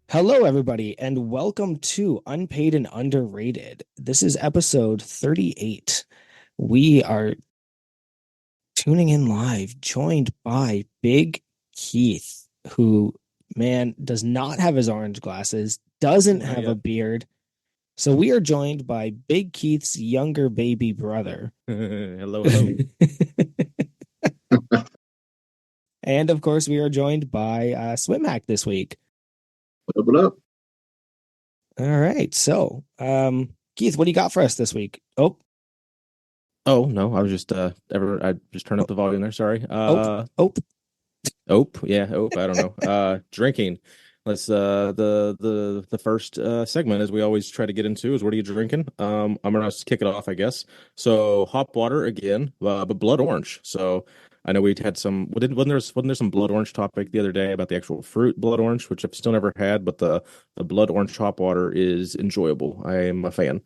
Hello, everybody, and welcome to Unpaid and Underrated. This is episode 38. We are tuning in live, joined by Big Keith, who, man, does not have his orange glasses, doesn't Not have a yet. beard. So we are joined by Big Keith's younger baby brother. Hello, hello. And of course, we are joined by Swimhack this week. What up? All right. So, Keith, what do you got for us this week? Oh, Oh no, I was just I just turned up the volume there. Sorry. oh, oh. Yeah, I don't know. Drinking. Let's the first segment, as we always try to get into, is what are you drinking? I'm gonna kick it off, I guess. So hop water again, but blood orange. So I know we had some. Wasn't there some blood orange topic the other day about the actual fruit blood orange, which I've still never had, but the blood orange hop water is enjoyable. I am a fan.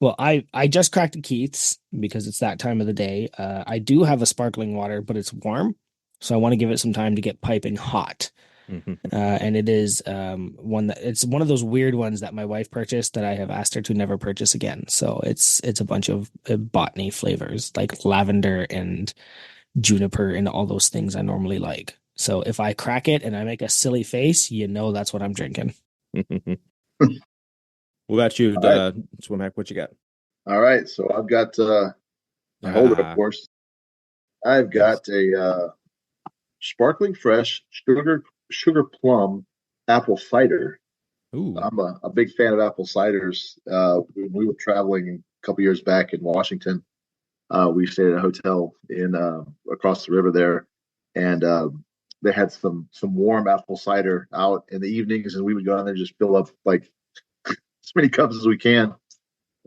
Well, I just cracked a Keith's because it's that time of the day. I do have a sparkling water, but it's warm, so I want to give it some time to get piping hot. And it is it's one of those weird ones that my wife purchased that I have asked her to never purchase again. So it's a bunch of botany flavors like lavender and juniper and all those things I normally like. So if I crack it and I make a silly face, you know that's what I'm drinking. What about you, All right. Swimhack? What you got? All right. So I've got my holder, of Ah, course. I've yes. got a sparkling fresh sugar plum apple cider. Ooh. I'm a big fan of apple ciders. When we were traveling a couple years back in Washington, we stayed at a hotel in across the river there, and they had some warm apple cider out in the evenings, and we would go down there and just fill up like as many cups as we can.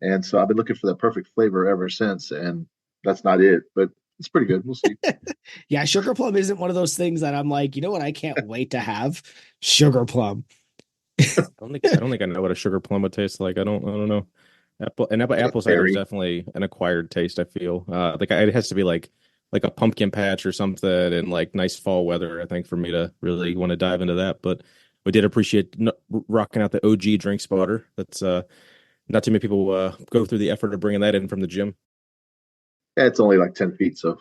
And so I've been looking for the perfect flavor ever since, and that's not it, but it's pretty good. We'll see. Yeah, sugar plum isn't one of those things that I'm like, you know what, I can't wait to have sugar plum. I don't think I know what a sugar plum would taste like. I don't know. Like a Apple cider is berry. definitely an acquired taste, I feel. Like it has to be like a pumpkin patch or something and like nice fall weather, I think, for me to really want to dive into that. But we did appreciate rocking out the OG drink spotter. That's not too many people go through the effort of bringing that in from the gym. Yeah, it's only like 10 feet, so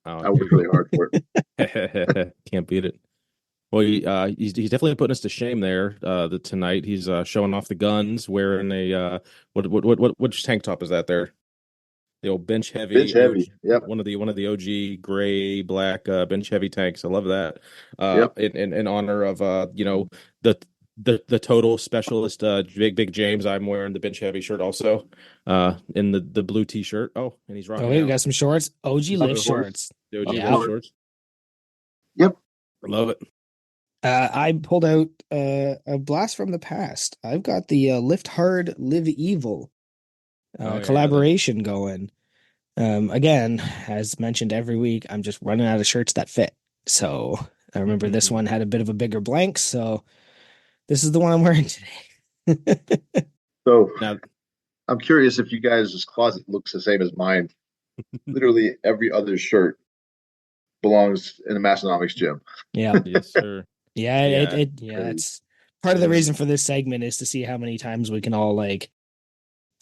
Oh, I worked really hard for it. can't beat it. Well, he's definitely putting us to shame there. Tonight he's showing off the guns, wearing a which tank top is that there? The old bench Bench heavy heavy. OG, Yep. one of the OG gray black bench heavy tanks. I love that. Yep. In honor of the the total specialist big James. I'm wearing the bench heavy shirt also. In the blue t-shirt. Oh, and he's Oh, rocking wait, we out got some shorts. OG Of lift course. shorts. the OG Of lift Yeah. course. shorts. Yep. I love it. I pulled out a blast from the past. I've got the Lift Hard, Live Evil Oh yeah, that. collaboration going. Again, as mentioned every week, I'm just running out of shirts that fit. So I remember this one had a bit of a bigger blank, so this is the one I'm wearing today. So Now, I'm curious if you guys' closet looks the same as mine. Literally every other shirt belongs in the Massonomics gym. Yeah. yes, sir. Yeah, Yeah, yeah, Crazy. it's part of it the is. reason for this segment is to see how many times we can all like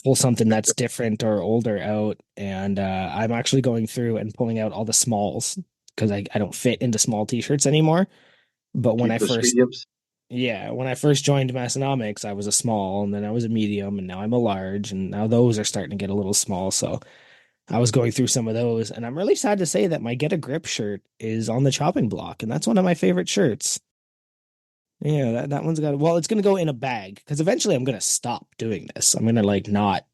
pull something that's different or older out. And I'm actually going through and pulling out all the smalls because I don't fit into small t-shirts anymore. But when I Keep those first, mediums. yeah, when I first joined Massonomics, I was a small and then I was a medium and now I'm a large and now those are starting to get a little small. So I was going through some of those and I'm really sad to say that my Get a Grip shirt is on the chopping block and that's one of my favorite shirts. Yeah, that one's got, well, it's gonna go in a bag because eventually I'm gonna stop doing this. I'm gonna like not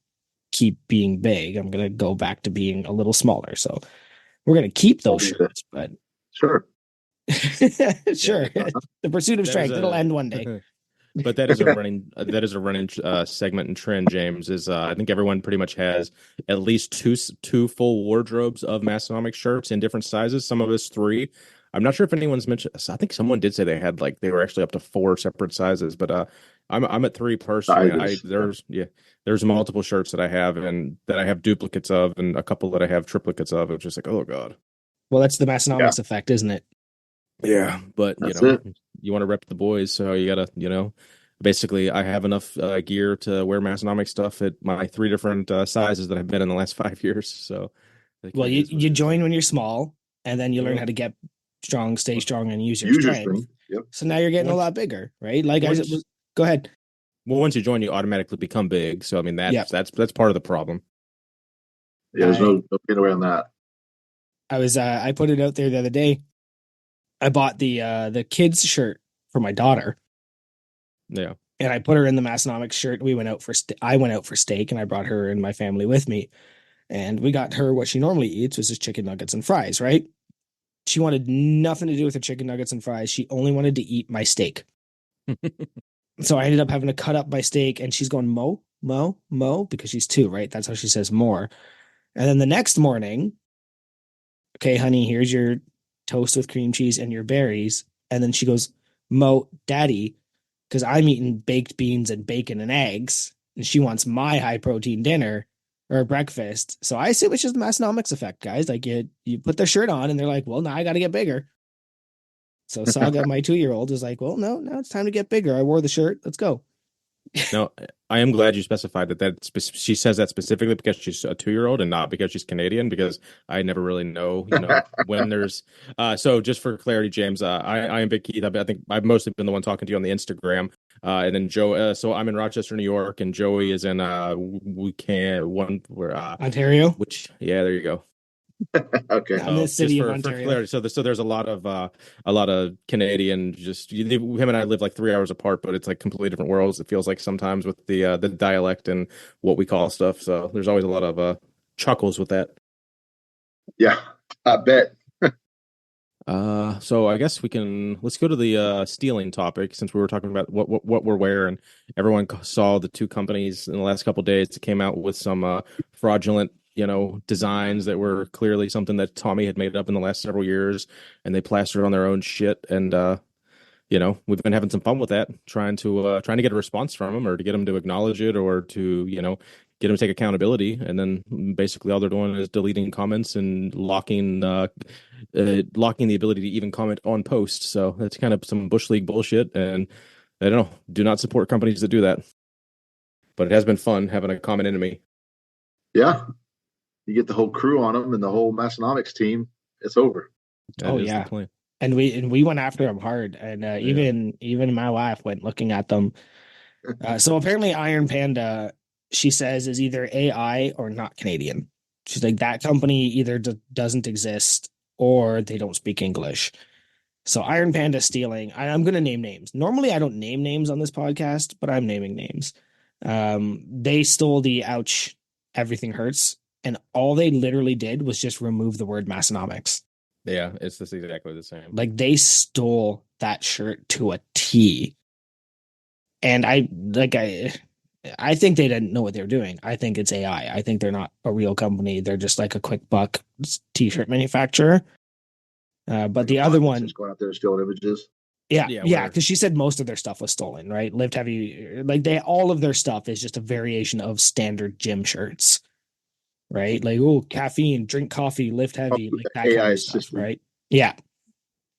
keep being big. I'm gonna go back to being a little smaller. So we're gonna keep those Only the shirts, but sure. sure, Yeah, the pursuit of that is strength, it'll a end one day. but that is a running segment and trend, James. Is I think everyone pretty much has at least two full wardrobes of Massonomic shirts in different sizes. Some of us three. I'm not sure if anyone's mentioned. I think someone did say they had like they were actually up to four separate sizes, but I'm at three personally. Sizes. Yeah. There's multiple shirts that I have and that I have duplicates of, and a couple that I have triplicates of. It's just like, oh god. Well, that's the Yeah, Massonomics effect, isn't it? Yeah, but that's it. you want to rep the boys, so you gotta, basically, I have enough gear to wear Massonomic stuff at my 3 different sizes that I've been in the last 5 years. So it Well, kind of is what you it is. join when you're small, and then you learn Yeah. how to get strong, stay Well, strong, and use your User strength. strength. Yep. So now you're getting a once lot bigger, right? Like I once was. Go ahead. well, once you join, you automatically become big. So I mean, Yeah, that's part of the problem. Yeah, there's I no getting away on that. I was I put it out there the other day. I bought the kids shirt for my daughter, Yeah. and I put her in the Massonomics shirt. We went out for I went out for steak, and I brought her and my family with me, and we got her what she normally eats, which is chicken nuggets and fries. Right? She wanted nothing to do with her chicken nuggets and fries. She only wanted to eat my steak. So I ended up having to cut up my steak, and she's going mo mo mo because she's 2, right? That's how she says more. And then the next morning, okay, honey, here's your toast with cream cheese and your berries. And then she goes, Mo, daddy, because I'm eating baked beans and bacon and eggs, and she wants my high protein dinner or breakfast. So I say it's just the Massonomics effect, guys. Like you put their shirt on, and they're like, well, now I got to get bigger. So Saga, my 2-year-old, is like, well, no, now it's time to get bigger. I wore the shirt. Let's go. No, I am glad you specified she says that specifically because she's a 2-year-old and not because she's Canadian, because I never really know, when there's so just for clarity, James, I am Big Keith. I think I've mostly been the one talking to you on the Instagram. And then Joe, so I'm in Rochester, New York, and Joey is in we can't one where Ontario. which yeah, there you go. Okay. I'm in the Just city of for Ontario. clarity, so there's a lot of Canadian. Just him and I live like 3 hours apart, but it's like completely different worlds. It feels like sometimes with the dialect and what we call stuff. So there's always a lot of chuckles with that. Yeah, I bet. So I guess let's go to the stealing topic, since we were talking about what we're wearing. Everyone saw the 2 companies in the last couple of days that came out with some fraudulent, designs that were clearly something that Tommy had made up in the last several years, and they plastered on their own shit. And we've been having some fun with that, trying to get a response from them, or to get them to acknowledge it, or to get them to take accountability. And then basically all they're doing is deleting comments and locking the ability to even comment on posts. So that's kind of some bush league bullshit, and I don't know, do not support companies that do that. But it has been fun having a common enemy. Yeah, you get the whole crew on them and the whole Massonomics team. It's over. That is the plan. And we went after them hard, and even my wife went looking at them. So apparently, Iron Panda, she says, is either AI or not Canadian. She's like, that company either doesn't exist or they don't speak English. So Iron Panda stealing. I'm going to name names. Normally, I don't name names on this podcast, but I'm naming names. They stole the ouch, everything hurts, and all they literally did was just remove the word Massonomics. Yeah, it's just exactly the same. Like they stole that shirt to a T. And I think they didn't know what they were doing. I think it's AI. I think they're not a real company. They're just like a quick buck t-shirt manufacturer. But Like the other one, just going out there stealing images. yeah, because she said most of their stuff was stolen, right? Lift heavy, like all of their stuff is just a variation of standard gym shirts, right? Like, oh, caffeine, drink coffee, lift heavy, like that AI kind of stuff, system. right? Yeah.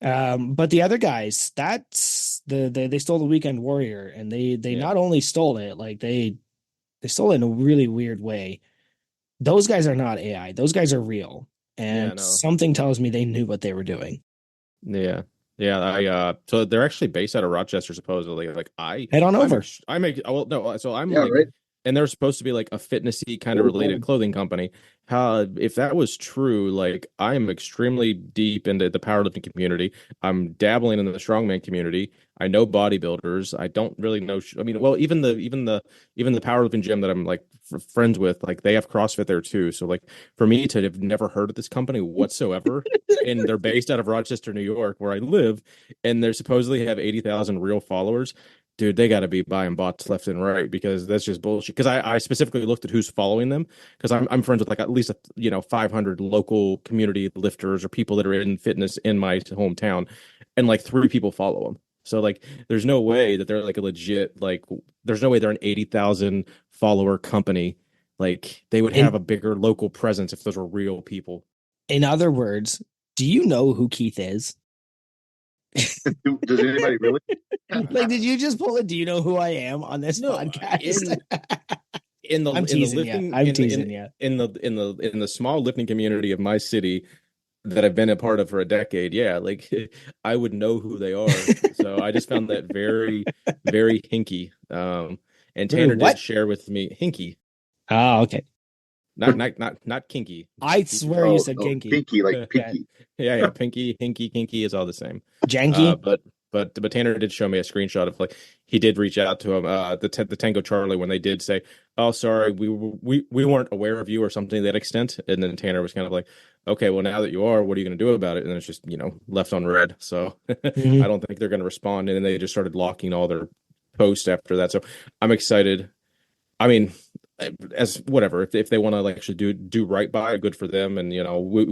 But the other guys, that's they stole the Weekend Warrior, and they not only stole it, like they stole it in a really weird way. Those guys are not AI. Those guys are real. And No. something tells me they knew what they were doing. Yeah. Yeah, so they're actually based out of Rochester, supposedly. Like Head on over. well, no, so I'm Yeah, like, right. and they're supposed to be like a fitnessy kind of related clothing company. If that was true, like I am extremely deep into the powerlifting community. I'm dabbling in the strongman community. I know bodybuilders. I don't really know. I mean, well, even the powerlifting gym that I'm like friends with, like they have CrossFit there too. So like for me to have never heard of this company whatsoever, and they're based out of Rochester, New York, where I live, and they're supposedly have 80,000 real followers. Dude, they got to be buying bots left and right, because that's just bullshit. Because I specifically looked at who's following them, because I'm friends with like at least 500 local community lifters or people that are in fitness in my hometown, and like 3 people follow them. So like, there's no way that they're like a legit, like there's no way they're an 80,000 follower company. Like they would have a bigger local presence if those were real people. In other words, do you know who Keith is? Does anybody really? Like, did you just pull it? Do you know who I am on this No, podcast? I'm in the teasing you. lifting I'm teasing you. in the small lifting community of my city that I've been a part of for a decade, yeah, like I would know who they are. So I just found that very, very hinky. And Very Tanner did what? share with me hinky, Oh, okay. not kinky. I Keep your swear you Oh, said oh, kinky. pinky, like Yeah. pinky. yeah, pinky, hinky, kinky is all the same. Janky. But Tanner did show me a screenshot of like he did reach out to him, the Tango Charlie when they did say, "Oh, sorry, we weren't aware of you" or something to that extent, and then Tanner was kind of like, "Okay, well now that you are, what are you going to do about it?" And it's just left on red. So I Mhm. don't think they're going to respond, and then they just started locking all their posts after that. So I'm excited. I mean, as whatever, if they want to like actually do right by it, good for them. And we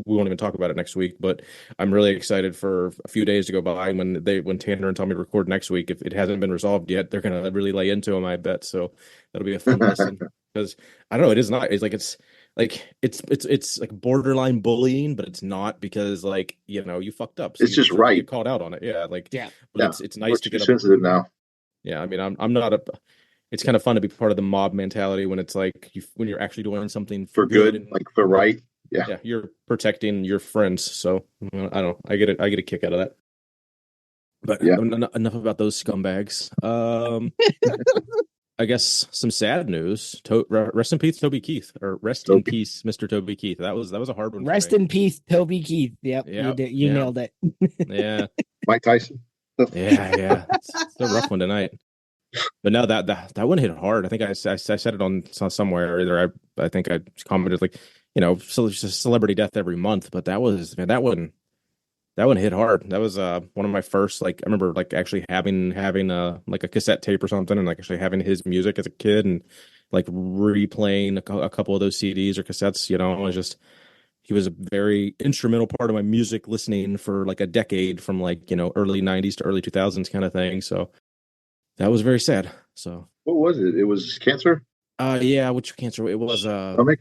won't even talk about it next week. But I'm really excited for a few days to go by when Tanner and Tommy record next week. If it hasn't been resolved yet, they're gonna really lay into them, I bet. So that'll be a fun listen because I don't know, it is not. It's like borderline bullying, but it's not because like you fucked up, so It's you just deserve to get right. called out on it. Yeah, like, Yeah. but Yeah, it's we're nice to too get a sensitive now yeah. I mean, I'm not a it's kind of fun to be part of the mob mentality when it's like when you're actually doing something for for good good, and like for right. Yeah, yeah, you're protecting your friends. So I don't know. I get a kick out of that. But yeah. enough about those scumbags. I guess some sad news. Rest in peace, Toby Keith, or rest in So peace, Mr. Toby Keith. That was a hard one for Rest me. in peace, Toby Keith. Yep, you Yeah, did. You yeah, nailed it. yeah, Mike Tyson. yeah. It's a rough one tonight. But no, that one hit hard. I think I said it on somewhere. Either I think I commented like, so it's just celebrity death every month. But that was man, that one hit hard. That was one of my first like I remember like actually having like a cassette tape or something and like actually having his music as a kid and like replaying a couple of those CDs or cassettes. It was just he was a very instrumental part of my music listening for like a decade from like early '90s to early 2000s kind of thing. So that was very sad. So, What was it? It was cancer, yeah, which cancer? It was, stomach,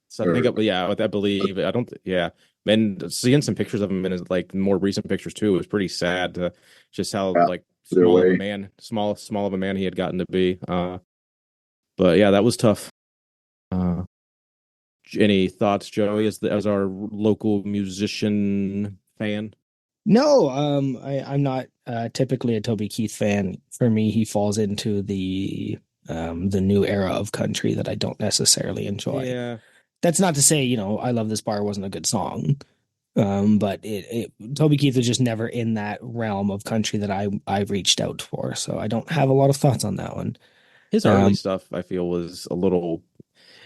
so I think, or yeah, I believe, I don't, yeah. And seeing some pictures of him in his like more recent pictures too, it was pretty sad to just how yeah, like either way. small of a man he had gotten to be. But yeah, that was tough. Uh, any thoughts, Joey, as our local musician fan? No, I'm not typically a Toby Keith fan. For me, he falls into the new era of country that I don't necessarily enjoy. Yeah, That's not to say, I Love This Bar wasn't a good song. But Toby Keith was just never in that realm of country that I've reached out for. So I don't have a lot of thoughts on that one. his early Um, stuff I feel was a little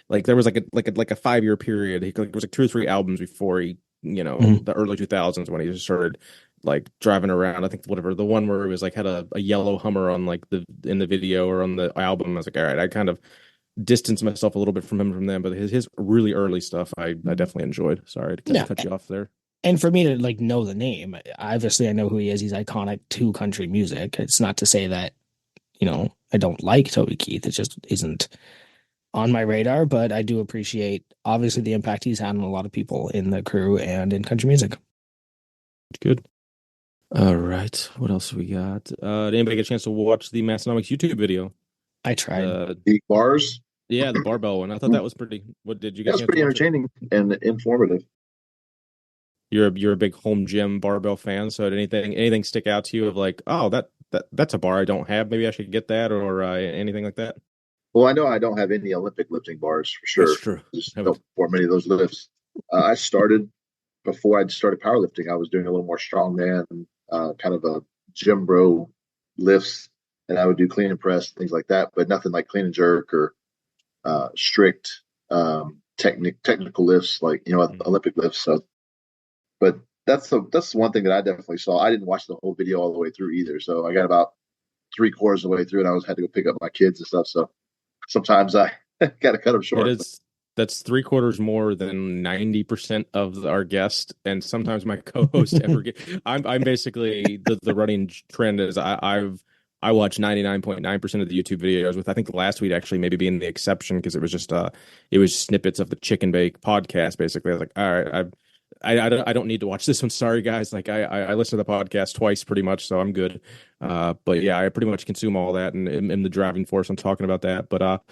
like there was like a 5 year period. There was like 2 or 3 albums before mhm. the early 2000s when he just started like driving around. I think whatever the one where it was like had a yellow Hummer on like in the video or on the album. I was like, all right, I kind of distanced myself a little bit from him from them, but his really early stuff I definitely enjoyed. Sorry to Yeah. cut you off there. And for me to like know the name, obviously I know who he is. He's iconic to country music. It's not to say that, I don't like Toby Keith. It just isn't on my radar, but I do appreciate obviously the impact he's had on a lot of people in the crew and in country music. Good. All right. What else we got? Did anybody get a chance to watch the Massonomics YouTube video? I tried. The bars. Yeah, the barbell one. I thought Yeah, that was pretty. What did you it get a was chance to pretty watch it? entertaining and informative. You're a big home gym barbell fan, so did anything stick out to you of like, oh, that's a bar I don't have. Maybe I should get that or anything like that? Well, I know I don't have any Olympic lifting bars for That's sure. true. Just I would, don't perform many of those lifts. I started before I started powerlifting. I was doing a little more strongman, kind of a gym bro lifts, and I would do clean and press things like that, but nothing like clean and jerk or strict technical lifts like Olympic lifts. So, but that's one thing that I definitely saw. I didn't watch the whole video all the way through either, so I got about three-quarters of the way through, and had to go pick up my kids and stuff. So sometimes I got to cut them that short. is that's 3/4 more than 90% of our guests, and sometimes my co-host ever get. I'm basically the running trend is I watch 99.9% of the YouTube videos with I think last week actually maybe being the exception because it was just it was snippets of the Chicken Bake podcast basically. I was like, all right, I don't need to watch this one. Sorry, guys. Like I listen to the podcast twice pretty much, so I'm good. But yeah, I pretty much consume all that and the driving force. I'm talking about that. But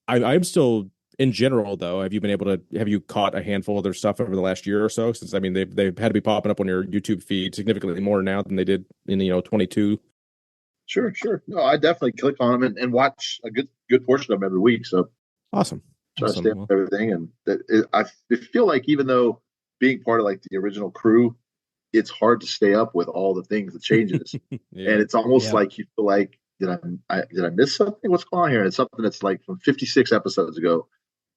I'm still in general though. Have you caught a handful of their stuff over the last year or so? Since I mean they've had to be popping up on your YouTube feed significantly more now than they did in 22. Sure, sure. No, I definitely click on them and watch a good portion of them every week. So Awesome. try to Awesome. stay up with everything. And I feel like even though being part of like the original crew, it's hard to stay up with all the things that changes. Yeah. And it's almost Yeah. like you feel like did I miss something? What's going on here? And it's something that's like from 56 episodes ago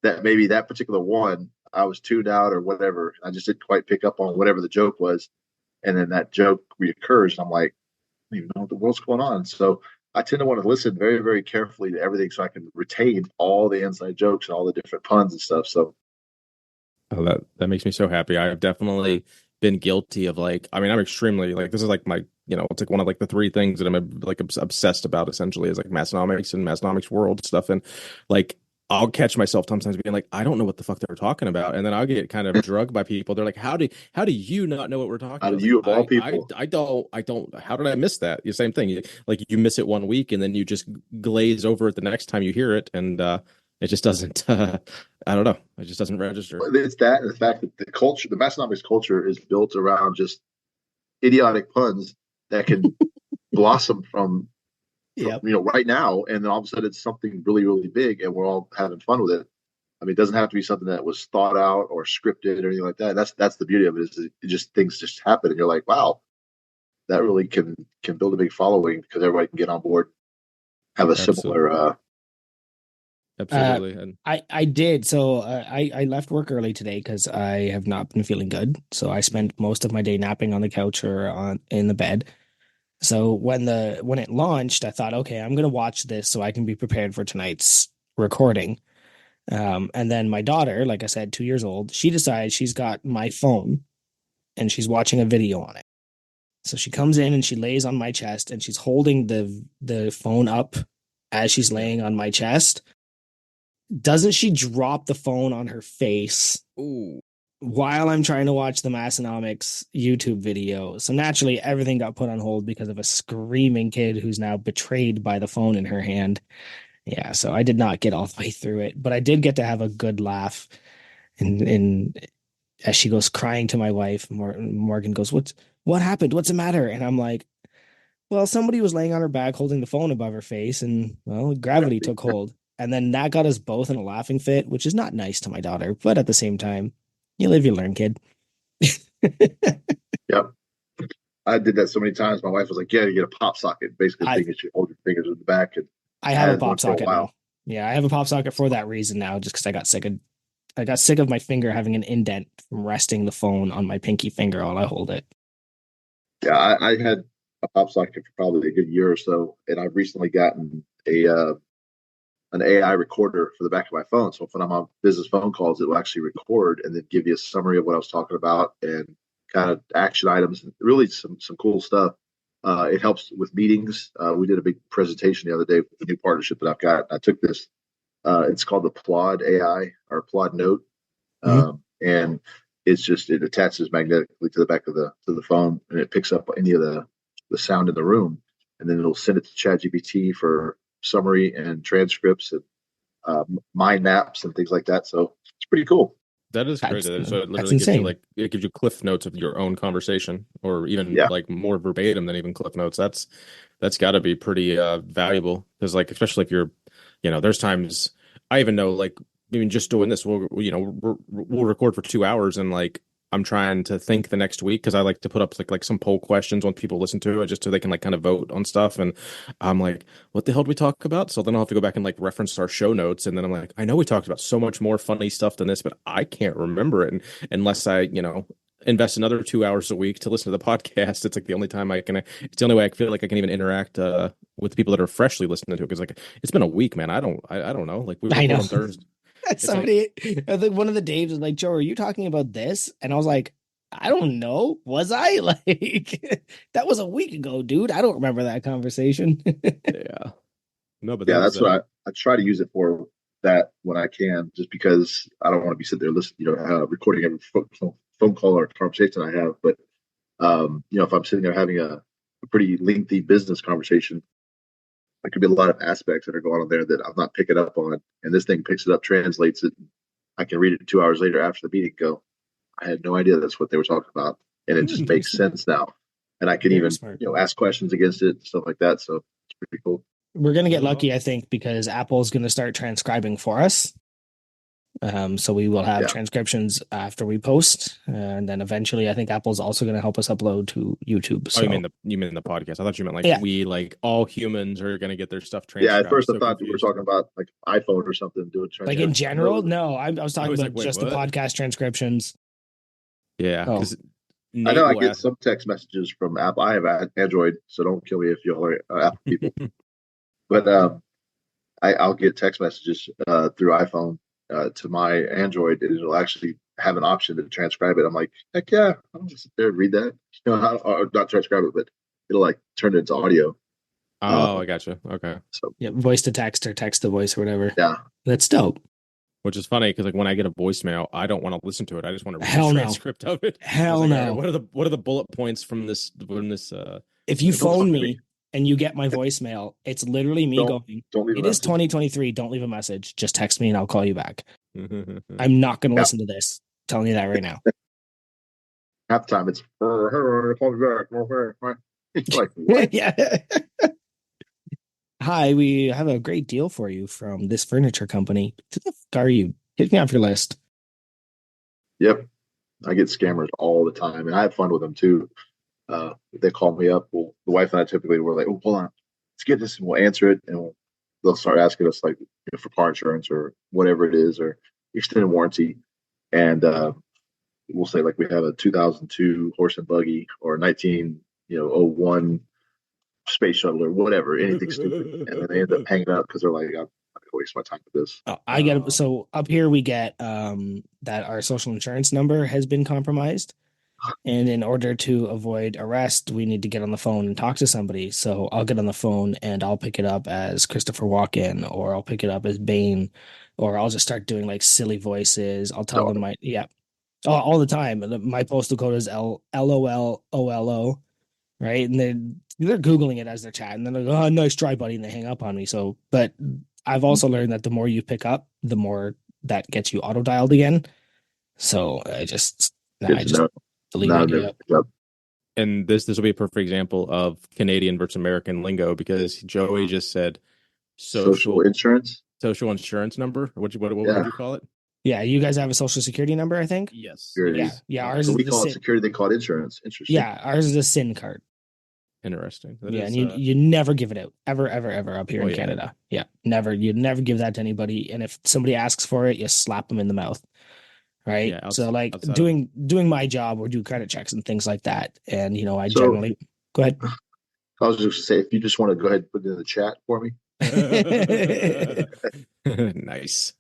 that maybe that particular one I was tuned out or whatever. I just didn't quite pick up on whatever the joke was, and then that joke reoccurs. And I'm like, I don't even know what the world's going on. So I tend to want to listen very, very carefully to everything so I can retain all the inside jokes and all the different puns and stuff. So Oh, that makes me so happy. I've definitely been guilty of like, I mean, I'm extremely like, this is like my, it's like one of like the three things that I'm like obsessed about essentially is like Massonomics and Massonomics world stuff. And like, I'll catch myself sometimes being like, I don't know what the fuck they're talking about. And then I'll get kind of drugged by people. They're like, how do you not know what we're talking out about? of Like, you of all people, I don't, how did I miss that? The same thing. Like you miss it one week and then you just glaze over it the next time you hear it. And, it just doesn't, I don't know. It just doesn't register. it's that and the fact that the culture, the Massonomics culture is built around just idiotic puns that can blossom from Yep. right now, and then all of a sudden it's something really, really big, and we're all having fun with it. I mean, it doesn't have to be something that was thought out or scripted or anything like that. That's the beauty of it. Is it just things just happen, and you're like, wow, that really can build a big following because everybody can get on board, have a similar. Absolutely. And I did. So I left work early today because I have not been feeling good. So I spent most of my day napping on the couch or in the bed. So when it launched, I thought, okay, I'm gonna watch this so I can be prepared for tonight's recording. And then my daughter, like I said, 2 years old, she decides she's got my phone and she's watching a video on it. So she comes in and she lays on my chest and she's holding the phone up as she's laying on my chest. Doesn't she drop the phone on her face ooh, while I'm trying to watch the Massonomics YouTube video? So naturally, everything got put on hold because of a screaming kid who's now betrayed by the phone in her hand. Yeah, so I did not get all the way through it, but I did get to have a good laugh. And as she goes crying to my wife, Morgan goes, what happened? What's the matter? And I'm like, well, somebody was laying on her back holding the phone above her face, and well, gravity took hold. And then that got us both in a laughing fit, which is not nice to my daughter, but at the same time, you live, you learn, kid. Yep, I did that so many times. My wife was like, "Yeah, you get a pop socket." Basically, thing is you hold your fingers in the back, and I have a pop socket now. Yeah, I have a pop socket for that reason now, just because I got sick of my finger having an indent from resting the phone on my pinky finger while I hold it. Yeah, I had a pop socket for probably a good year or so, and I've recently gotten an AI recorder for the back of my phone. So when I'm on business phone calls, it will actually record and then give you a summary of what I was talking about and kind of action items and really some cool stuff. It helps with meetings. We did a big presentation the other day with a new partnership that I've got. I took this. It's called the Plod AI or Plod Note, and it attaches magnetically to the back of the phone, and it picks up any of the sound in the room, and then it'll send it to ChatGPT for summary and transcripts and mind maps and things like that. So it's pretty cool. That is great. So it literally gives you cliff notes of your own conversation, or even like more verbatim than even cliff notes. That's got to be pretty valuable because, like, especially if you're, there's times I even know, like, even just doing this, we'll record for 2 hours and like I'm trying to think the next week because I like to put up like some poll questions when people listen to it just so they can like kind of vote on stuff. And I'm like, what the hell did we talk about? So then I'll have to go back and like reference our show notes. And then I'm like, I know we talked about so much more funny stuff than this, but I can't remember it. And unless I, invest another 2 hours a week to listen to the podcast, it's like the only time it's the only way I feel like I can even interact with people that are freshly listening to it. Because like, it's been a week, man. I don't know. Like we record on Thursday. Somebody, I think one of the Daves was like, Joe, are you talking about this? And I was like, I don't know. Was I? Like, that was a week ago, dude. I don't remember that conversation. Yeah. No, but that's what I try to use it for. that when I can, just because I don't want to be sitting there listening, recording every phone call or conversation I have. But if I'm sitting there having a pretty lengthy business conversation, there could be a lot of aspects that are going on there that I'm not picking up on, and this thing picks it up, translates it. I can read it 2 hours later after the meeting. Go, I had no idea that's what they were talking about, and it just makes sense now. And I can Very even smart. ask questions against it, stuff like that. So it's pretty cool. We're going to get lucky, I think, because Apple's going to start transcribing for us. So we will have transcriptions after we post, and then eventually, I think Apple's also going to help us upload to YouTube. So you mean the podcast? I thought you meant like we, like all humans, are going to get their stuff transcribed. Yeah, at first I so thought you were talking about like iPhone or something. Like in general, no, I was talking about just the podcast transcriptions. Yeah, because I know I get some text messages from Apple. I have Android, so don't kill me if you are Apple people. But I'll get text messages through iPhone to my Android, and it'll actually have an option to transcribe it. I'm like, heck yeah, I'll just sit there and read that. Or not transcribe it, but it'll like turn it into audio. Oh, I gotcha. Okay. So voice to text or text to voice or whatever. Yeah, that's dope. Which is funny because like when I get a voicemail, I don't want to listen to it. I just want to read the transcript of it. Hell no. Right, what are the bullet points from this? If you phone me and you get my voicemail, it's literally me going, it is 2023. Don't leave a message. Just text me and I'll call you back. I'm not going to listen to this. I'm telling you that right now. Half the time it's, call me back. Like, what? Yeah. Hi, we have a great deal for you from this furniture company. Who the fuck are you? Hit me off your list. Yep. I get scammers all the time, and I have fun with them too. They call me up. Well, the wife and I typically were like, "Oh, hold on, let's get this," and we'll answer it, and they'll start asking us like for car insurance or whatever it is, or extended warranty, and we'll say like we have a 2002 horse and buggy or 1901 space shuttle or whatever, anything stupid, and then they end up hanging up because they're like, "I'm not gonna waste my time with this." I get so up here we get that our social insurance number has been compromised. And in order to avoid arrest, we need to get on the phone and talk to somebody. So I'll get on the phone and I'll pick it up as Christopher Walken, or I'll pick it up as Bane, or I'll just start doing like silly voices. I'll tell them all the time. My postal code is LOLOLO, right? And they're Googling it as they're chatting. And they're like, "Oh, nice try, buddy," and they hang up on me. So, but I've also learned that the more you pick up, the more that gets you auto dialed again. So I just and this will be a perfect example of Canadian versus American lingo, because Joey just said social insurance number. What would you call it? Yeah, you guys have a social security number, I think. Yes. Yeah. Ours so is we call it security. They call it insurance. Interesting. Yeah, ours is a SIN card. Interesting. And you never give it out ever up here in Canada. Yeah, never. You never give that to anybody. And if somebody asks for it, you slap them in the mouth. Right. Yeah, so like doing my job or do credit checks and things like that. And, generally go ahead. I was just say, if you just want to go ahead and put it in the chat for me. Nice.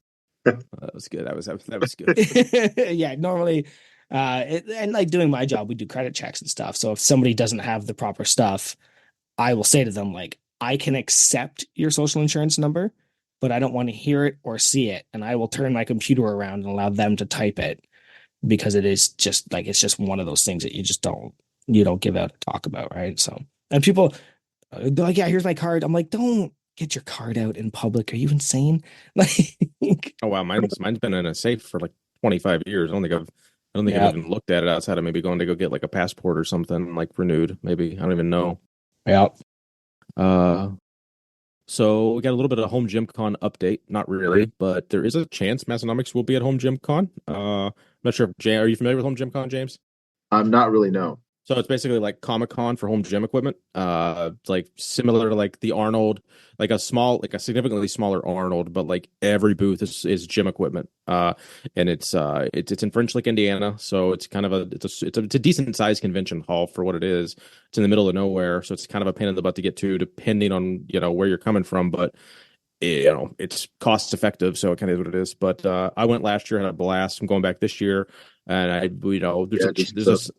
That was good. That was good. Yeah. Normally, and like doing my job, we do credit checks and stuff. So if somebody doesn't have the proper stuff, I will say to them, like, I can accept your social insurance number, but I don't want to hear it or see it. And I will turn my computer around and allow them to type it, because it is just like, it's just one of those things that you don't give out and talk about. Right. So, and people they're like, "Yeah, here's my card." I'm like, don't get your card out in public. Are you insane? Like, oh, wow. Mine's been in a safe for like 25 years. I don't think I've even looked at it outside of maybe going to go get like a passport or something like renewed. Maybe. I don't even know. Yeah. So we got a little bit of Home Gym Con update. Not really, but there is a chance Massonomics will be at Home Gym Con. I'm not sure. Are you familiar with Home Gym Con, James? I'm not really, no. So it's basically like Comic-Con for home gym equipment. Like similar to like the Arnold, like a significantly smaller Arnold, but like every booth is gym equipment. And it's in French Lick, Indiana. So it's kind of it's a decent sized convention hall for what it is. It's in the middle of nowhere, so it's kind of a pain in the butt to get to, depending on where you're coming from. But it's cost effective, so it kind of is what it is. But I went last year, had a blast. I'm going back this year. And there's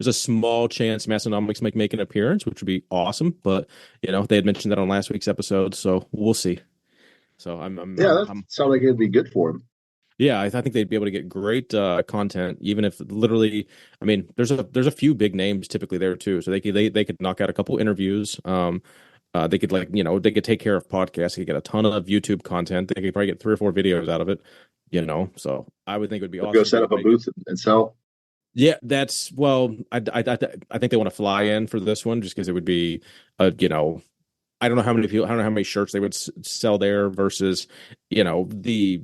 a small chance Massonomics might make an appearance, which would be awesome. But they had mentioned that on last week's episode, so we'll see. So Yeah, that sounds like it'd be good for him. yeah, I think they'd be able to get great content, even if literally, I mean, there's a few big names typically there too, so they could knock out a couple interviews. They could they could take care of podcasts. They could get a ton of YouTube content. They could probably get 3 or 4 videos out of it. So I would think it would be Go awesome to be set able up to a make. booth and sell. Yeah, that's well, I think they want to fly in for this one just because it would be I don't know how many people, I don't know how many shirts they would sell there versus, the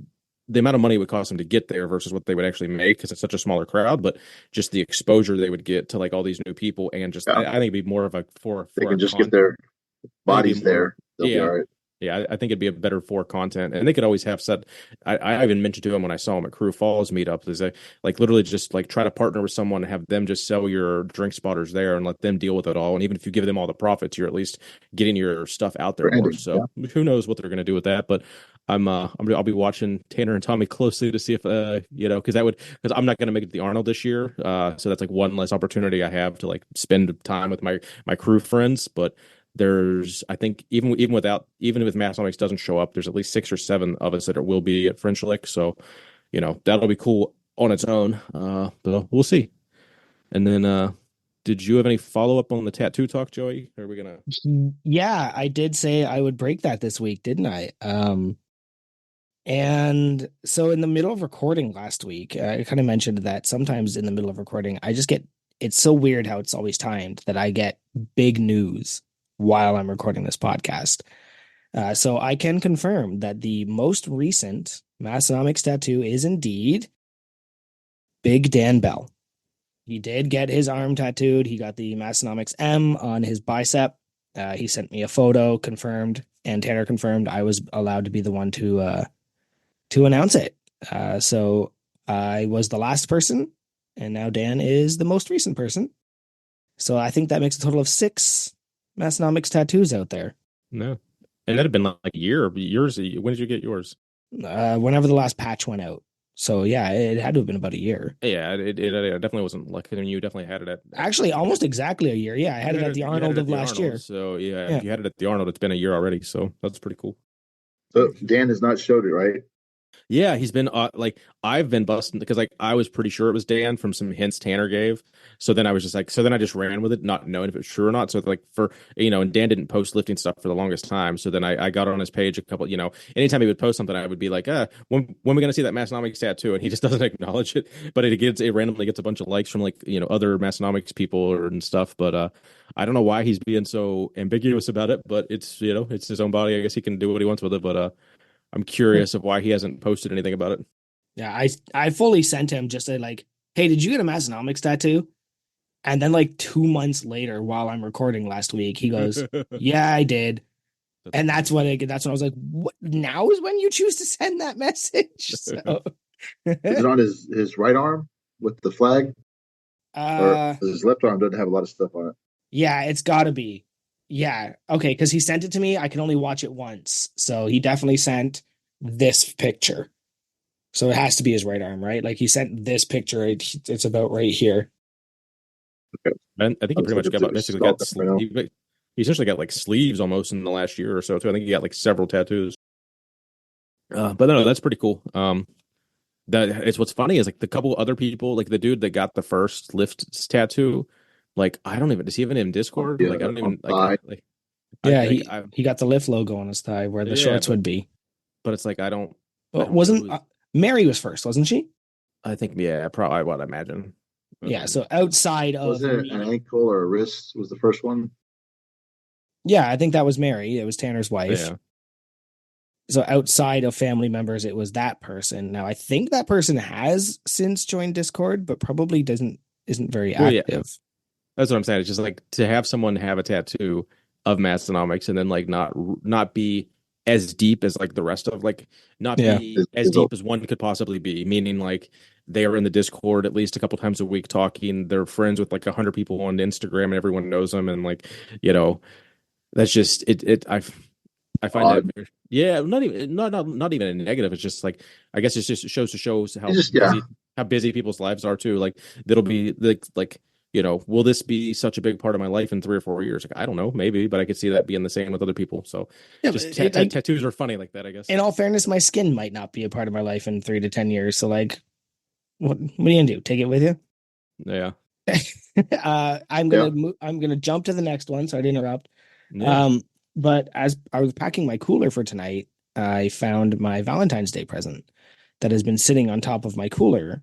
amount of money it would cost them to get there versus what they would actually make because it's such a smaller crowd, but just the exposure they would get to like all these new people and just Yeah, I think it'd be more of a they for can a just get con. their I think it'd bodies be more, there. They'll be all yeah. right. Yeah, I think it'd be a better for content, and they could always have set. I even mentioned to him when I saw him at Crew Falls meetup is that like literally just like try to partner with someone and have them just sell your drink spotters there and let them deal with it all. And even if you give them all the profits, you're at least getting your stuff out there more. Branding. Yeah. So who knows what they're going to do with that? But I'll be watching Tanner and Tommy closely to see if because I'm not going to make it to the Arnold this year. So that's like one less opportunity I have to like spend time with my crew friends, but there's I think even if Massonomics doesn't show up, there's at least 6 or 7 of us that will be at French Lick. So, that'll be cool on its own. But we'll see. And then did you have any follow up on the tattoo talk, Joey? Are we gonna Yeah, I did say I would break that this week, didn't I? And so in the middle of recording last week, I kind of mentioned that sometimes in the middle of recording, it's so weird how it's always timed that I get big news while I'm recording this podcast. So I can confirm that the most recent Massonomics tattoo is indeed Big Dan Bell. He did get his arm tattooed. He got the Massonomics M on his bicep. He sent me a photo, confirmed, and Tanner confirmed I was allowed to be the one to announce it. So I was the last person, and now Dan is the most recent person. So I think that makes a total of 6 Massonomics tattoos out there. no? And that'd have been like a year. Yours. When did you get yours? Whenever the last patch went out. So yeah, it had to have been about a year. Yeah, it definitely wasn't like. I mean, you definitely had it at Actually, almost exactly a year. Yeah, I had it at the Arnold of last year. So yeah, Yeah. if you had it at the Arnold, it's been a year already. So that's pretty cool. So Dan has not showed it, right? Yeah, he's been I've been busting because like I was pretty sure it was Dan from some hints Tanner gave. So then I was just like, so then I just ran with it, not knowing if it was true or not. So like and Dan didn't post lifting stuff for the longest time. So then I got on his page a couple, anytime he would post something, I would be like, when are we gonna see that Massonomics tattoo? And he just doesn't acknowledge it. But it randomly gets a bunch of likes from like other Massonomics people and stuff. But I don't know why he's being so ambiguous about it. But it's his own body. I guess he can do what he wants with it. But I'm curious of why he hasn't posted anything about it. Yeah, I fully sent him just a like, hey, did you get a Massonomics tattoo? And then like 2 months later, while I'm recording last week, he goes, yeah, I did. And that's when I was like, what? Now is when you choose to send that message. So Is it on his right arm with the flag? Or his left arm doesn't have a lot of stuff on it. Yeah, it's gotta be. Yeah. Okay, because he sent it to me. I can only watch it once. So he definitely sent this picture. So it has to be his right arm, right? Like he sent this picture. It's about right here. Okay. And I think he pretty much he essentially got like sleeves almost in the last year or so too. I think he got like several tattoos. But no, that's pretty cool. That it's what's funny is like the couple other people, like the dude that got the first lift tattoo, like I don't even does he even in Discord? Yeah, like I don't even like yeah, he got the lift logo on his thigh where the shorts would be. But it's like I don't wasn't Mary was first, wasn't she? I think probably I would imagine. Yeah, so outside of was it an ankle or a wrist was the first one? Yeah, I think that was Mary. It was Tanner's wife. Yeah. So outside of family members, it was that person. Now I think that person has since joined Discord, but probably isn't very active. Yeah. That's what I'm saying. It's just like to have someone have a tattoo of Massonomics and then like not be as deep as like the rest of like not be as deep as one could possibly be. Meaning like they are in the Discord at least a couple times a week talking. They're friends with like 100 people on Instagram and everyone knows them and like that's just it. I find that not even a negative. It's just like I guess it shows how busy people's lives are too. Like that'll be like will this be such a big part of my life in 3 or 4 years? Like, I don't know, maybe, but I could see that being the same with other people. So Yeah, just like, tattoos are funny like that, I guess. in all fairness, my skin might not be a part of my life in 3 to 10 years. So like, what are you gonna do? Take it with you? Yeah. Yeah. I'm gonna jump to the next one. Sorry to interrupt. Yeah. Um, but as I was packing my cooler for tonight, I found my Valentine's Day present that has been sitting on top of my cooler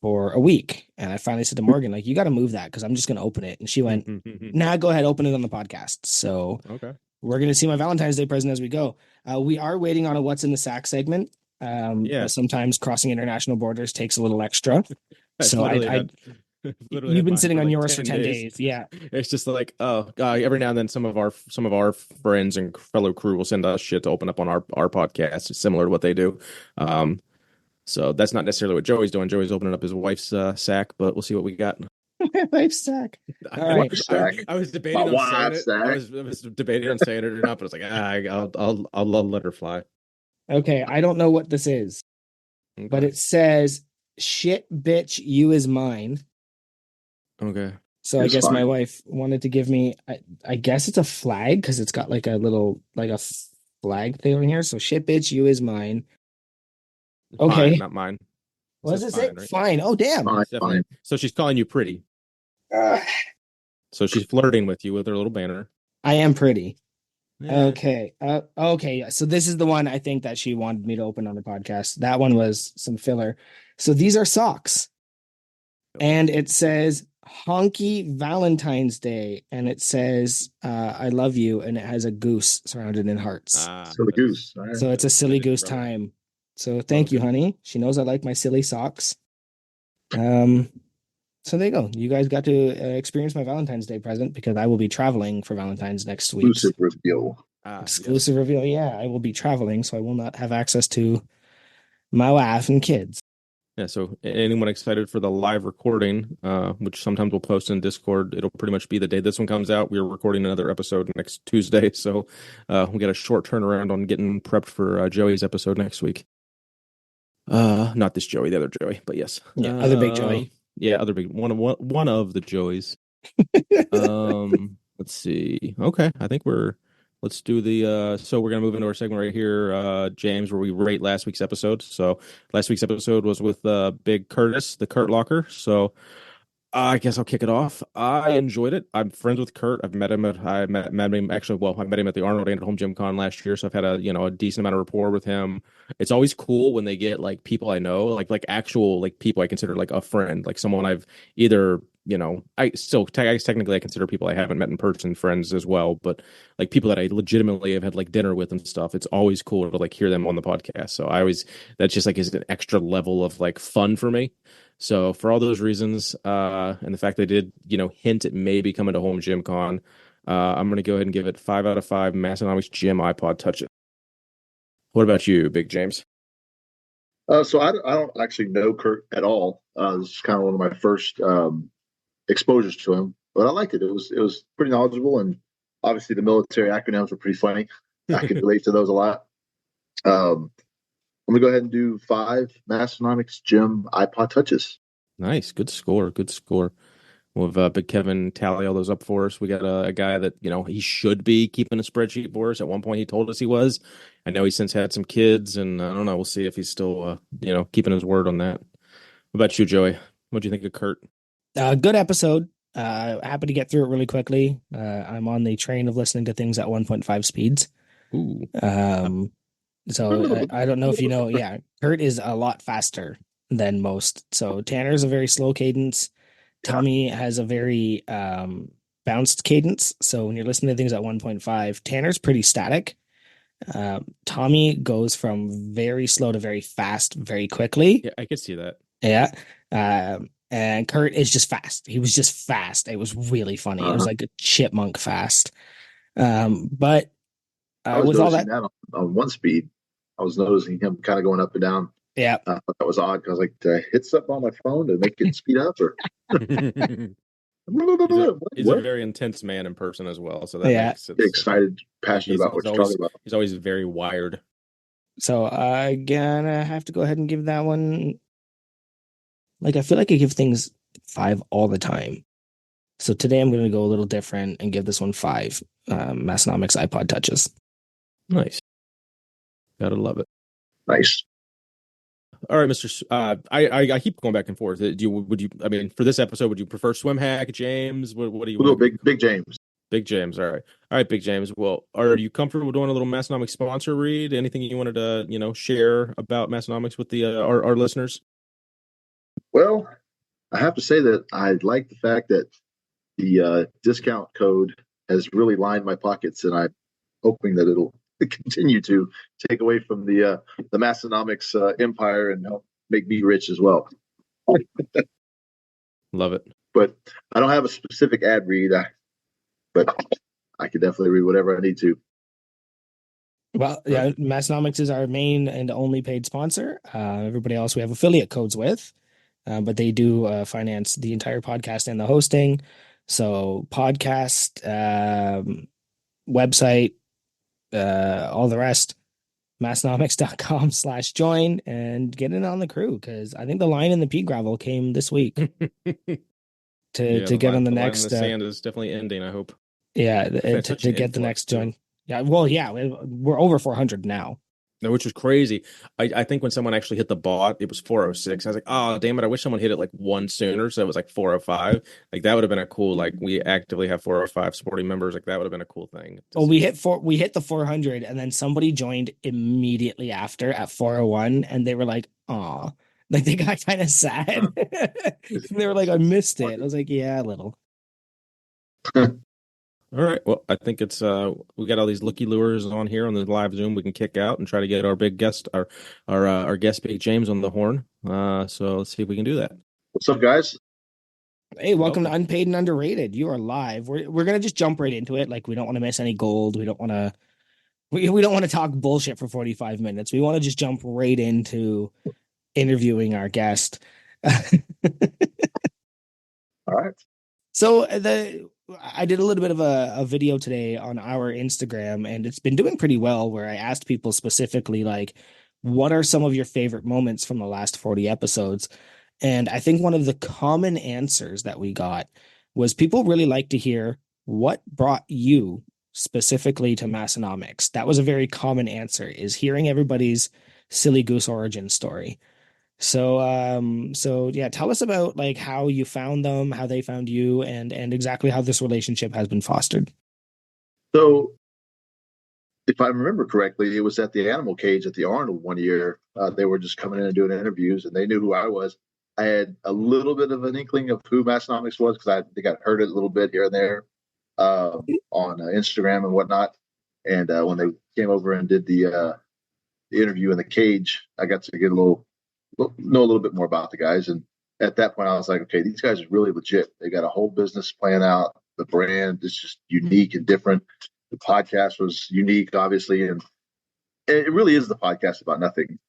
for a week. And I finally said to Morgan, like, you got to move that because I'm just gonna open it. And she went, nah, go ahead, open it on the podcast. So Okay. we're gonna see my Valentine's Day present as we go. We are waiting on a what's in the sack segment. Yeah. But sometimes crossing international borders takes a little extra. I've So literally I had literally you've had been mine sitting for on like yours for 10 10 days. days. Yeah. It's just like, oh, every now and then some of our friends and fellow crew will send us shit to open up on our podcast, similar to what they do. So that's not necessarily what Joey's doing. Joey's opening up his wife's sack, but we'll see what we got. My wife's sack. All I, right. Wife sack. I was My debating on saying wife it. I sack. was debating on saying it or not, but I was like, I'll let her fly. Okay. I don't know what this is, but Okay. it says, shit, bitch, you is mine. Okay. So I It's guess my fine. wife wanted to give me, I guess it's a flag because it's got like a little, like a flag thing on here. So shit, bitch, you is mine. Fine, Okay. not mine. It What does says it say? fine, right? Fine. Oh, damn. Fine, It's definitely fine. so she's calling you pretty. Uh, So she's flirting with you with her little banner. I am pretty. Yeah. Okay. Okay. So this is the one I think that she wanted me to open on the podcast. That one was some filler. So these are socks. And it says Honky Valentine's Day. And it says I love you. And it has a goose surrounded in hearts. So the That is goose. All right. So it's a that silly is goose relevant. time. So thank you, Okay. honey. She knows I like my silly socks. Um, so there you go. You guys got to experience my Valentine's Day present because I will be traveling for Valentine's next week. Exclusive reveal. Yes. Exclusive reveal. Yeah, I will be traveling, so I will not have access to my wife and kids. Yeah, so anyone excited for the live recording, which sometimes we'll post in Discord, it'll pretty much be the day this one comes out. We're recording another episode next Tuesday, so we got a short turnaround on getting prepped for Joey's episode next week. Not this Joey, the other Joey, but yes. Yeah, other big Joey. Yeah, other big one of the Joeys. Let's see. Okay, I think let's do the so we're gonna move into our segment right here, James, where we rate last week's episode. So last week's episode was with Big Curtis, the Kurt Locker. So I guess I'll kick it off. I enjoyed it. I'm friends with Kurt. Met him actually. Well, I met him at the Arnold at Home Gym Con last year, so I've had a decent amount of rapport with him. It's always cool when they get like people I know, like actual like people I consider like a friend, like someone I've either I guess technically I consider people I haven't met in person friends as well, but like people that I legitimately have had like dinner with and stuff. It's always cool to like hear them on the podcast. So I always that's just like is an extra level of like fun for me. So for all those reasons, and the fact they did, hint at maybe coming to Home Gym Con, I'm going to go ahead and give it 5 out of 5 Massonomics Gym iPod Touches. What about you, Big James? So I don't actually know Kurt at all. This is kind of one of my first exposures to him, but I liked it. It was pretty knowledgeable, and obviously the military acronyms were pretty funny. I could relate to those a lot. I'm gonna go ahead and do 5 Massonomics Gym iPod Touches. Nice, good score, good score. We'll have Big Kevin tally all those up for us. We got a guy that he should be keeping a spreadsheet for us. At one point, he told us he was. I know he's since had some kids, and I don't know. We'll see if he's still keeping his word on that. What about you, Joey? What do you think of Kurt? Good episode. Happy to get through it really quickly. I'm on the train of listening to things at 1.5 speeds. Ooh. So I don't know if you know. Yeah, Kurt is a lot faster than most. So Tanner's a very slow cadence. Tommy has a very bounced cadence. So when you're listening to things at 1.5, Tanner's pretty static. Tommy goes from very slow to very fast very quickly. Yeah, I could see that. Yeah. And Kurt is just fast. He was just fast. It was really funny. It was like a chipmunk fast. But I was with all noticing that, that on one speed. I was noticing him kind of going up and down. yeah. I thought that was odd because I was like, did I hit something on my phone to make it speed up or He's a what? very intense man in person as well, so that Yeah. makes it Get excited, passionate about what you're talking about. he's always very wired. So I'm gonna have to go ahead and give that one. Like I feel like I give things 5 all the time. So today I'm going to go a little different and give this one 5 Massenomics iPod Touches. Nice. Gotta love it. Nice. All right, Mr. I keep going back and forth. I mean, for this episode, would you prefer Swimhack, James? What do you We'll want go to Big James. Big James. All right, Big James. Well, are you comfortable doing a little Massonomics sponsor read? Anything you wanted to, share about Massonomics with the our listeners? Well, I have to say that I like the fact that the discount code has really lined my pockets, and I'm hoping that it'll continue to take away from the Massonomics empire and help make me rich as well. Love it. But I don't have a specific ad read, but I can definitely read whatever I need to. Well, yeah, Massonomics is our main and only paid sponsor. Everybody else we have affiliate codes with, but they do finance the entire podcast and the hosting. So podcast, website, all the rest, massonomics.com/join and get in on the crew, because I think the line in the pea gravel came this week to get on the next. The sand is definitely ending, I hope. Yeah, to get the next join. Yeah, well, yeah, we're over 400 now. Which was crazy. I think when someone actually hit the bot, it was 406. I was like, oh, damn it. I wish someone hit it like one sooner. So it was like 405. Like that would have been a cool, like we actively have 405 supporting members. Like that would have been a cool thing. Well, we hit the 400 and then somebody joined immediately after at 401 and they were like, "Aw." Like they got kind of sad. They were like, "I missed it." I was like, "Yeah, a little." All right. Well, I think it's we got all these looky lures on here on the live Zoom. We can kick out and try to get our big guest, our guest Big James on the horn. So let's see if we can do that. What's up, guys? Hey, welcome to Unpaid and Underrated. You are live. We're gonna just jump right into it. Like we don't want to miss any gold. We don't want to talk bullshit for 45 minutes. We want to just jump right into interviewing our guest. All right. So I did a little bit of a video today on our Instagram, and it's been doing pretty well, where I asked people specifically, like, what are some of your favorite moments from the last 40 episodes? And I think one of the common answers that we got was people really like to hear what brought you specifically to Massonomics. That was a very common answer, is hearing everybody's silly goose origin story. So yeah, tell us about like how you found them, how they found you, and exactly how this relationship has been fostered. So, if I remember correctly, it was at the animal cage at the Arnold one year. They were just coming in and doing interviews, and they knew who I was. I had a little bit of an inkling of who Massonomics was because I think I'd heard it a little bit here and there on Instagram and whatnot. And when they came over and did the interview in the cage, I got to get know a little bit more about the guys. And at that point, I was like, okay, these guys are really legit. They got a whole business plan out. The brand is just unique and different. The podcast was unique, obviously, and it really is the podcast about nothing.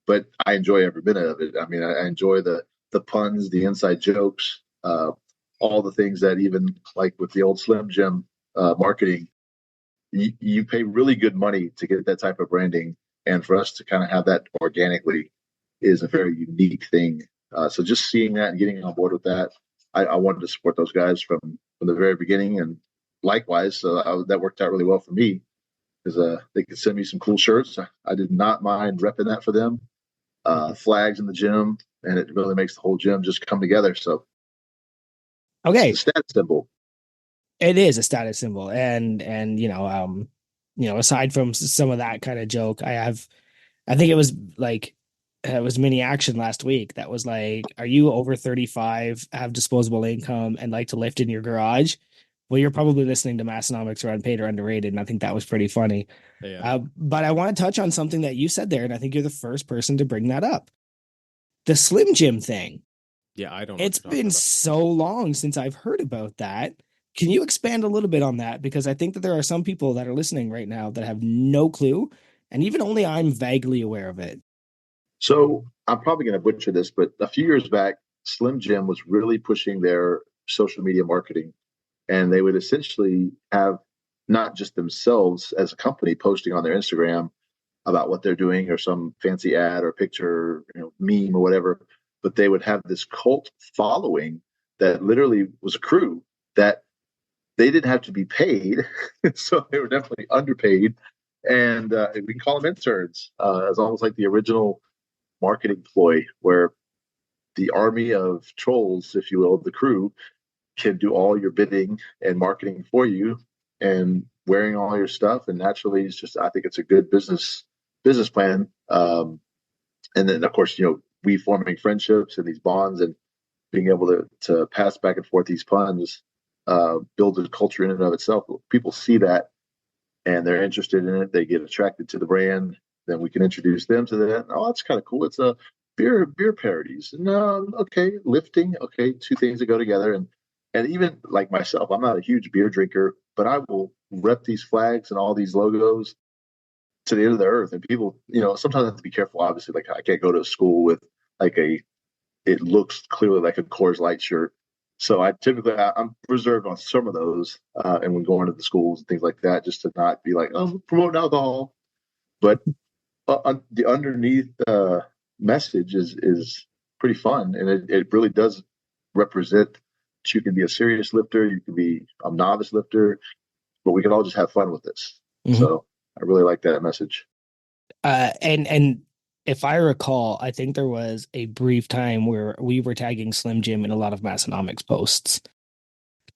But I enjoy every minute of it. I mean, I enjoy the puns, the inside jokes, all the things that even like with the old Slim Jim marketing, you pay really good money to get that type of branding. And for us to kind of have that organically is a very unique thing. So just seeing that and getting on board with that, I wanted to support those guys from the very beginning. And likewise, that worked out really well for me because they could send me some cool shirts. I did not mind repping that for them. Flags in the gym, and it really makes the whole gym just come together. So, okay, it's a status symbol. It is a status symbol, and aside from some of that kind of joke, I think it was like it was mini action last week that was like, are you over 35, have disposable income, and like to lift in your garage? Well, you're probably listening to Massonomics or Unpaid or Underrated, and I think that was pretty funny. Yeah. But I want to touch on something that you said there, and I think you're the first person to bring that up. The Slim Jim thing. Yeah, I don't know. It's been so long since I've heard about that. Can you expand a little bit on that? Because I think that there are some people that are listening right now that have no clue, and even only I'm vaguely aware of it. So I'm probably going to butcher this, but a few years back, Slim Jim was really pushing their social media marketing, and they would essentially have not just themselves as a company posting on their Instagram about what they're doing or some fancy ad or picture, meme or whatever, but they would have this cult following that literally was a crew. that they didn't have to be paid, so they were definitely underpaid, and we can call them interns. It's almost like the original marketing ploy, where the army of trolls, if you will, the crew, can do all your bidding and marketing for you, and wearing all your stuff. And naturally, it's just, I think it's a good business plan. And then, of course, we forming friendships and these bonds, and being able to pass back and forth these puns, builds a culture in and of itself. People see that and they're interested in it. They get attracted to the brand. Then we can introduce them to that. Oh, that's kind of cool. It's a beer parodies. No, okay, lifting. Okay, two things that go together. And even like myself, I'm not a huge beer drinker, but I will rep these flags and all these logos to the end of the earth. And people, sometimes I have to be careful. Obviously, like I can't go to a school with like it looks clearly like a Coors Light shirt. So I'm reserved on some of those, and when going to the schools and things like that, just to not be like, oh, promoting alcohol. But the underneath message is pretty fun, and it really does represent that you can be a serious lifter, you can be a novice lifter, but we can all just have fun with this. Mm-hmm. So I really like that message. And if I recall, I think there was a brief time where we were tagging Slim Jim in a lot of Massonomics posts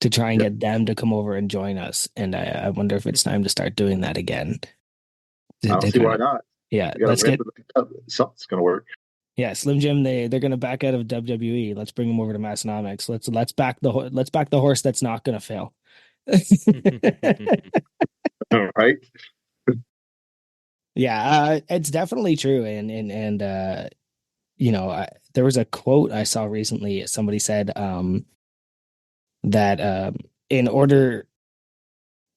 to try and get them to come over and join us. And I wonder if it's time to start doing that again. I don't see why not. Yeah, let's get something's going to work. Yeah, Slim Jim, they're going to back out of WWE. Let's bring them over to Massonomics. Let's back the horse that's not going to fail. All right. Yeah, it's definitely true. And there was a quote I saw recently. Somebody said that in order,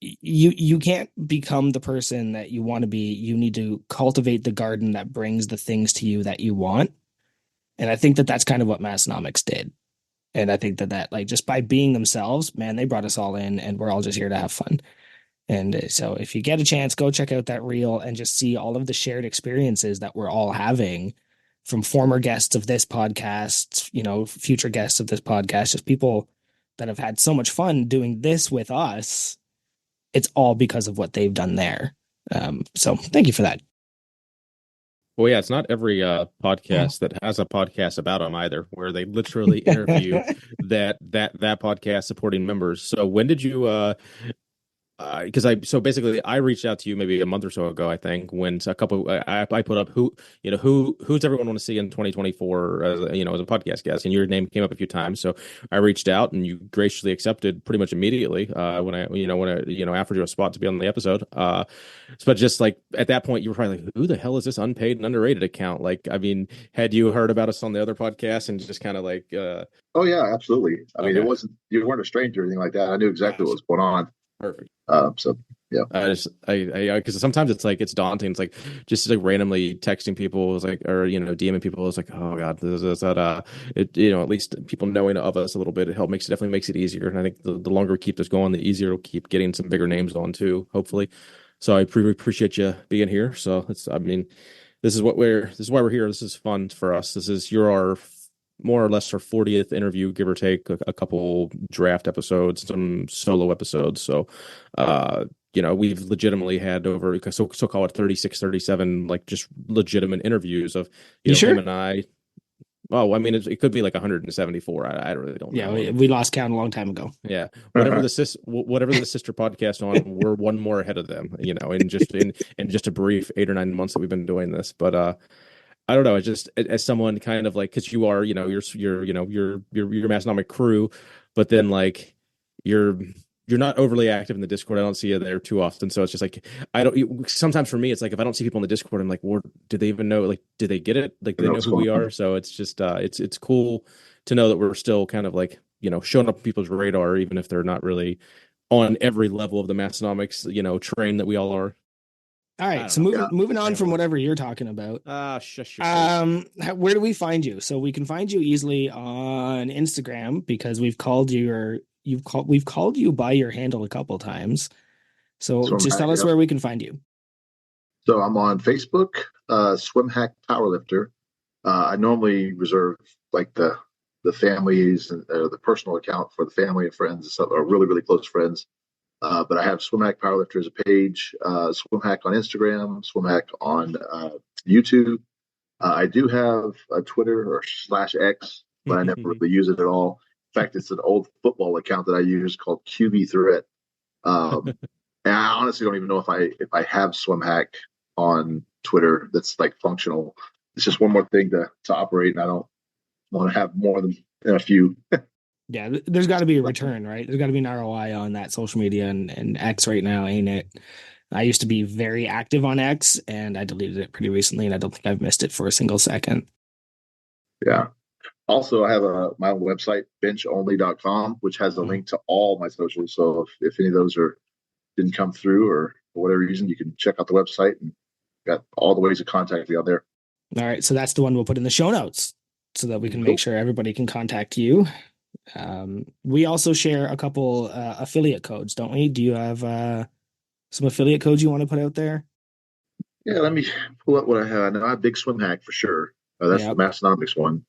you can't become the person that you want to be. You need to cultivate the garden that brings the things to you that you want. And I think that that's kind of what Massonomics did. And I think that like just by being themselves, man, they brought us all in, and we're all just here to have fun. And so if you get a chance, go check out that reel and just see all of the shared experiences that we're all having from former guests of this podcast, future guests of this podcast, just people that have had so much fun doing this with us. It's all because of what they've done there. So thank you for that. Well, yeah, it's not every podcast that has a podcast about them either, where they literally interview that podcast supporting members. So when did you because I reached out to you maybe a month or so ago, I think, when a couple I put up who's everyone want to see in 2024 as a podcast guest, and your name came up a few times. So I reached out, and you graciously accepted pretty much immediately when I offered you a spot to be on the episode. But just like at that point, you were probably like, who the hell is this unpaid and underrated account? Like, I mean, had you heard about us on the other podcast and just kind of like oh yeah, absolutely. I mean, you weren't a stranger or anything like that. I knew exactly what was going on. Perfect. So yeah, because sometimes it's daunting. It's like just like randomly texting people, it's like, or DMing people. It's like, oh god, this that at least people knowing of us a little bit, definitely makes it easier. And I think the longer we keep this going, the easier we'll keep getting some bigger names on too, hopefully. So I appreciate you being here. So this is why we're here. This is fun for us. You're our more or less our 40th interview, give or take a couple draft episodes, some solo episodes. So, we've legitimately had over, so call it 36, 37, like just legitimate interviews of, sure? him and I. Oh, I mean, it could be like 174. I really don't know. Yeah, we lost count a long time ago. Yeah, whatever the sister podcast on, we're one more ahead of them. In just a brief 8 or 9 months that we've been doing this, but I don't know. It's just as someone kind of like, because you are, your Massonomic crew, but then like you're not overly active in the Discord. I don't see you there too often, so it's just like sometimes for me, it's like if I don't see people in the Discord, I'm like, well, do they even know? Like, do they get it? Like, do they know who we are? So it's just it's cool to know that we're still kind of like showing up on people's radar, even if they're not really on every level of the Massonomics train that we all are. All right, so moving on from whatever you're talking about. Shush yourself. Where do we find you? So we can find you easily on Instagram because we've called you by your handle a couple times. So just tell us where we can find you. So I'm on Facebook, Swimhack Powerlifter. I normally reserve like the the families and the personal account for the family and friends and stuff, or really really close friends. But I have Swimhack Powerlifter as a page, Swimhack on Instagram, Swimhack on YouTube. I do have a Twitter or slash X, but I never really use it at all. In fact, it's an old football account that I use called QB Threat. And I honestly don't even know if I have SwimHack on Twitter that's like functional. It's just one more thing to operate, and I don't want to have more than a few. Yeah, there's got to be a return, right? There's got to be an ROI on that social media and X right now, ain't it? I used to be very active on X, and I deleted it pretty recently, and I don't think I've missed it for a single second. Yeah. Also, I have my own website, benchonly.com, which has a link to all my socials. So if any of those didn't come through or for whatever reason, you can check out the website and got all the ways to contact me on there. All right, so that's the one we'll put in the show notes so that we can make sure everybody can contact you. We also share a couple affiliate codes, don't we? Do you have some affiliate codes you want to put out there? Yeah, let me pull up what I have. I know I have Big Swimhack for sure. That's the Massonomics one.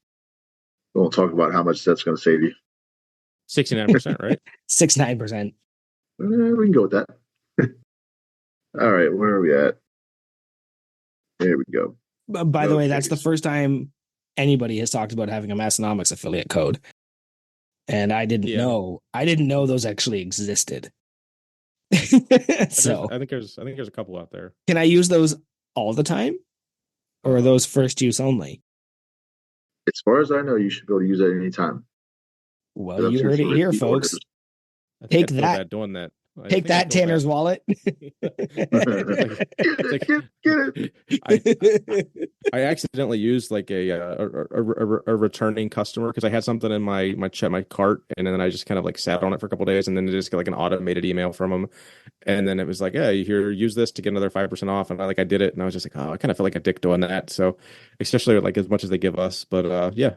We won't talk about how much that's going to save you. 69%, right? 69%. We can go with that. All right, where are we at? There we go. By the way, that's the first time anybody has talked about having a Massonomics affiliate code. And I didn't know. I didn't know those actually existed. So I think there's a couple out there. Can I use those all the time? Or are those first use only? As far as I know, you should be able to use it at any time. Well, you heard it here, folks. Take that. Doing that. Take that, Tanner's wallet. I accidentally used like a returning customer because I had something in my cart, and then I just kind of like sat on it for a couple of days, and then it just got like an automated email from them, and then it was like, yeah, you here, use this to get another 5% off, and I did it, and I was just like, oh, I kind of feel like a dick doing that. So, especially like as much as they give us, but yeah,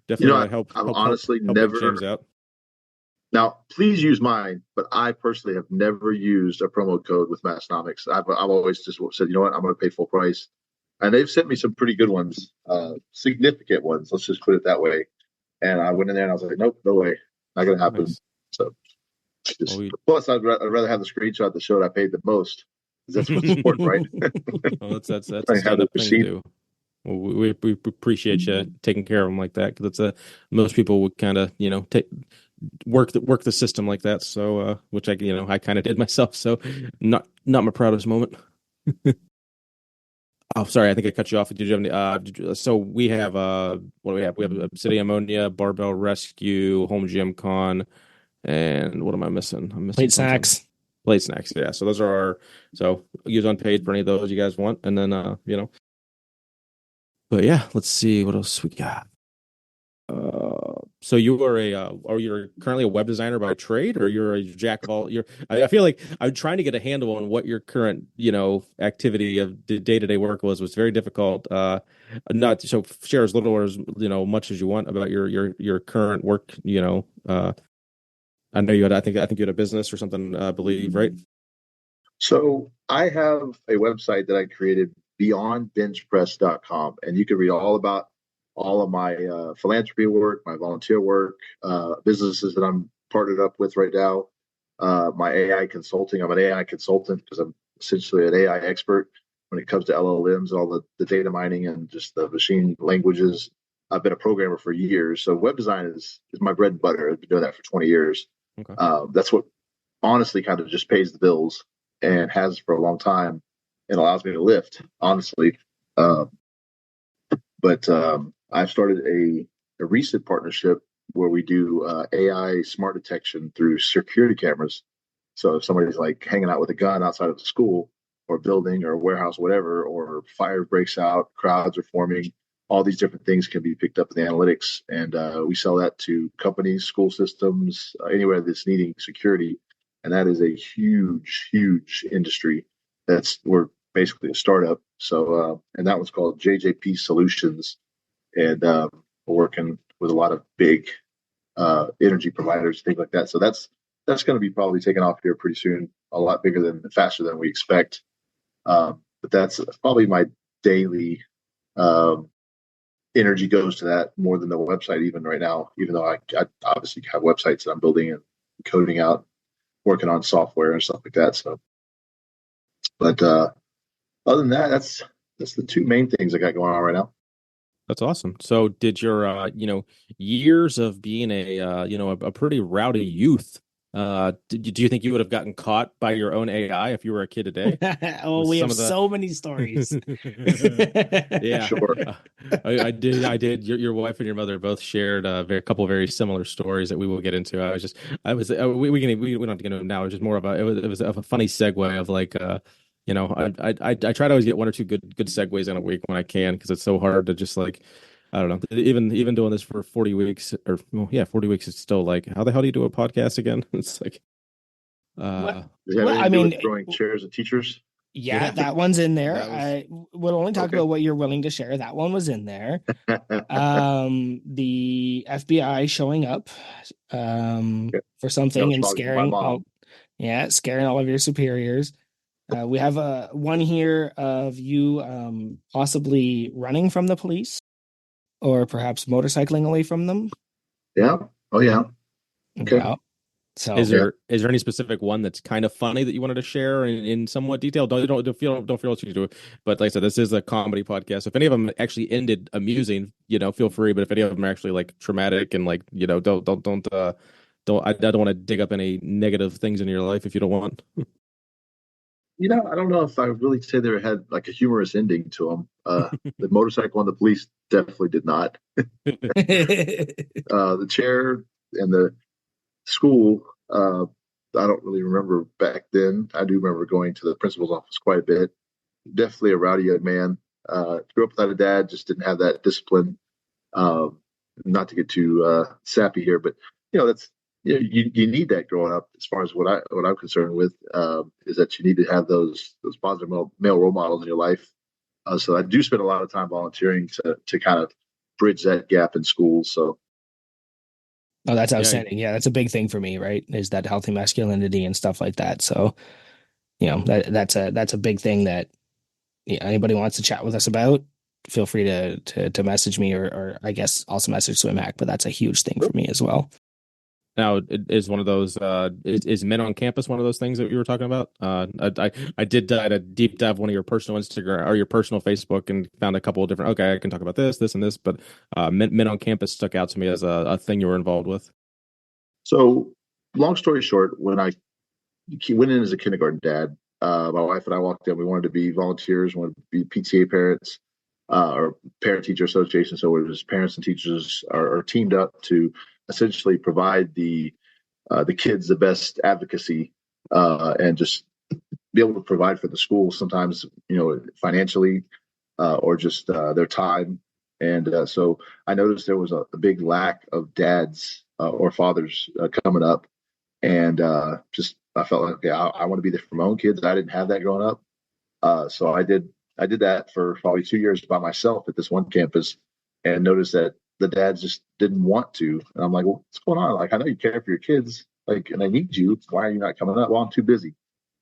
definitely help honestly help never James out. Now, please use mine, but I personally have never used a promo code with Massonomics. I've always just said, you know what, I'm going to pay full price. And they've sent me some pretty good ones, significant ones. Let's just put it that way. And I went in there and I was like, nope, no way. Not going to happen. Nice. So, plus, I'd rather have the screenshot that showed I paid the most. That's what's important, right? Well, that's a stand-up thing to do. Well, we appreciate you taking care of them like that, because that's most people would kind of work the system like that. So which I kind of did myself. So not my proudest moment. Oh, sorry, I think I cut you off. Did you have any? So we have what do we have? We have Obsidian Ammonia, Barbell Rescue, Home Gym Con, and what am I missing? I'm missing Plate Snacks. Plate Snacks, yeah. So those are so use unpaid for any of those you guys want, and then But yeah, let's see what else we got. So you are you're currently a web designer by trade, or you're a jack of all? I feel like I'm trying to get a handle on what your current activity of day-to-day work was very difficult. Not so share as little or as much as you want about your current work. I know you had. I think you had a business or something. I believe, right? So I have a website that I created, beyondbenchpress.com, and you can read all about all of my philanthropy work, my volunteer work, businesses that I'm partnered up with right now, my AI consulting. I'm an AI consultant because I'm essentially an AI expert when it comes to LLMs, all the data mining and just the machine languages. I've been a programmer for years. So web design is my bread and butter. I've been doing that for 20 years. Okay. That's what honestly kind of just pays the bills and has for a long time and allows me to lift, honestly. But I've started a recent partnership where we do AI smart detection through security cameras. So if somebody's like hanging out with a gun outside of the school or building or warehouse, whatever, or fire breaks out, crowds are forming, all these different things can be picked up in the analytics. And we sell that to companies, school systems, anywhere that's needing security. And that is a huge, huge industry. We're basically a startup. So, and that one's called JJP Solutions. And we're working with a lot of big energy providers, things like that. So that's going to be probably taking off here pretty soon, a lot faster than we expect. But that's probably my daily energy goes to that more than the website even right now, even though I obviously have websites that I'm building and coding out, working on software and stuff like that. So, but other than that, that's the two main things I got going on right now. That's awesome. So did your years of being a pretty rowdy youth, do you think you would have gotten caught by your own AI if you were a kid today Oh, with we some have of the so many stories. Yeah, Sure. I did. Your wife and your mother both shared a couple of very similar stories that we will get into. We don't have to get into it now. It was just more of it was a funny segue of like, I try to always get one or two good segues in a week when I can because it's so hard to just like, I don't know. Even doing this for 40 weeks or well, yeah, 40 weeks is still like, how the hell do you do a podcast again? It's like, What? Does it have Well, anything I to do with mean, throwing chairs at teachers? yeah, yeah, that one's in there. that was I will only talk Okay. about what you're willing to share. That one was in there. The FBI showing up for That something was and probably my mom. scaring all of your superiors. We have one here of you possibly running from the police or perhaps motorcycling away from them. Yeah. Oh yeah. Okay. Yeah. Is So Yeah. there any specific one that's kind of funny that you wanted to share in somewhat detail? Don't feel what you do. But like I said, this is a comedy podcast. So if any of them actually ended amusing, feel free. But if any of them are actually like traumatic and like don't I don't want to dig up any negative things in your life if you don't want. I don't know if I really say they had like a humorous ending to them. The motorcycle and the police definitely did not. The chair and the school, I don't really remember back then. I do remember going to the principal's office quite a bit. Definitely a rowdy young man. Grew up without a dad, just didn't have that discipline. Um, Not to get too sappy here, but that's you need that growing up. As far as what I'm concerned with is that you need to have those positive male role models in your life. So I do spend a lot of time volunteering to kind of bridge that gap in schools. So Oh, that's Yeah, outstanding. Yeah, that's a big thing for me, right? Is that healthy masculinity and stuff like that. So, that's a big thing that anybody wants to chat with us about, feel free to message me or I guess also message Swimhack, but that's a huge thing for me as well. now it is one of those. Is Men on Campus one of those things that you were talking about? I did a deep dive one of your personal Instagram or your personal Facebook and found a couple of different. Okay, I can talk about this and this, but Men on Campus stuck out to me as a thing you were involved with. so long story short, when I went in as a kindergarten dad, my wife and I walked in. We wanted to be volunteers, wanted to be PTA parents or parent teacher association. So it was parents and teachers are teamed up to essentially provide the kids the best advocacy and just be able to provide for the school. Sometimes financially or just their time. And so I noticed there was a big lack of dads or fathers coming up, and just I felt like, okay, I want to be there for my own kids. I didn't have that growing up, so I did that for probably 2 years by myself at this one campus, and noticed that the dads just didn't want to. And I'm like, well, what's going on? Like, I know you care for your kids, like, and I need you. Why are you not coming up? Well, I'm too busy.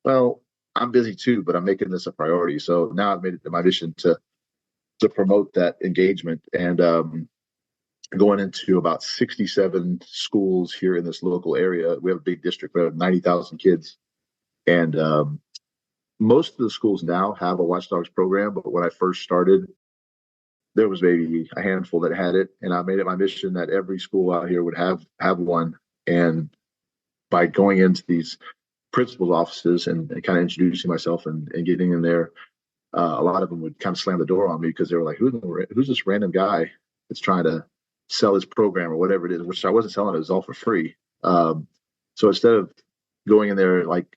Well, I'm busy too, but I'm making this a priority. So now I've made it my mission to promote that engagement and going into about 67 schools here in this local area. We have a big district. We have 90,000 kids, and most of the schools now have a Watchdogs program. But when I first started, there was maybe a handful that had it, and I made it my mission that every school out here would have one. And by going into these principals' offices and kind of introducing myself and getting in there, a lot of them would kind of slam the door on me because they were like, who's this random guy that's trying to sell his program or whatever it is, which I wasn't selling. It was all for free. So instead of going in there like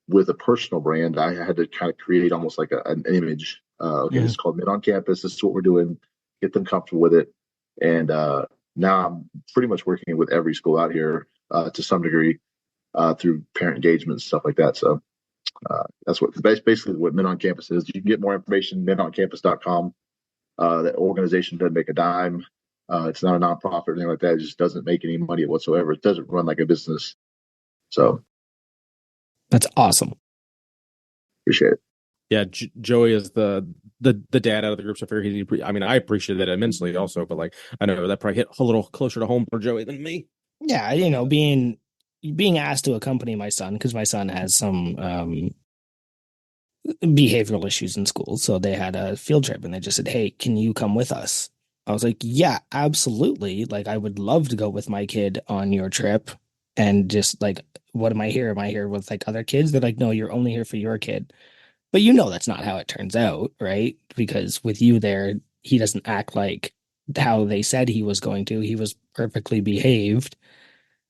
with a personal brand, I had to kind of create almost like an image. Okay, this is called Men on Campus. This is what we're doing. Get them comfortable with it. And now I'm pretty much working with every school out here to some degree through parent engagement and stuff like that. So that's basically what Men on Campus is. You can get more information, menoncampus.com. That organization doesn't make a dime. It's not a nonprofit or anything like that. It just doesn't make any money whatsoever. It doesn't run like a business. So That's awesome. appreciate it. Yeah, Joey is the dad out of the group. So I figured I mean, I appreciate that immensely also, but like I know that probably hit a little closer to home for Joey than me. Yeah, being asked to accompany my son because my son has some behavioral issues in school. So they had a field trip and they just said, "Hey, can you come with us?" I was like, "Yeah, absolutely. Like I would love to go with my kid on your trip." And just like, what am I here? Am I here with like other kids? They're like, "No, you're only here for your kid." But that's not how it turns out, right? Because with you there, he doesn't act like how they said he was going to. He was perfectly behaved.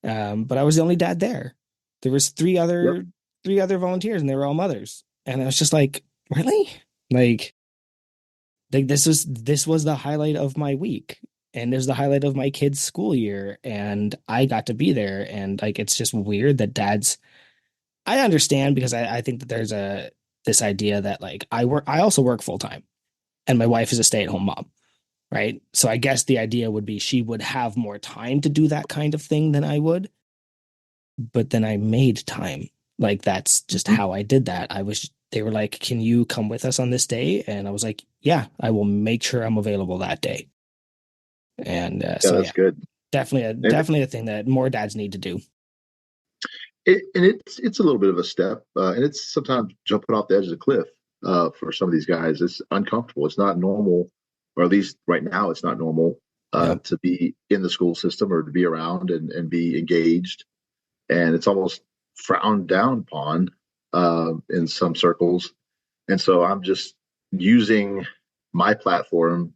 But I was the only dad there. There was Yep. three other volunteers, and they were all mothers. And I was just like, really? Like, this was the highlight of my week, and there's the highlight of my kid's school year, and I got to be there. And like, it's just weird that dads. I understand because I think that there's this idea that like I also work full time, and my wife is a stay-at-home mom, right? So I guess the idea would be she would have more time to do that kind of thing than I would, but then I made time. Like that's just Mhm. how I did that. They were like, "Can you come with us on this day?" And I was like, "Yeah, I will make sure I'm available that day." And Yeah, so that's yeah, good. And definitely a thing that more dads need to do. it's a little bit of a step, and it's sometimes jumping off the edge of the cliff for some of these guys. It's uncomfortable. It's not normal, or at least right now, it's not normal Yep. to be in the school system or to be around and be engaged. And it's almost frowned down upon in some circles. And so I'm just using my platform,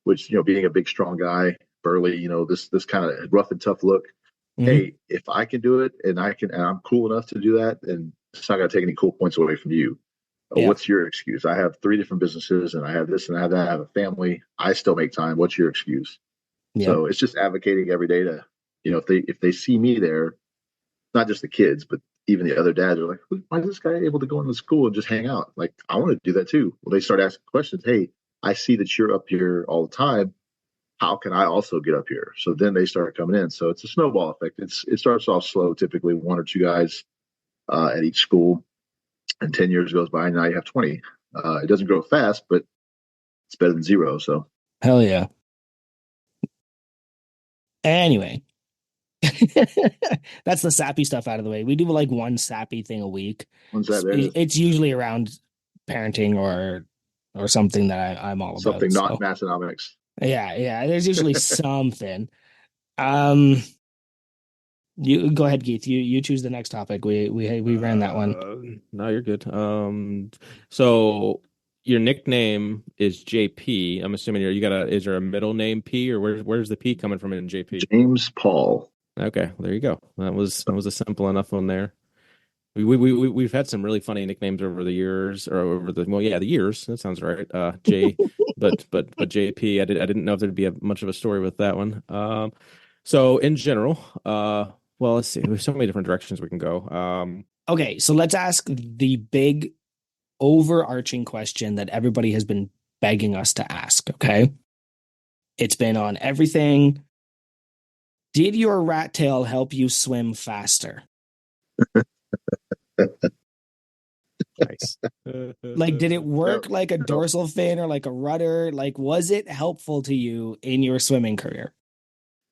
which being a big, strong guy, burly, this kind of rough and tough look. Hmm. Hey, if I can do it and I'm cool enough to do that, then it's not going to take any cool points away from you. Yeah. What's your excuse? I have three different businesses and I have this and I have that. I have a family. I still make time. What's your excuse? Yep. So it's just advocating every day to, if they see me there, not just the kids, but even the other dads are like, why is this guy able to go into school and just hang out? Like, I want to do that too. Well, they start asking questions. Hey, I see that you're up here all the time. How can I also get up here? So then they start coming in. So it's a snowball effect. It starts off slow, typically one or two guys at each school, and 10 years goes by, and now you have 20. It doesn't grow fast, but it's better than zero. So Hell yeah. Anyway, that's the sappy stuff out of the way. We do like one sappy thing a week. when's that? There it is. It's usually around parenting or something that I'm all about. Something not So Massonomics. yeah. There's usually something. Um, you go ahead, Keith. You choose the next topic. We ran that one. No, you're good. So your nickname is JP. I'm assuming you got is there a middle name P or where's the P coming from in JP? James Paul. Okay, well, there you go. That was a simple enough one there. We've had some really funny nicknames over the years, or over the years. That sounds right. But JP. I didn't know if there'd be much of a story with that one. So in general, well, let's see. There's so many different directions we can go. Okay, so let's ask the big overarching question that everybody has been begging us to ask. Okay, it's been on everything. Did your rat tail help you swim faster? Nice. Like, did it No, work like a no. dorsal fin or like a rudder? Like, was it helpful to you in your swimming career?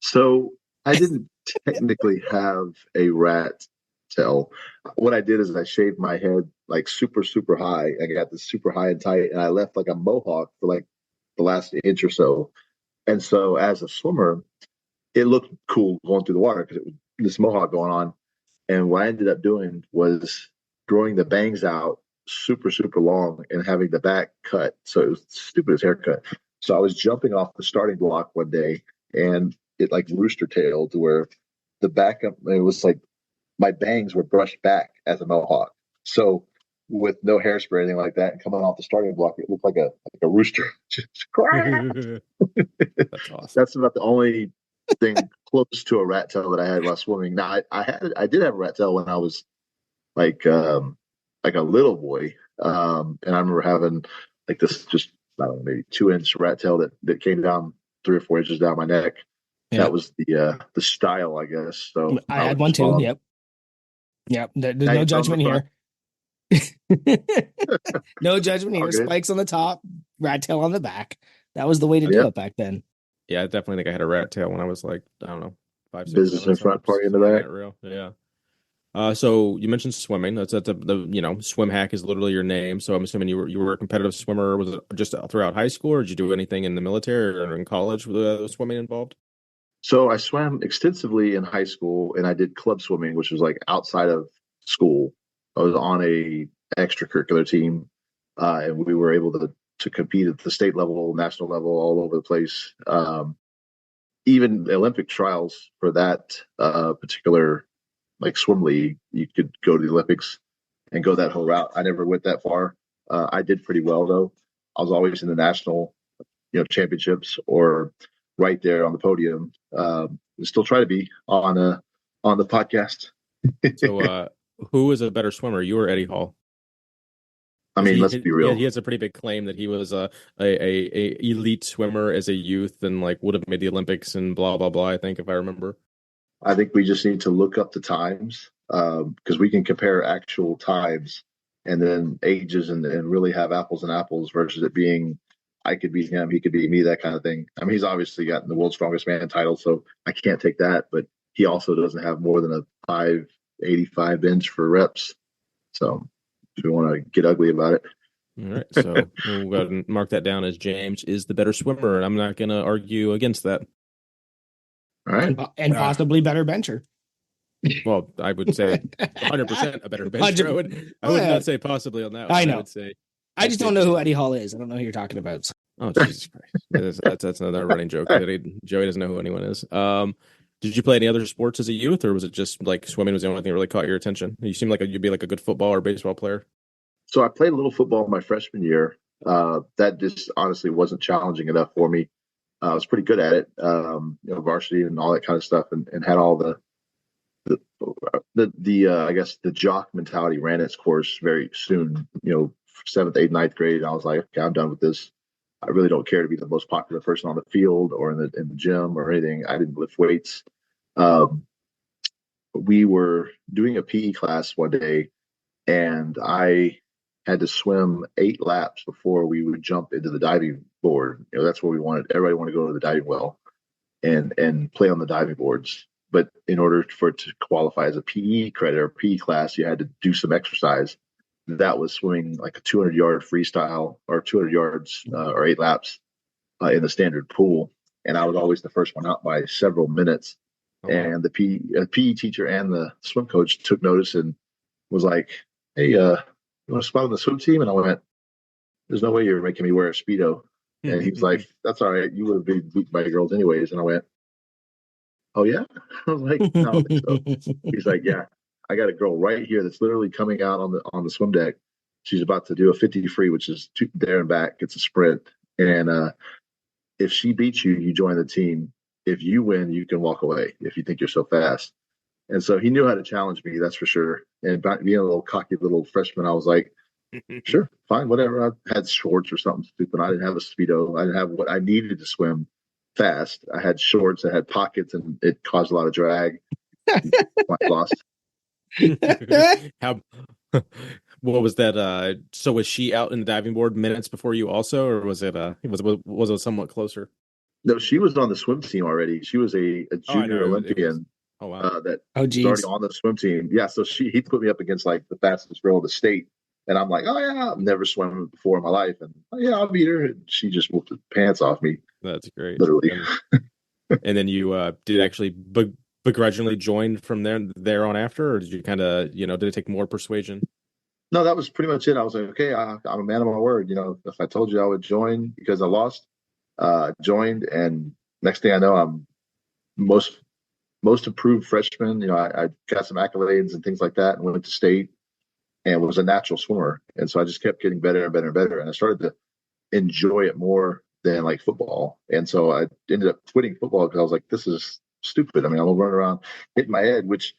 So I didn't technically have a rat tail. What I did is I shaved my head like super, super high. I got this super high and tight, and I left like a mohawk for like the last inch or so. And so as a swimmer, it looked cool going through the water because it was this mohawk going on. And what I ended up doing was growing the bangs out super, super long and having the back cut. So it was the stupidest haircut. So I was jumping off the starting block one day and it like rooster tailed to where the back of it was like my bangs were brushed back as a mohawk. So with no hairspray or anything like that and coming off the starting block, it looked like a rooster. Just That's awesome. That's about the only thing close to a rat tail that I had while swimming. Now I did have a rat tail when I was like like a little boy. And I remember having like this just I don't know, maybe 2 inch rat tail that came down 3 or 4 inches down my neck. Yeah, That was the style, I guess. So I I was had one just too. on. Yep. Yep. There's Now no you tell them judgment the front. here. No judgment All here. good. Spikes on the top, rat tail on the back. That was the way to do Yeah. it back then. Yeah, I definitely think I had a rat tail when I was like, I don't know, 5, 6, Business 7, in front, party in the something back. that real. Yeah. So you mentioned swimming. That's the swim hack is literally your name. So I'm assuming you were a competitive swimmer. Was it just throughout high school, or did you do anything in the military or in college with swimming involved? So I swam extensively in high school, and I did club swimming, which was like outside of school. I was on a extracurricular team, and we were able to compete at the state level, national level, all over the place. Even the Olympic trials for that particular like swim league, you could go to the Olympics and go that whole route. I never went that far. I did pretty well though. I was always in the national, championships or right there on the podium. Still try to be on the podcast. So who was a better swimmer, you or Eddie Hall? I Because mean, let's be real. he has a pretty big claim that he was a elite swimmer as a youth and like would have made the Olympics and blah blah blah. I think if I remember. I think we just need to look up the times because we can compare actual times and then ages and really have apples and apples versus it being I could beat him, he could beat me, that kind of thing. I mean, he's obviously gotten the world's strongest man title, so I can't take that, but he also doesn't have more than a 585 bench for reps. So if we want to get ugly about it. All right, so we'll go ahead and mark that down as James is the better swimmer, and I'm not going to argue against that. All right. And possibly better bencher. Well, I would say 100% a better bencher. I would not say possibly on that one. I know. I would say I just don't know who Eddie Hall is. I don't know who you're talking about. So. Oh, Jesus Christ. That's another running joke. Joey doesn't know who anyone is. Did you play any other sports as a youth, or was it just like swimming was the only thing that really caught your attention? You seem like you'd be like a good football or baseball player. So I played a little football my freshman year. That just honestly wasn't challenging enough for me. I was pretty good at it, varsity and all that kind of stuff, and had all the I guess the jock mentality ran its course very soon. Seventh, eighth, ninth grade, I was like, okay, I'm done with this. I really don't care to be the most popular person on the field or in the gym or anything. I didn't lift weights. We were doing a PE class one day, and I had to swim 8 laps before we would jump into the diving board. That's where everybody wanted to go to the diving well and play on the diving boards. But in order for it to qualify as a PE credit or PE class, you had to do some exercise. That was swimming like a 200-yard freestyle or 200 yards or 8 laps in the standard pool. And I was always the first one out by several minutes. Oh, and the PE teacher and the swim coach took notice and was like, hey, you want to spot on the swim team? And I went, there's no way you're making me wear a Speedo. And he was like, that's all right. You would have been beaten by the girls anyways. And I went, oh, yeah? I was like, no. So he's like, yeah, I got a girl right here that's literally coming out on the swim deck. She's about to do a 50 free, which is there and back. It's a sprint. And if she beats you, you join the team. If you win, you can walk away if you think you're so fast. And so he knew how to challenge me, that's for sure. And being a little cocky little freshman, I was like, sure, fine, whatever. I had shorts or something stupid. I didn't have a Speedo. I didn't have what I needed to swim fast. I had shorts, I had pockets, and it caused a lot of drag. I lost. How? What was that? So was she out in the diving board minutes before you also, or was it was it somewhat closer? No, she was on the swim team already. She was a junior Olympian. Oh wow! That was already on the swim team. Yeah, so he put me up against like the fastest girl in the state, and I'm like, oh yeah, I've never swum before in my life, and oh, yeah, I'll beat her. And she just whooped the pants off me. That's great, literally. And then you did actually begrudgingly join from there on after, or did you kind of did it take more persuasion? No, that was pretty much it. I was like, okay, I'm a man of my word. If I told you I would join because I lost, joined, and next thing I know, I'm most improved freshman. I got some accolades and things like that, and went to state, and was a natural swimmer. And so I just kept getting better and better and better, and I started to enjoy it more than like football. And so I ended up quitting football because I was like, this is stupid. I mean, I'm running around hitting my head. Which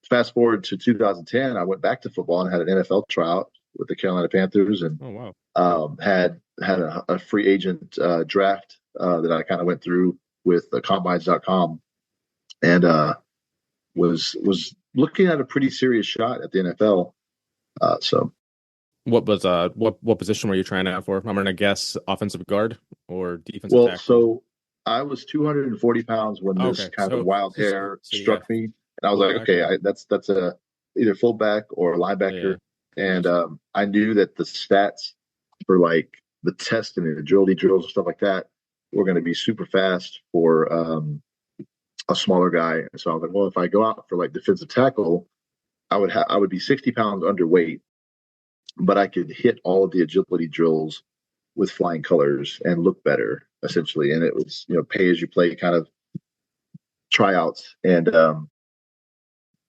fast forward to 2010, I went back to football and had an NFL tryout with the Carolina Panthers, and oh, wow. Had a free agent draft that I kind of went through with combines.com, and was looking at a pretty serious shot at the NFL. So What was what position were you trying out for? I'm gonna guess offensive guard or defensive well, tackle. so I was 240 pounds when this Okay, kind of wild hair so yeah, struck me, and I was like, fullback. okay, that's a either fullback or a Yeah, linebacker, and gotcha. I knew that the stats for like the testing and the agility drills and stuff like that were going to be super fast for a smaller guy. And so I was like, well, if I go out for like defensive tackle, I would be 60 pounds underweight, but I could hit all of the agility drills with flying colors and look better essentially. And it was, pay as you play kind of tryouts. And I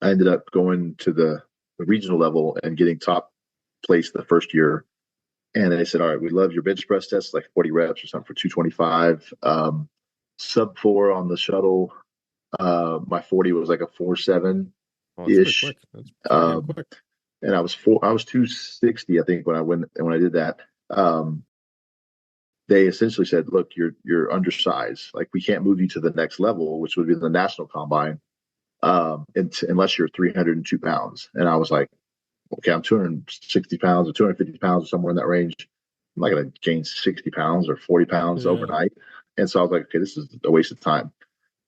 ended up going to the regional level and getting top place the first year. And they said, all right, we love your bench press test, like 40 reps or something for 225. Sub 4 on the shuttle. My 40 was like a 4.7 Oh, that's pretty ish. quick. That's pretty damn quick. And I was 260, I think, when I did that. They essentially said, look, you're undersized. Like, we can't move you to the next level, which would be the national combine, unless you're 302 pounds. And I was like, okay, I'm 260 pounds or 250 pounds or somewhere in that range. I'm not going to gain 60 pounds or 40 pounds Yeah. overnight. And so I was like, okay, this is a waste of time.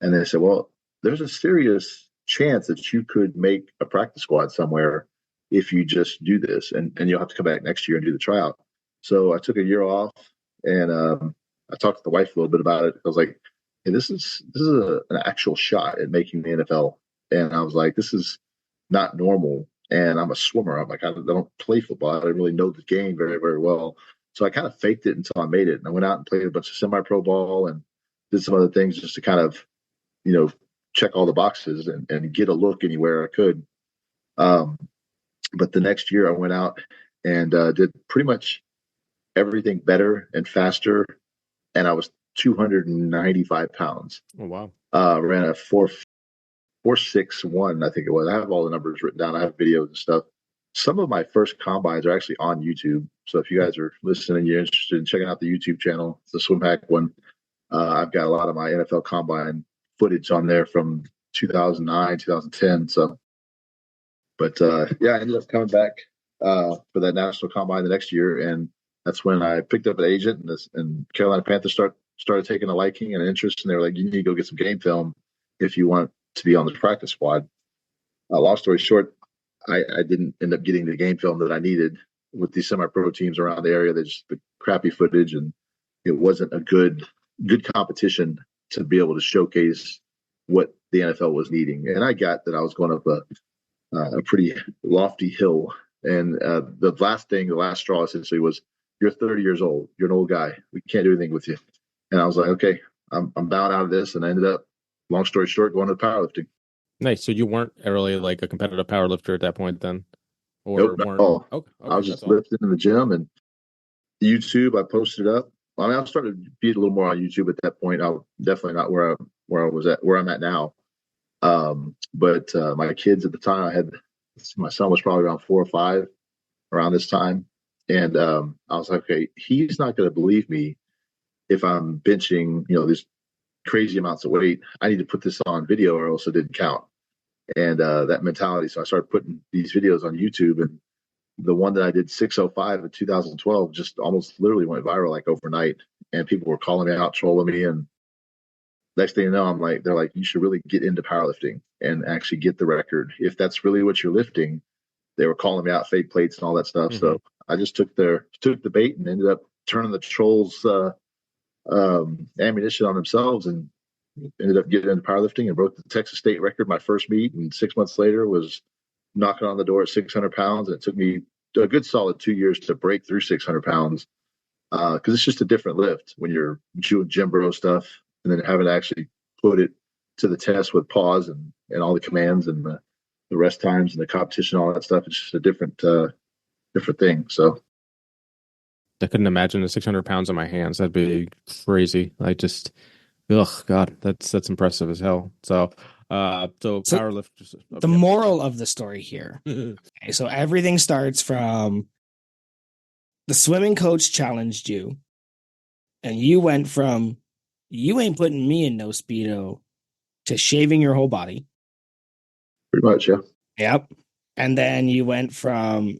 And they said, well, there's a serious chance that you could make a practice squad somewhere if you just do this, and you'll have to come back next year and do the tryout. So I took a year off, and I talked to the wife a little bit about it. I was like, hey, this is an actual shot at making the NFL. And I was like, this is not normal. And I'm a swimmer. I'm like, I don't play football. I don't really know the game very, very well. So I kind of faked it until I made it. And I went out and played a bunch of semi-pro ball and did some other things just to kind of, check all the boxes and get a look anywhere I could. Um, but the next year I went out and did pretty much everything better and faster. And I was 295 pounds. Oh wow. Ran a 4.61, I think it was. I have all the numbers written down. I have videos and stuff. Some of my first combines are actually on YouTube. So if you guys are listening, you're interested in checking out the YouTube channel, the Swimhack one. I've got a lot of my NFL combine footage on there from 2009, 2010. So, but yeah, I ended up coming back for that national combine the next year, and that's when I picked up an agent, and Carolina Panthers started taking a liking and an interest, and they were like, "You need to go get some game film if you want to be on the practice squad." Long story short, I didn't end up getting the game film that I needed with these semi-pro teams around the area. They just the crappy footage, and it wasn't a good competition to be able to showcase what the NFL was needing. And I got that I was going up a pretty lofty hill. And the last straw essentially was, you're 30 years old. You're an old guy. We can't do anything with you. And I was like, okay, I'm bowing out of this. And I ended up, long story short, going to powerlifting. Nice. So you weren't really like a competitive power lifter at that point then? Or Nope, not at weren't? all. Okay, I okay, was that's just all. lifting in the gym, and YouTube, I posted up. I mean, I started to be a little more on YouTube at that point. I was definitely not where I'm at now. But my kids at the time, my son was probably around 4 or 5 around this time. And I was like, okay, he's not going to believe me if I'm benching, these crazy amounts of weight. I need to put this on video or else it didn't count. And that mentality. So I started putting these videos on YouTube, and the one that I did 605 in 2012 just almost literally went viral like overnight. And people were calling me out, trolling me. And next thing you know, they're like, you should really get into powerlifting and actually get the record. If that's really what you're lifting, they were calling me out, fake plates and all that stuff. Mm-hmm. So I just took the bait and ended up turning the trolls ammunition on themselves, and ended up getting into powerlifting and broke the Texas state record my first meet. And 6 months later was knocking on the door at 600 pounds. And it took me a good solid 2 years to break through 600 pounds. Cause it's just a different lift when you're doing gym bro stuff and then having to actually put it to the test with pause and all the commands and the rest times and the competition, all that stuff. It's just a different thing. So I couldn't imagine the 600 pounds in my hands. That'd be crazy. God, that's impressive as hell. So power lifters. The moral of the story here. Okay, so everything starts from the swimming coach challenged you, and you went from, you ain't putting me in no Speedo, to shaving your whole body. pretty much, yeah. Yep. And then you went from,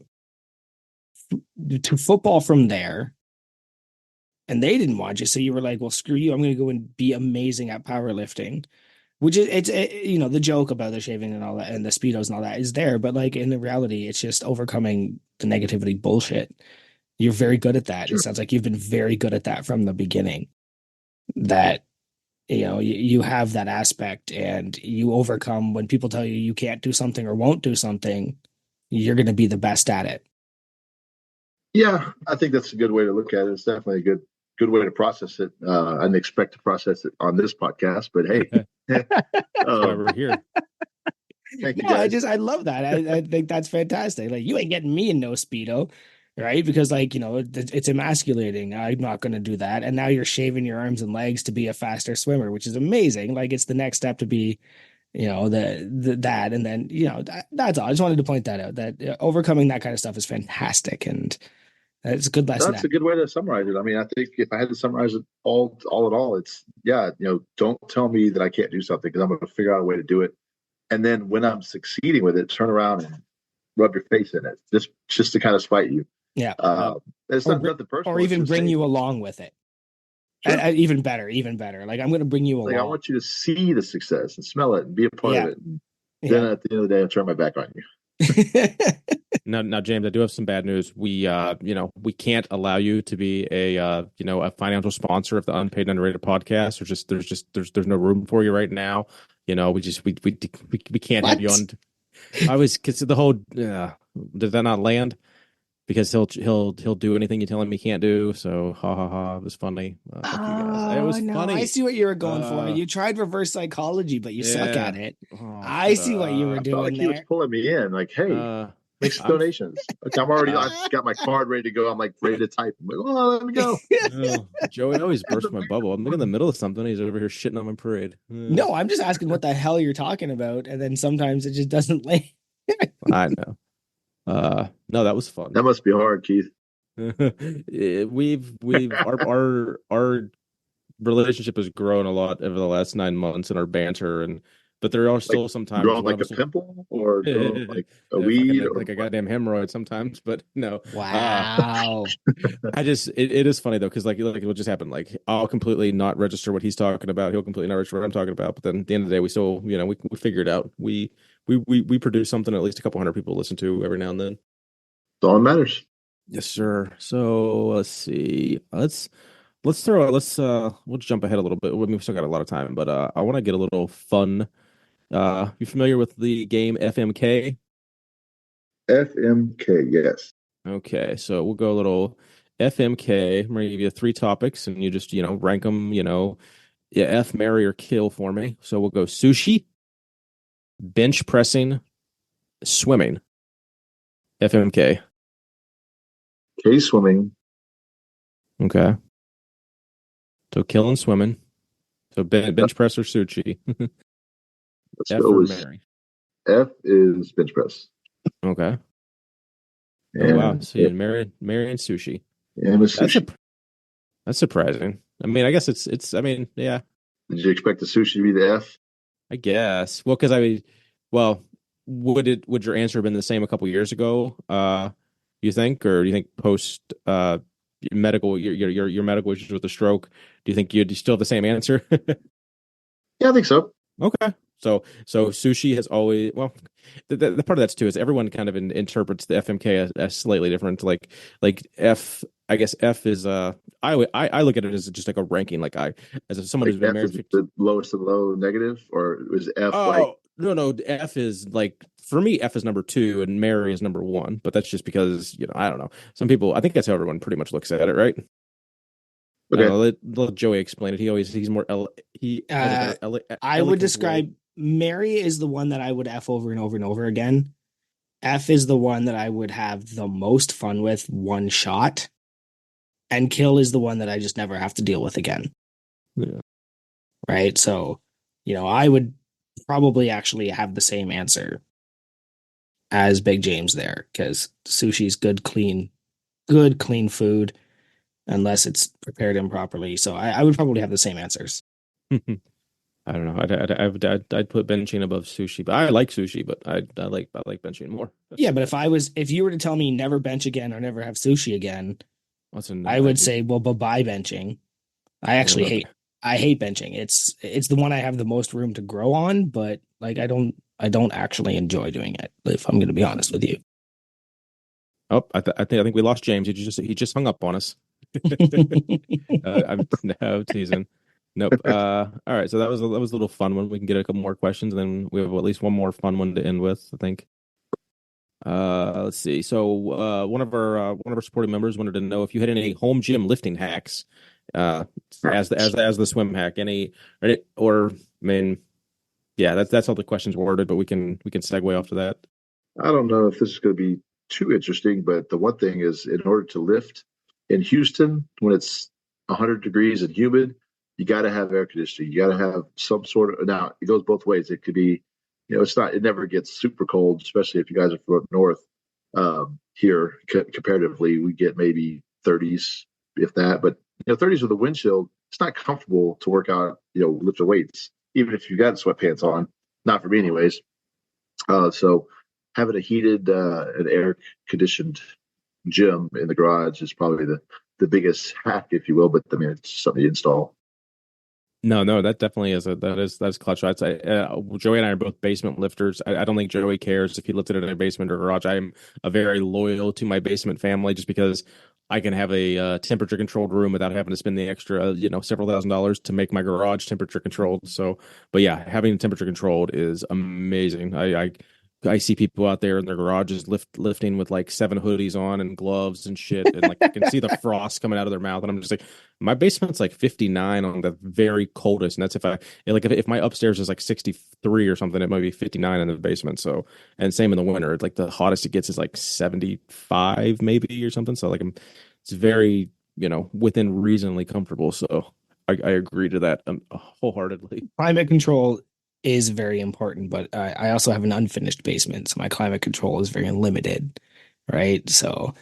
to football from there, and they didn't want you, so you were like, well, screw you, I'm going to go and be amazing at powerlifting. Which is the joke about the shaving and all that and the speedos and all that is there, but like in the reality, it's just overcoming the negativity bullshit. You're very good at that. It Sure. sounds like you've been very good at that from the beginning. That you have that aspect and you overcome when people tell you you can't do something or won't do something, you're going to be the best at it. Yeah, I think that's a good way to look at it. It's definitely a good way to process it. I didn't expect to process it on this podcast, but hey, That's why we're here. thank you No, guys. I love that. I think that's fantastic. Like you ain't getting me in no speedo, right? Because like it's emasculating. I'm not going to do that. And now you're shaving your arms and legs to be a faster swimmer, which is amazing. Like it's the next step to be, that, and then that's all. I just wanted to point that out. That overcoming that kind of stuff is fantastic, and it's a good lesson. That's a good way to summarize it. I mean, I think if I had to summarize it all in all, it's don't tell me that I can't do something because I'm going to figure out a way to do it. And then when I'm succeeding with it, turn around and rub your face in it, just to kind of spite you. Yeah, it's not nothing personal. Or even bring you along with it. Sure. Even better. Like I'm going to bring you along. I want you to see the success and smell it and be a part of it. Then at the end of the day, I'll turn my back on you. Now, James, I do have some bad news. We can't allow you to be a financial sponsor of the Unpaid and Underrated podcast. There's no room for you right now. We can't have you on. I was because the whole did that not land? Because he'll do anything you tell him he can't do. So it was funny. Fuck you guys. It was funny. I see what you were going for. You tried reverse psychology, but you suck at it. I see what you were doing there. He was pulling me in, like, hey, make some donations. Like, I've got my card ready to go. I'm like ready to type. I'm like, let me go. Joey always bursts my bubble. I'm like in the middle of something. He's over here shitting on my parade. No, I'm just asking what the hell you're talking about, and then sometimes it just doesn't land. I know. No, that was fun. That must be hard, Keith. we've our relationship has grown a lot over the last 9 months in our banter, but there are still sometimes growing like a pimple or like a weed or like a goddamn hemorrhoid sometimes, but no. Wow. It is funny though, because like what just happened, like I'll completely not register what he's talking about, he'll completely not register what I'm talking about, but then at the end of the day we still we figure it out. We produce something at least a couple hundred people listen to every now and then. That's all that matters. Yes, sir. So let's see. We'll jump ahead a little bit. We've still got a lot of time, but I want to get a little fun. You familiar with the game FMK? FMK, yes. Okay, so we'll go a little FMK. I'm going to give you 3 topics, and you just rank them. F, marry, or kill for me. So we'll go sushi, bench pressing, swimming. FMK. K, swimming. Okay. So killing swimming. So bench press or sushi. Let's F go or with marry. F is bench press. Okay. And, oh wow. So you marry and sushi. And sushi. That's surprising. I mean, I guess it's. I mean, yeah. Did you expect the sushi to be the F? I guess. Well, because would your answer have been the same a couple years ago? You think, or do you think post medical your medical issues with the stroke? Do you think you'd still have the same answer? Yeah, I think so. Okay. So sushi has always the part of that too is everyone kind of interprets the FMK as slightly different. Like F, I guess F is I look at it as just like a ranking. Like as someone who's been F married, is the lowest of low negative, or is F no, F is like for me F is number 2 and Mary is number 1. But that's just because I don't know. Some people, I think that's how everyone pretty much looks at it, right? Okay. Let Joey explain it. He's more I would describe Mary is the one that I would F over and over and over again. F is the one that I would have the most fun with one shot. And kill is the one that I just never have to deal with again. Yeah. Right? So, I would probably actually have the same answer as Big James there, because sushi's good, clean food, unless it's prepared improperly. So I would probably have the same answers. I don't know. I'd put benching above sushi, but I like sushi, but I like benching more. Yeah, but if you were to tell me never bench again or never have sushi again, Listen, I would say, well, bye-bye benching. I actually okay. I hate benching. It's the one I have the most room to grow on, but like I don't actually enjoy doing it, if I'm gonna be honest with you. Oh, I think we lost James. He just hung up on us. I'm no teasing. Nope. All right. So that was a little fun one. We can get a couple more questions, and then we have at least one more fun one to end with, I think. Let's see. So, one of our supporting members wanted to know if you had any home gym lifting hacks, uh, as the swim hack. Or I mean, yeah, that's how the question's worded, but we can segue off to that. I don't know if this is going to be too interesting, but the one thing is, in order to lift in Houston when it's 100 degrees and humid, you got to have air conditioning. You got to have some sort of. Now it goes both ways. It could be, it's not. It never gets super cold, especially if you guys are from up north. Here, comparatively, we get maybe 30s, if that. But 30s with a wind chill, it's not comfortable to work out. Lift the weights, even if you got sweatpants on. Not for me, anyways. So having a heated and air conditioned gym in the garage is probably the biggest hack, if you will. But I mean, it's something you install. No, no, that definitely that's clutch. I'd say Joey and I are both basement lifters. I don't think Joey cares if he lifted it in a basement or garage. I'm a very loyal to my basement family just because I can have a temperature controlled room without having to spend the extra, several $1,000s to make my garage temperature controlled. So, but yeah, having temperature controlled is amazing. I see people out there in their garages lifting with like 7 hoodies on and gloves and shit, and like I can see the frost coming out of their mouth, and I'm just like, my basement's like 59 on the very coldest, and that's if my upstairs is like 63 or something, it might be 59 in the basement. So, and same in the winter, like the hottest it gets is like 75 maybe or something. So like it's very within reasonably comfortable. So I agree to that wholeheartedly. Climate control is very important, but I also have an unfinished basement, so my climate control is very limited, right? So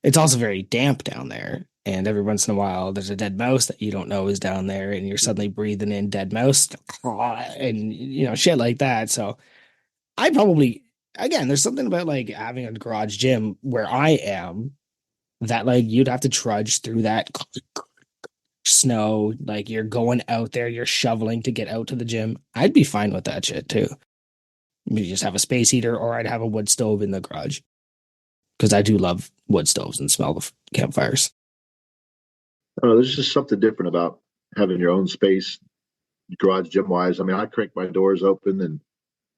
it's also very damp down there. And every once in a while, there's a dead mouse that you don't know is down there, and you're suddenly breathing in dead mouse and shit like that. So I probably, again, there's something about like having a garage gym where I am that like you'd have to trudge through that snow, like you're going out there, you're shoveling to get out to the gym. I'd be fine with that shit too. You just have a space heater, or I'd have a wood stove in the garage because I do love wood stoves and smell the campfires. I don't know, there's just something different about having your own space, garage gym wise. I mean, I crank my doors open and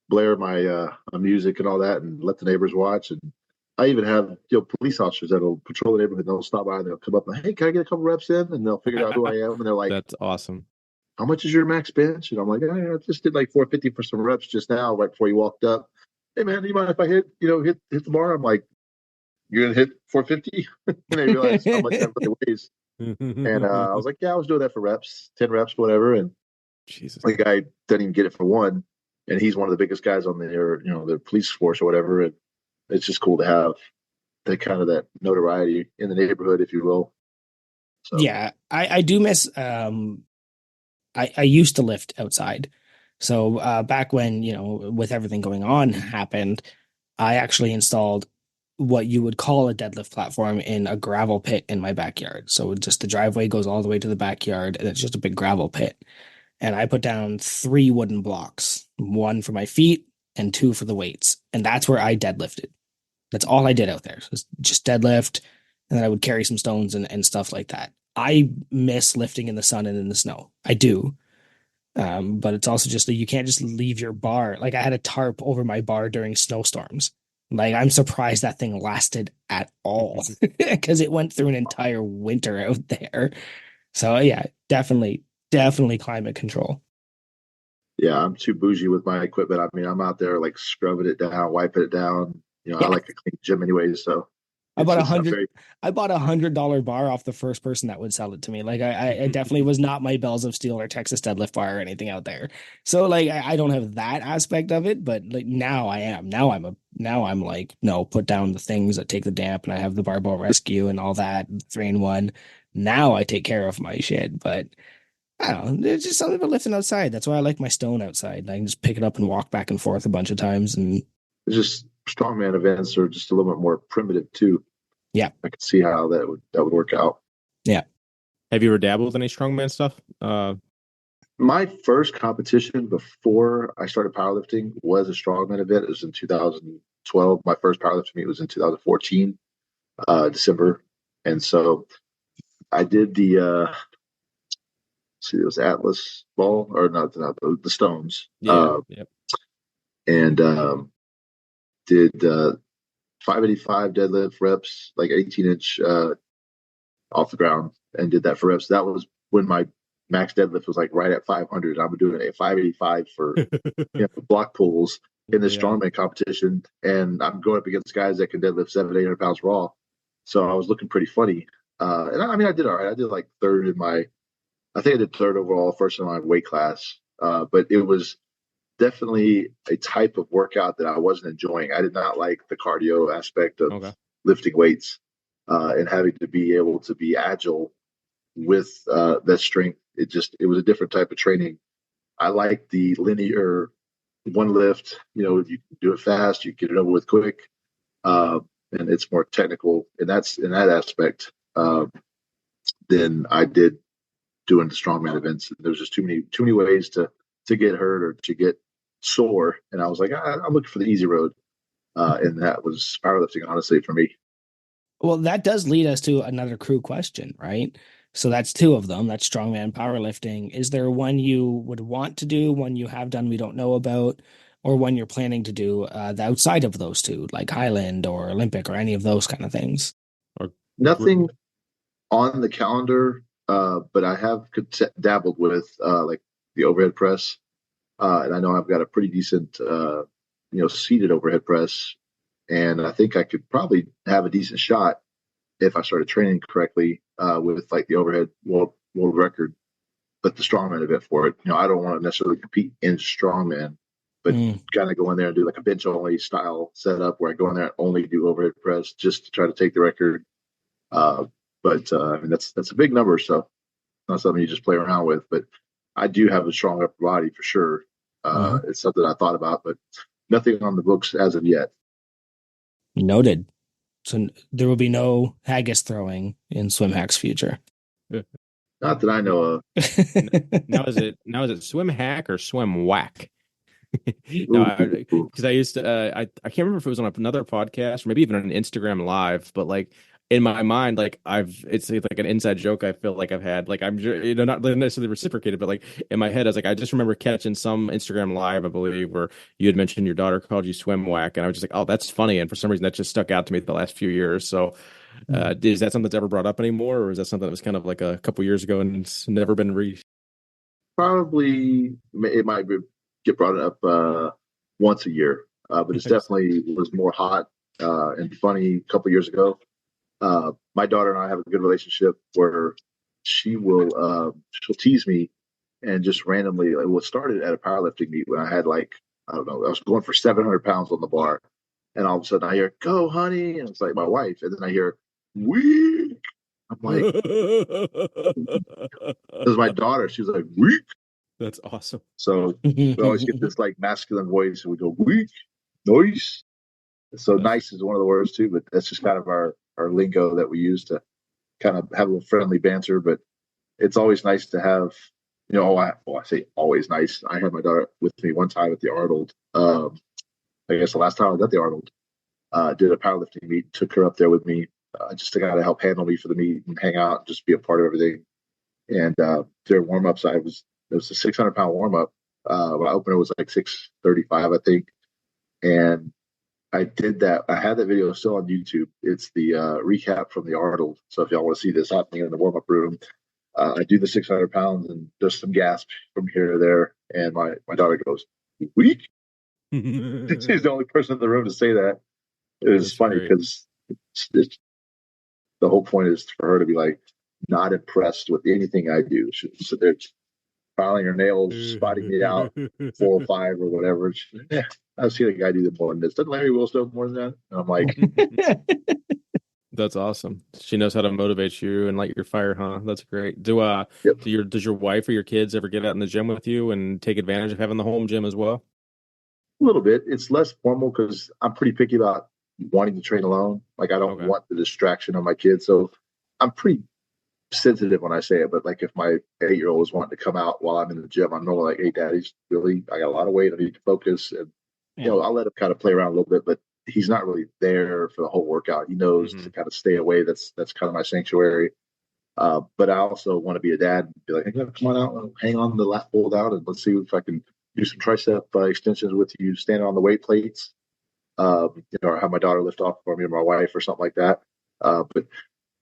blare my music and all that, and let the neighbors watch. And I even have police officers that'll patrol the neighborhood. And they'll stop by and they'll come up and, hey, can I get a couple reps in? And they'll figure out who I am. And they're like, That's awesome. how much is your max bench? And I'm like, I just did like 450 for some reps just now, right before you walked up. Hey man, do you mind if I hit the bar? I'm like, you're gonna hit 450? And they realize how much that really weighs. And I was like, yeah, I was doing that for reps, 10 reps, whatever. And Jesus. the guy doesn't even get it for one. And he's one of the biggest guys on the police force or whatever. And it's just cool to have that notoriety in the neighborhood, if you will. So Yeah, I do miss I used to lift outside. So back when, with everything going on happened, I actually installed what you would call a deadlift platform in a gravel pit in my backyard. So just the driveway goes all the way to the backyard, and it's just a big gravel pit. And I put down 3 wooden blocks, one for my feet and 2 for the weights. And that's where I deadlifted. That's all I did out there. Just deadlift, and then I would carry some stones and stuff like that. I miss lifting in the sun and in the snow. I do. But it's also just that you can't just leave your bar. Like I had a tarp over my bar during snowstorms. Like I'm surprised that thing lasted at all because it went through an entire winter out there. So yeah, definitely climate control. yeah, I'm too bougie with my equipment. I mean, I'm out there like scrubbing it down, wiping it down. I Yeah, like a clean gym anyways, so I bought a I'm hundred. very. I bought $100 bar off the first person that would sell it to me. Like I definitely was not my Bells of Steel or Texas Deadlift bar or anything out there. So like I don't have that aspect of it, but like now I am. Now I'm like, no, put down the things that take the damp, and I have the barbell rescue and all that 3-in-1. Now I take care of my shit, but I don't know. There's just something about lifting outside. That's why I like my stone outside. I can just pick it up and walk back and forth a bunch of times. And It's just strongman events are just a little bit more primitive too. yeah, I could see how that would work out. yeah. Have you ever dabbled with any strongman stuff? My first competition before I started powerlifting was a strongman event. It was in 2012. My first powerlifting meet was in 2014, December. And so I did see, it was Atlas ball or not the stones. Yeah. Yep. And did 585 deadlift reps, like 18-inch off the ground, and did that for reps. That was when my max deadlift was like right at 500. I'm doing a 585 for block pulls in this strongman competition, and I'm going up against guys that can deadlift 700-800 pounds raw. So I was looking pretty funny. And I mean, I did all right. I did like third in my, I think I did third overall, first in my weight class. But it was definitely a type of workout that I wasn't enjoying. I did not like the cardio aspect of lifting weights and having to be able to be agile with that strength. It was a different type of training. I like the linear one lift. You do it fast, you get it over with quick, and it's more technical. And that's in that aspect than I did doing the strongman events. There's just too many ways to get hurt or to get sore. And I was like, I'm looking for the easy road. And that was powerlifting, honestly, for me. Well, that does lead us to another crew question, right? So that's two of them. That's strongman powerlifting. Is there one you would want to do, one you have done we don't know about, or one you're planning to do outside of those two, like Highland or Olympic or any of those kind of things? Nothing on the calendar, but I have dabbled with like the overhead press. And I know I've got a pretty decent, seated overhead press. And I think I could probably have a decent shot if I started training correctly with like the overhead world record, but the strongman event for it. I don't want to necessarily compete in strongman, but kind of go in there and do like a bench only style setup where I go in there and only do overhead press just to try to take the record. But I mean, that's a big number, so not something you just play around with. But I do have a strong upper body for sure. It's something I thought about, but nothing on the books as of yet. Noted. So there will be no haggis throwing in Swimhack's future. Not that I know of. Now is it Swimhack or Swimwhack? No, because I used to I can't remember if it was on another podcast or maybe even on an Instagram live, but like in my mind, like it's like an inside joke I feel like I've had. Like I'm not necessarily reciprocated, but like in my head, I was like, I just remember catching some Instagram live, I believe, where you had mentioned your daughter called you Swimwhack, and I was just like, oh, that's funny. And for some reason that just stuck out to me the last few years. So is that something that's ever brought up anymore, or is that something that was kind of like a couple years ago and it's never been Probably it might get brought up once a year, but it's definitely was more hot and funny a couple years ago. My daughter and I have a good relationship where she'll tease me and just randomly, like, what started at a powerlifting meet when I had like, I don't know, I was going for 700 pounds on the bar, and all of a sudden I hear, "Go, honey," and it's like my wife, and then I hear, "Weak." I'm like, "This is my daughter." She's like, "Weak." That's awesome. So we always get this like masculine voice, and we go, "Weak, nice." So nice is one of the words too, but that's just kind of our lingo that we use to kind of have a little friendly banter. But it's always nice to have, I say always nice. I had my daughter with me one time at the Arnold. I guess the last time I was at the Arnold, did a powerlifting meet, took her up there with me, just to kind of help handle me for the meet and hang out, and just be a part of everything. And during warm ups, it was a 600-pound warm up. My opener was like 635, I think, and I did that. I had that video still on YouTube. It's the recap from the Arnold. So if y'all want to see this happening in the warm up room, I do the 600 pounds and just some gasp from here to there. And my daughter goes, "Weak." She's the only person in the room to say that. It was funny because the whole point is for her to be like not impressed with anything I do. So they're filing her nails, spotting me out 405 or whatever. I've seen a guy do that more than this. Doesn't Larry Wills do more than that? And I'm like, That's awesome. She knows how to motivate you and light your fire, huh? That's great. Yep. Does your wife or your kids ever get out in the gym with you and take advantage of having the home gym as well? A little bit. It's less formal because I'm pretty picky about wanting to train alone. Like I don't Okay. want the distraction of my kids. So I'm pretty sensitive when I say it. But like if my 8-year-old is wanting to come out while I'm in the gym, I'm normally like, hey, daddy's really, I got a lot of weight. I need to focus. And, Yeah. I'll let him kind of play around a little bit, but he's not really there for the whole workout. He knows to kind of stay away. That's kind of my sanctuary. But I also want to be a dad and be like, hey, come on out and hang on the lat pull down and let's see if I can do some tricep extensions with you standing on the weight plates. Or have my daughter lift off for me or my wife or something like that. But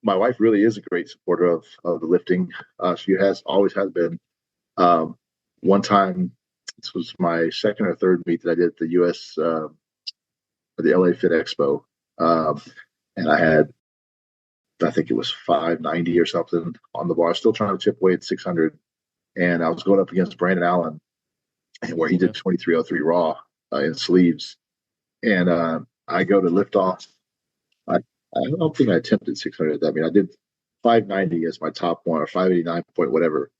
my wife really is a great supporter of the lifting. She always has been. One time, this was my second or third meet that I did at the US, the LA Fit Expo. And I think it was 590 or something on the bar, still trying to chip away at 600. And I was going up against Brandon Allen, where he did 2303 raw in sleeves. And I go to lift off. I don't think I attempted 600 at that. I mean, I did 590 as my top one or 589 point whatever.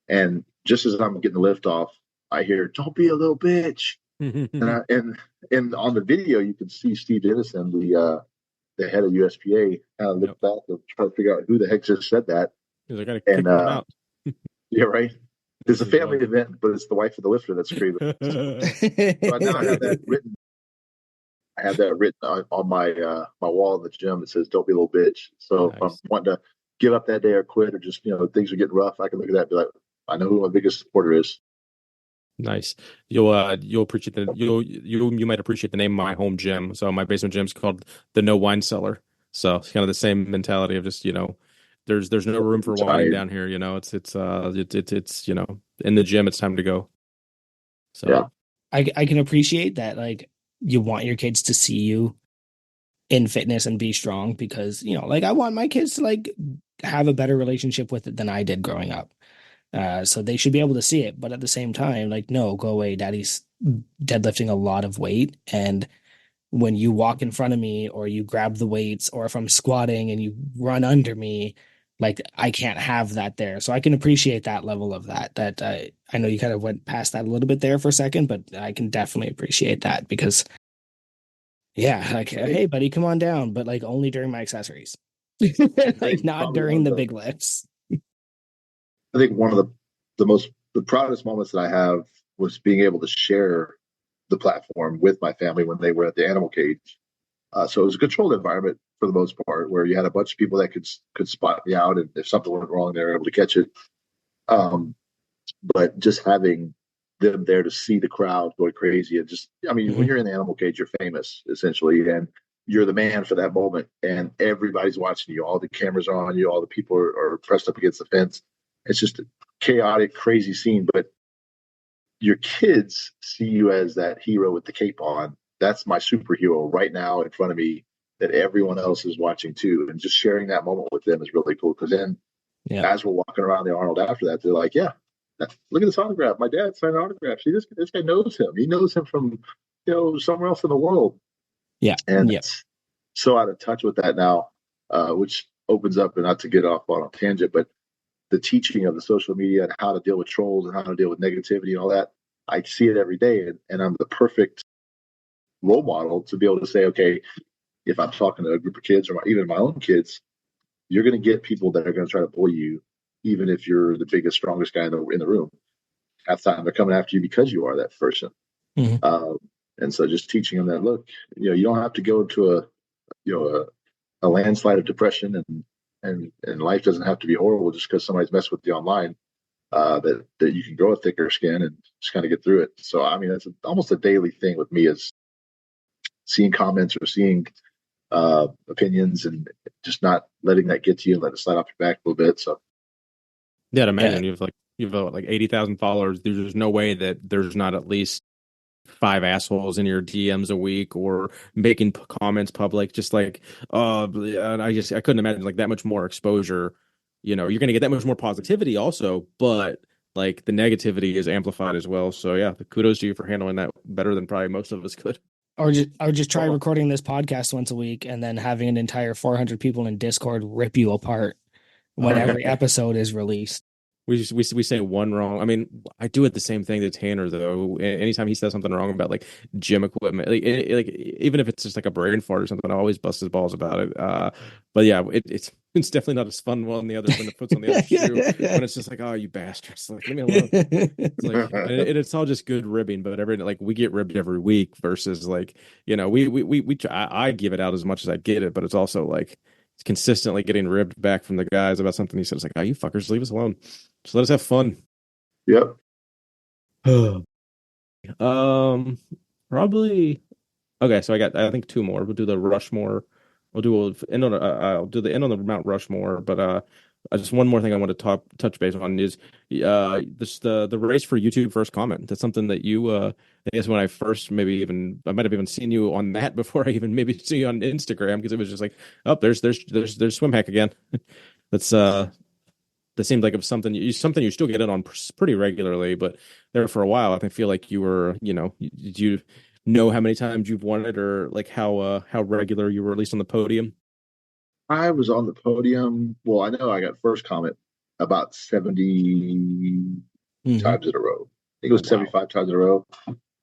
And just as I'm getting the lift off, I hear, "Don't be a little bitch." And on the video, you can see Steve Dennison, the head of USPA, kind of look back and try to figure out who the heck just said that. He's like, I gotta kick them out. Yeah, right. It's a family event, but it's the wife of the lifter that's screaming. So now I have that written. I have that written on my my wall in the gym that says, "Don't be a little bitch." So if I'm wanting to give up that day or quit, or just things are getting rough, I can look at that and be like, I know who my biggest supporter is. Nice. You'll appreciate you might appreciate the name of my home gym. So my basement gym's called the No Wine Cellar. So it's kind of the same mentality of just there's no room for wine down here. It's in the gym it's time to go. So yeah. I can appreciate that. Like you want your kids to see you in fitness and be strong because like I want my kids to like have a better relationship with it than I did growing up. So they should be able to see it, but at the same time, like, no, go away. Daddy's deadlifting a lot of weight. And when you walk in front of me or you grab the weights, or if I'm squatting and you run under me, like I can't have that there. So I can appreciate that level of that I know you kind of went past that a little bit there for a second, but I can definitely appreciate that because yeah, like, hey buddy, come on down, but like only during my accessories, like not during the big lifts. I think one of the proudest moments that I have was being able to share the platform with my family when they were at the animal cage. So it was a controlled environment for the most part, where you had a bunch of people that could spot me out, and if something went wrong, they were able to catch it. But just having them there to see the crowd going crazy, and just, I mean, when you're in the animal cage, you're famous essentially, and you're the man for that moment, and everybody's watching you. All the cameras are on you. All the people are pressed up against the fence. It's just a chaotic, crazy scene. But your kids see you as that hero with the cape on. That's my superhero right now in front of me that everyone else is watching too. And just sharing that moment with them is really cool. Because then as we're walking around the Arnold after that, they're like, yeah, look at this autograph. My dad signed an autograph. See, this guy knows him. He knows him from, somewhere else in the world. Yeah. And it's so out of touch with that now, which opens up, and not to get off on a tangent, but the teaching of the social media and how to deal with trolls and how to deal with negativity and all that. I see it every day, and I'm the perfect role model to be able to say, okay, if I'm talking to a group of kids or even my own kids, you're going to get people that are going to try to bully you, even if you're the biggest, strongest guy in the room. Half the time they're coming after you because you are that person. And so just teaching them that, look, you don't have to go into a landslide of depression, and life doesn't have to be horrible just because somebody's messed with you online. That you can grow a thicker skin and just kind of get through it. So I mean, that's almost a daily thing with me, is seeing comments or seeing opinions, and just not letting that get to you and let it slide off your back a little bit. So yeah, I'd imagine you've like 80,000 followers. There's no way that there's not at least 5 assholes in your DMs a week or making comments public. Just like, I couldn't imagine like that much more exposure. You're going to get that much more positivity also, but like the negativity is amplified as well. So yeah, kudos to you for handling that better than probably most of us could. or just try Oh. recording this podcast once a week and then having an entire 400 people in Discord rip you apart when every episode is released. We say one wrong. I mean, I do it the same thing to Tanner though. Anytime he says something wrong about like gym equipment, like even if it's just like a brain fart or something, I always bust his balls about it. But yeah, it's definitely not as fun one the other when the foot's on the other shoe when it's just like, oh, you bastards, like leave me alone. It's like it's all just good ribbing, but we get ribbed every week versus like I give it out as much as I get it, but it's also like it's consistently getting ribbed back from the guys about something he said. It's like, oh, you fuckers, leave us alone. Just let us have fun. Yep. Probably. Okay, so I think two more. We'll do the Rushmore. I'll do the end on the Mount Rushmore, but just one more thing I want to touch base on is this the race for YouTube first comment. That's something that you I guess when I first I might have even seen you on that before I even maybe see you on Instagram because it was just like, oh, there's Swimhack again. That's that seemed like it was something you still get in on pretty regularly, but there for a while, I feel like you were, did you know how many times you've won it or like how regular you were at least on the podium? I was on the podium. Well, I know I got first comment about 70 times in a row. I think it was 75 times in a row.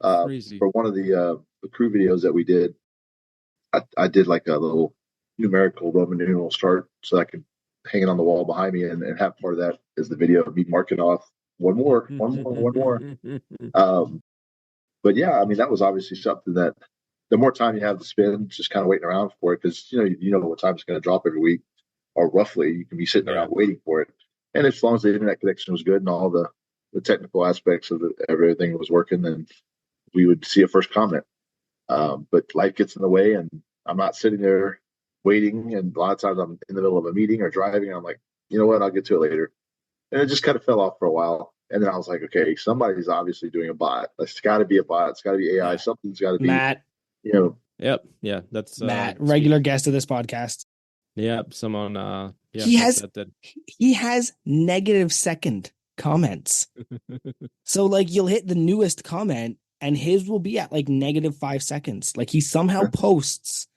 Crazy. For one of the crew videos that we did, I did like a little numerical Roman numeral start so I could hang it on the wall behind me and have part of that as the video of me marking off one more. But yeah, I mean, that was obviously something that the more time you have to spend just kind of waiting around for it, because you know what time it's going to drop every week, or roughly, you can be sitting around waiting for it. And as long as the internet connection was good and all the technical aspects of everything was working, then we would see a first comment. But life gets in the way, and I'm not sitting there waiting. And a lot of times I'm in the middle of a meeting or driving, and I'm like, you know what, I'll get to it later. And it just kind of fell off for a while. And then I was like, okay, somebody's obviously doing a bot. It's got to be a bot. It's got to be AI. Something's got to be Matt. Yep. Yeah. That's Matt, regular guest of this podcast. Yep. Someone. Yeah. He has negative second comments. So like you'll hit the newest comment and his will be at like negative 5 seconds. Like he somehow posts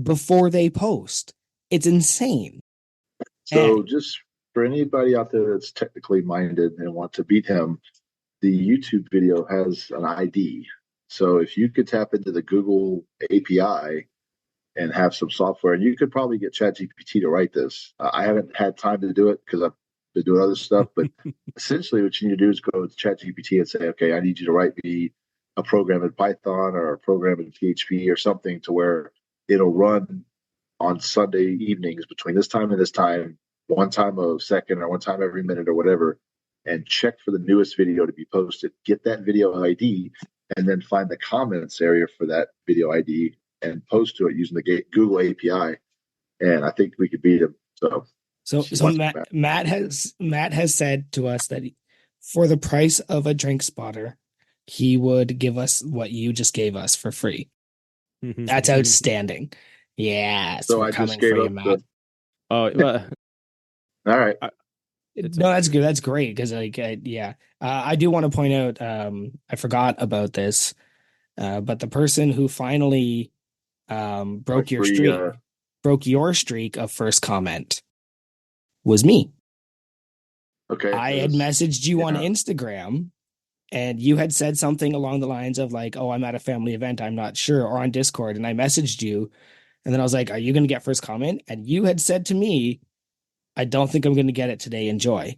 before they post. It's insane. So just for anybody out there that's technically minded and want to beat him, the YouTube video has an ID. So if you could tap into the Google API and have some software, and you could probably get ChatGPT to write this. I haven't had time to do it because I've been doing other stuff, but essentially what you need to do is go to ChatGPT and say, okay, I need you to write me a program in Python or a program in PHP or something to where it'll run on Sunday evenings between this time and this time, one time a second or one time every minute or whatever, and check for the newest video to be posted. Get that video ID and then find the comments area for that video ID and post to it using the Google API. And I think we could beat him. So Matt has said to us that for the price of a drink spotter, he would give us what you just gave us for free. That's outstanding. Yes, so we're coming for you, Matt. All right. No, that's good. That's great because I do want to point out. I forgot about this, but the person who finally broke your streak of first comment was me. Okay. I had messaged you on Instagram and you had said something along the lines of like, oh, I'm at a family event, I'm not sure, or on Discord, and I messaged you and then I was like, are you going to get first comment? And you had said to me, I don't think I'm going to get it today, enjoy.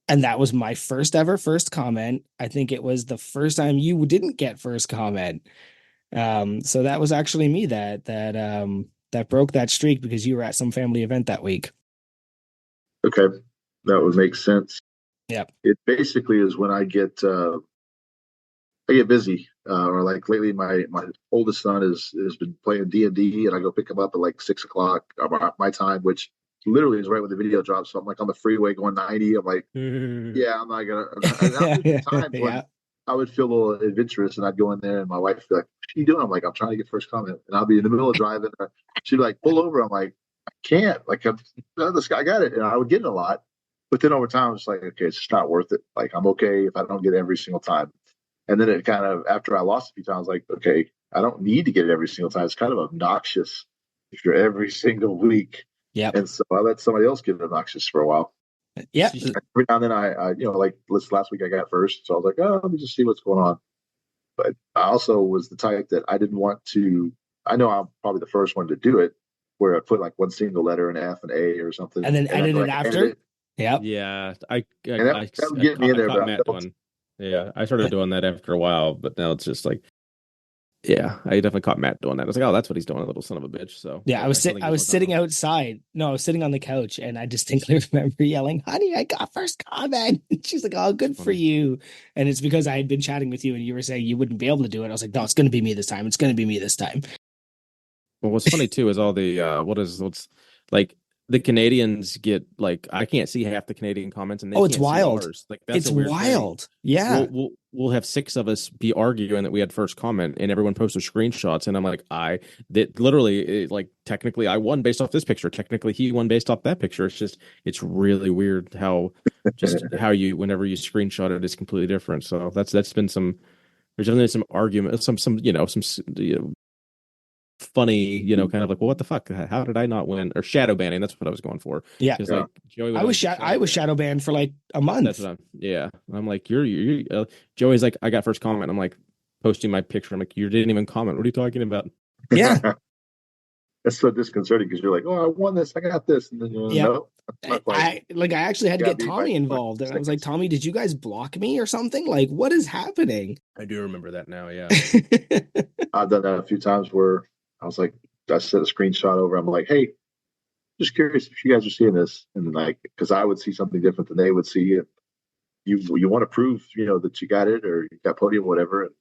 And that was my first ever first comment. I think it was the first time you didn't get first comment. So that was actually me that broke that streak because you were at some family event that week. Okay, that would make sense. Yeah, it basically is when I get busy, or like lately, my oldest son has been playing D&D, and I go pick him up at like 6:00 my time, which literally is right when the video drops. So I'm like on the freeway going 90. I'm like, yeah, I'm not gonna. Times when I would feel a little adventurous, and I'd go in there, and my wife would be like, "What are you doing?" I'm like, "I'm trying to get first comment," and I'll be in the middle of driving. She'd be like, "Pull over." I'm like, "I can't." Like, this guy got it, and I would get it a lot, but then over time, it's like, okay, it's just not worth it. Like, I'm okay if I don't get it every single time. And then it kind of, after I lost a few times, like, okay, I don't need to get it every single time. It's kind of obnoxious if you're every single week. Yep. And so I let somebody else get obnoxious for a while. Yeah. Every now and then I like last week I got first. So I was like, oh, let me just see what's going on. But I also was the type that I didn't want to, I know I'm probably the first one to do it, where I put like one single letter, an F, an A or something. And then edit it like after. edit it. Yep. Yeah, And that would get me in there, caught but Matt doing. Yeah, I started doing that after a while, but now it's just like, yeah, I definitely caught Matt doing that. I was like, oh, that's what he's doing, a little son of a bitch. So yeah, I was sitting outside. No, I was sitting on the couch, and I distinctly remember yelling, "Honey, I got first comment." And she's like, "Oh, good for you." And it's because I had been chatting with you, and you were saying you wouldn't be able to do it. I was like, "No, it's going to be me this time. It's going to be me this time." Well, what's funny too is all the what's like the Canadians get like I can't see half the Canadian comments and they it's can't wild. see ours. Like that's It's a weird wild. thing. Yeah. We'll have 6 of us be arguing that we had first comment and everyone posted screenshots and I'm like that literally like technically I won based off this picture. Technically he won based off that picture. It's really weird how how you whenever you screenshot it is completely different. So that's been there's definitely some argument some funny, kind of like, well, what the fuck? How did I not win? Or shadow banning. That's what I was going for. Yeah. Because like Joey would I was shadow banned for like a month. That's what I'm like, you're Joey's like, I got first comment. I'm like posting my picture. I'm like, you didn't even comment. What are you talking about? Yeah. That's so disconcerting because you're like, oh, I won this, I got this, and then you're like, no, not quite. I actually had to get Tommy involved, and I was like, Tommy, did you guys block me or something? Like, what is happening? I do remember that now. Yeah, I've done that a few times where I was like, I sent a screenshot over. I'm like, hey, just curious if you guys are seeing this, and then like, because I would see something different than they would see. And you want to prove, that you got it or you got podium, whatever. And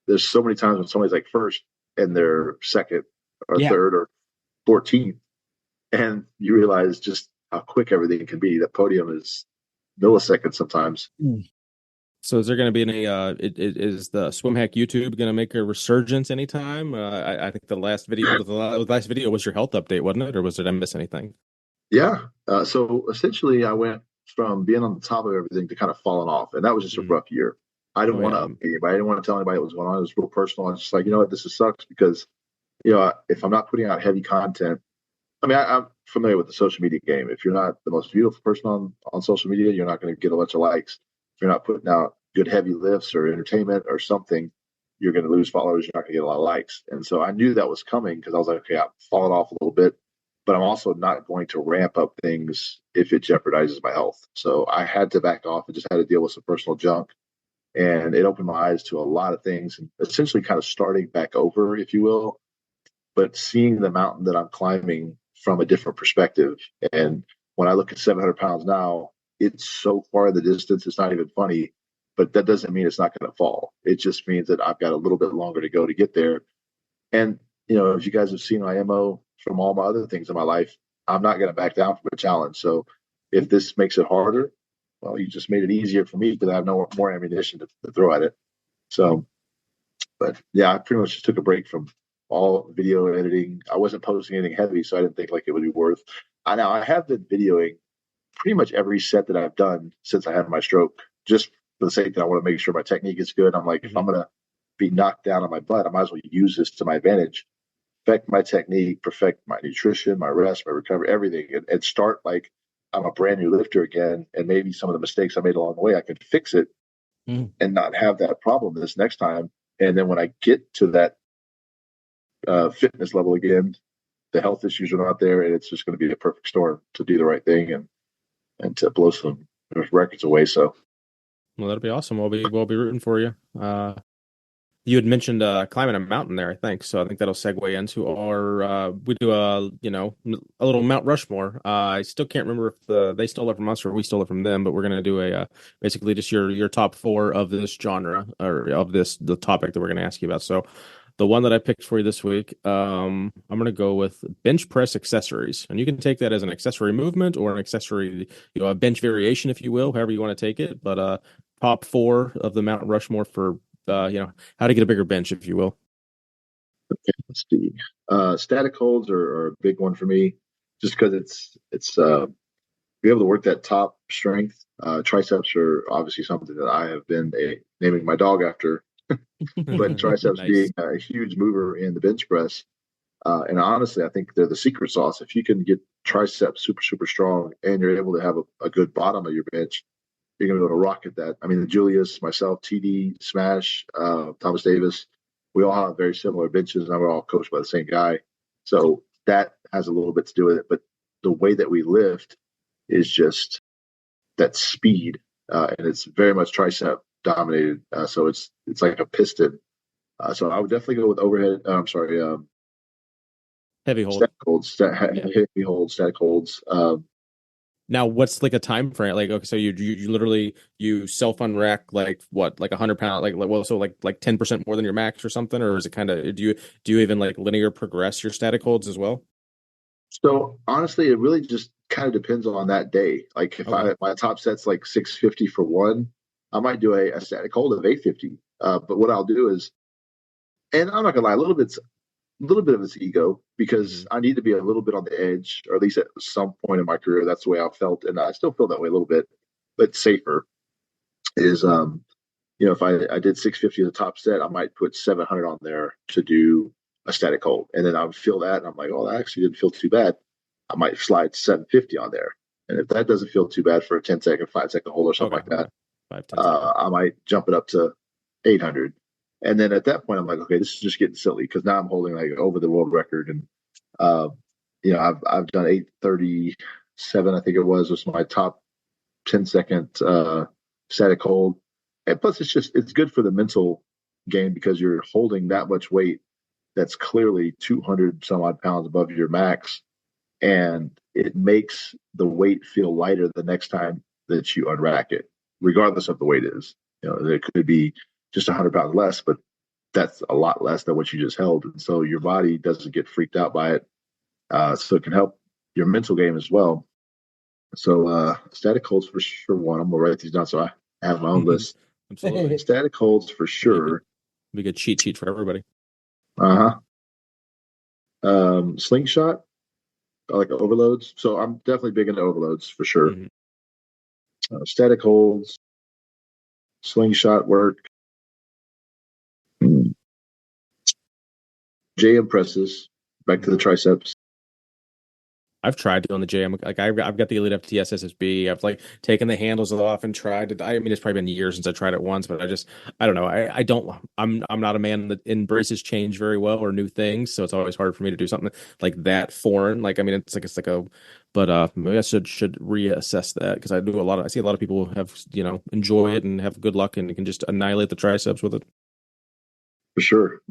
there's so many times when somebody's like first and they're second or third or 14th, and you realize just how quick everything can be. The podium is milliseconds sometimes. So is there going to be any? Is the Swimhack YouTube going to make a resurgence anytime? I think the last video was your health update, wasn't it, or did I miss anything? Yeah. So essentially, I went from being on the top of everything to kind of falling off, and that was just a rough year. I didn't want to update anybody. I didn't want to tell anybody what was going on. It was real personal. I was just like, you know what, this sucks because, if I'm not putting out heavy content, I mean, I'm familiar with the social media game. If you're not the most beautiful person on social media, you're not going to get a bunch of likes. If you're not putting out good heavy lifts or entertainment or something, you're going to lose followers. You're not going to get a lot of likes. And so I knew that was coming because I was like, okay, I'm falling off a little bit, but I'm also not going to ramp up things if it jeopardizes my health. So I had to back off and just had to deal with some personal junk. And it opened my eyes to a lot of things and essentially kind of starting back over, if you will, but seeing the mountain that I'm climbing from a different perspective. And when I look at 700 pounds now, it's so far in the distance, it's not even funny, but that doesn't mean it's not going to fall. It just means that I've got a little bit longer to go to get there. And, if you guys have seen my MO from all my other things in my life, I'm not going to back down from a challenge. So if this makes it harder, well, you just made it easier for me because I have no more ammunition to throw at it. So, but yeah, I pretty much just took a break from all video editing. I wasn't posting anything heavy, so I didn't think like it would be worth. I have been videoing pretty much every set that I've done since I had my stroke, just for the sake that I want to make sure my technique is good. I'm like, if I'm gonna be knocked down on my butt, I might as well use this to my advantage, perfect my technique, perfect my nutrition, my rest, my recovery, everything, and start like I'm a brand new lifter again. And maybe some of the mistakes I made along the way, I could fix it and not have that problem this next time. And then when I get to that fitness level again, the health issues are not there, and it's just going to be a perfect storm to do the right thing and to blow some records away. So, well, that'll be awesome. We'll be rooting for you. You had mentioned climbing a mountain there, I think. So I think that'll segue into our we do a little Mount Rushmore. I still can't remember if they stole it from us or we stole it from them, but we're gonna do a basically just your top 4 of this genre or of the topic that we're gonna ask you about. So the one that I picked for you this week, I'm gonna go with bench press accessories, and you can take that as an accessory movement or an accessory, a bench variation, if you will, however you want to take it. But top 4 of the Mount Rushmore for how to get a bigger bench, if you will. Okay, let's see. Static holds are a big one for me, just because it's be able to work that top strength. Triceps are obviously something that I have been naming my dog after but triceps being Nice. a huge mover in the bench press. And honestly, I think they're the secret sauce. If you can get triceps super, super strong and you're able to have a good bottom of your bench, you're going to be able to rocket that. I mean, Julius, myself, TD, Smash, Thomas Davis, we all have very similar benches, and we're all coached by the same guy. So that has a little bit to do with it. But the way that we lift is just that speed, and it's very much tricep dominated. So it's like a piston. So I would definitely go with overhead. I'm sorry, Heavy hold. static holds, Yeah. heavy holds, static holds. Now, what's like a time frame? Like, okay, so you literally you self unrack like what, like 100 pound, like well, so like 10% more than your max or something, or is it kind of do you even like linear progress your static holds as well? So honestly, it really just kind of depends on that day. Like if Okay. I my top set's like 650 for one, I might do a static hold of 850. But what I'll do is, and I'm not gonna lie, a little bit of it's ego Hmm. because I need to be a little bit on the edge, or at least at some point in my career, that's the way I felt, and I still feel that way a little bit, but safer is if I did 650 as a top set, I might put 700 on there to do a static hold. And then I would feel that and I'm like, oh, that actually didn't feel too bad. I might slide 750 on there. And if that doesn't feel too bad for a 10-second, 5-second hold or something Okay. like Okay. that, 5, 10 seconds. I might jump it up to 800. And then at that point, I'm like, okay, this is just getting silly because now I'm holding like over the world record. And, uh, I've done 837, I think it was my top 10-second static hold. And plus, it's good for the mental game because you're holding that much weight that's clearly 200 some odd pounds above your max, and it makes the weight feel lighter the next time that you unrack it, regardless of the weight is. There could be just 100 pounds less, but that's a lot less than what you just held, and so your body doesn't get freaked out by it. So it can help your mental game as well. So static holds for one. I'm gonna write these down so I have my own list. Absolutely. Static holds for Be a good sure. be a good cheat sheet for everybody. Uh huh. Slingshot, I like overloads. So I'm definitely big into overloads for sure. Hmm. Static holds, slingshot work, mm, JM presses. Back to the triceps. I've tried doing the JM. Like I've got the Elite FTS SSB. I've like taken the handles off and tried it. I mean, it's probably been years since I tried it once, but I don't know. I don't. I'm not a man that embraces change very well or new things, so it's always hard for me to do something like that foreign. Like I mean, it's like a. But maybe I should reassess that because I see a lot of people who have enjoy it and have good luck and can just annihilate the triceps with it. For sure.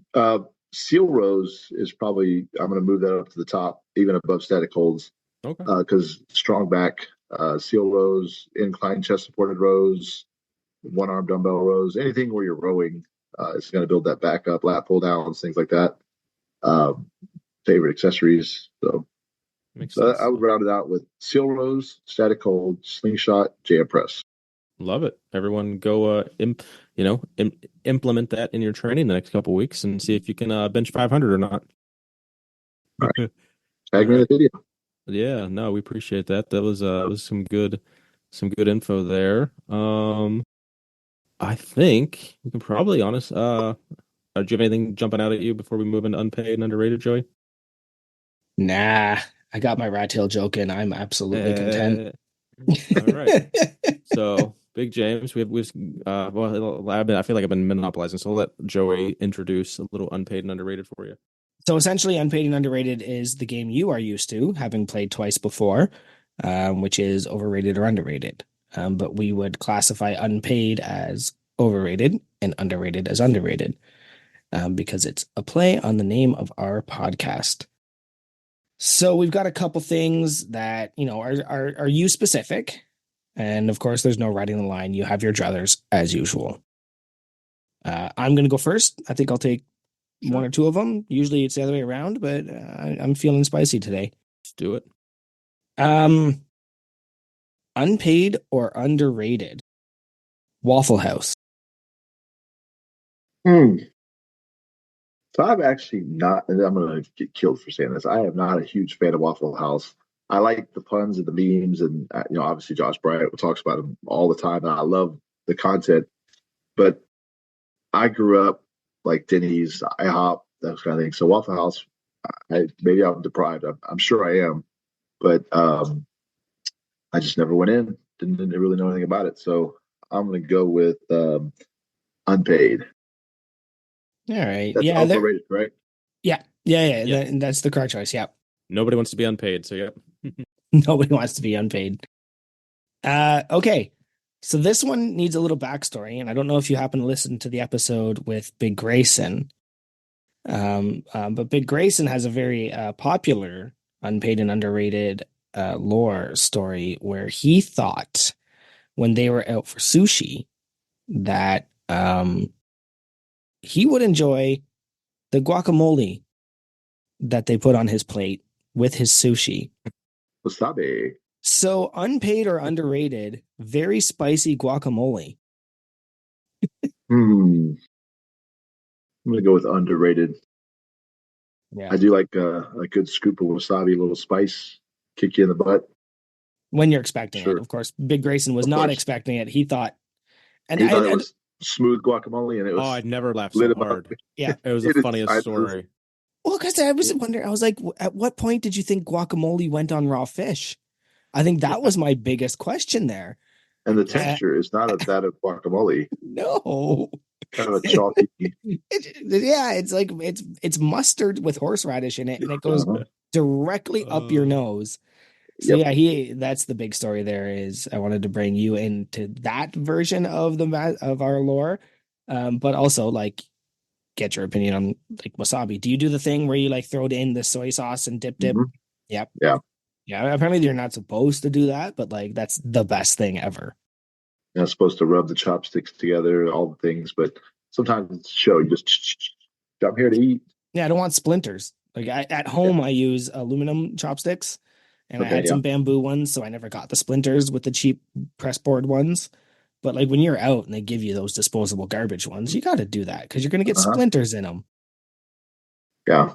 Seal rows is probably, I'm going to move that up to the top, even above static holds, Okay. because strong back, seal rows, incline chest supported rows, one arm dumbbell rows, anything where you're rowing is going to build that back up, lat pull downs, things like that. Um, Favorite accessories. So, Makes so I sense. would round it out with seal rows, static hold, slingshot, jam press. Love it. Everyone go implement that in your training the next couple of weeks and see if you can bench 500 or not. All right. All Tag me in the right. video. Yeah, no, we appreciate that. That was some good info there. I think we can probably honest do you have anything jumping out at you before we move into unpaid and underrated, Joey? Nah, I got my rat tail joke in. I'm absolutely content. Uh, all right. So, Big James, we've well, I feel like I've been monopolizing, so I'll let Joey introduce a little unpaid and underrated for you. So essentially, unpaid and underrated is the game you are used to, having played twice before, which is overrated or underrated. But we would classify unpaid as overrated and underrated as underrated, because it's a play on the name of our podcast. So we've got a couple things that are you specific, and of course, there's no writing the line. You have your druthers as usual. I'm going to go first. I think I'll take one Sure. or two of them. Usually it's the other way around, but I'm feeling spicy today. Let's do it. Um, Unpaid or underrated? Waffle House. Hmm. So I've actually not, and I'm going to get killed for saying this. I am not a huge fan of Waffle House. I like the puns and the memes, and obviously Josh Bryant talks about them all the time, and I love the content. But I grew up like Denny's, IHOP, that kind of thing. So Waffle House, maybe I'm deprived. I'm sure I am, but I just never went in. Didn't really know anything about it. So I'm going to go with unpaid. All right. That's Yeah, also there. rated, correct? Yeah. Yep. That's the correct choice. Yeah. Nobody wants to be unpaid, so yep. Nobody wants to be unpaid. Okay. So this one needs a little backstory, and I don't know if you happen to listen to the episode with Big Grayson. But Big Grayson has a very popular, unpaid and underrated lore story where he thought when they were out for sushi that he would enjoy the guacamole that they put on his plate with his sushi. Wasabi. So unpaid or underrated, very spicy guacamole. Hmm. I'm going to go with underrated. Yeah. I do like a good scoop of wasabi, a little spice, kick you in the butt. When you're expecting it. Sure, Of course, Big Grayson was of not course. expecting it. He thought, and He thought it and was smooth guacamole, and it Oh, was I'd never laughed lit so him up. hard. yeah. It was the It is. funniest story. Well, because I was wondering, I was like, at what point did you think guacamole went on raw fish? I think that Yeah. was my biggest question there. And the Uh, texture is not of that of guacamole. no. Kind of a chalky. Yeah, it's like it's mustard with horseradish in it, and it goes Uh-huh. directly up your Uh, nose. So Yep. yeah, that's the big story there is I wanted to bring you into that version of of our lore. But also like get your opinion on like wasabi. Do you do the thing where you like throw it in the soy sauce and dip? Hmm. Yep. Yeah. Yeah, apparently you're not supposed to do that, but like that's the best thing ever. You're not supposed to rub the chopsticks together, all the things, but sometimes it's show. You just, I'm here to eat. Yeah, I don't want splinters. Like at Yeah. home I use aluminum chopsticks and I Okay. had Yeah. some bamboo ones, so I never got the splinters with the cheap press board ones. But like when you're out and they give you those disposable garbage ones, you got to do that because you're going to get Uh-huh. splinters in them. Yeah.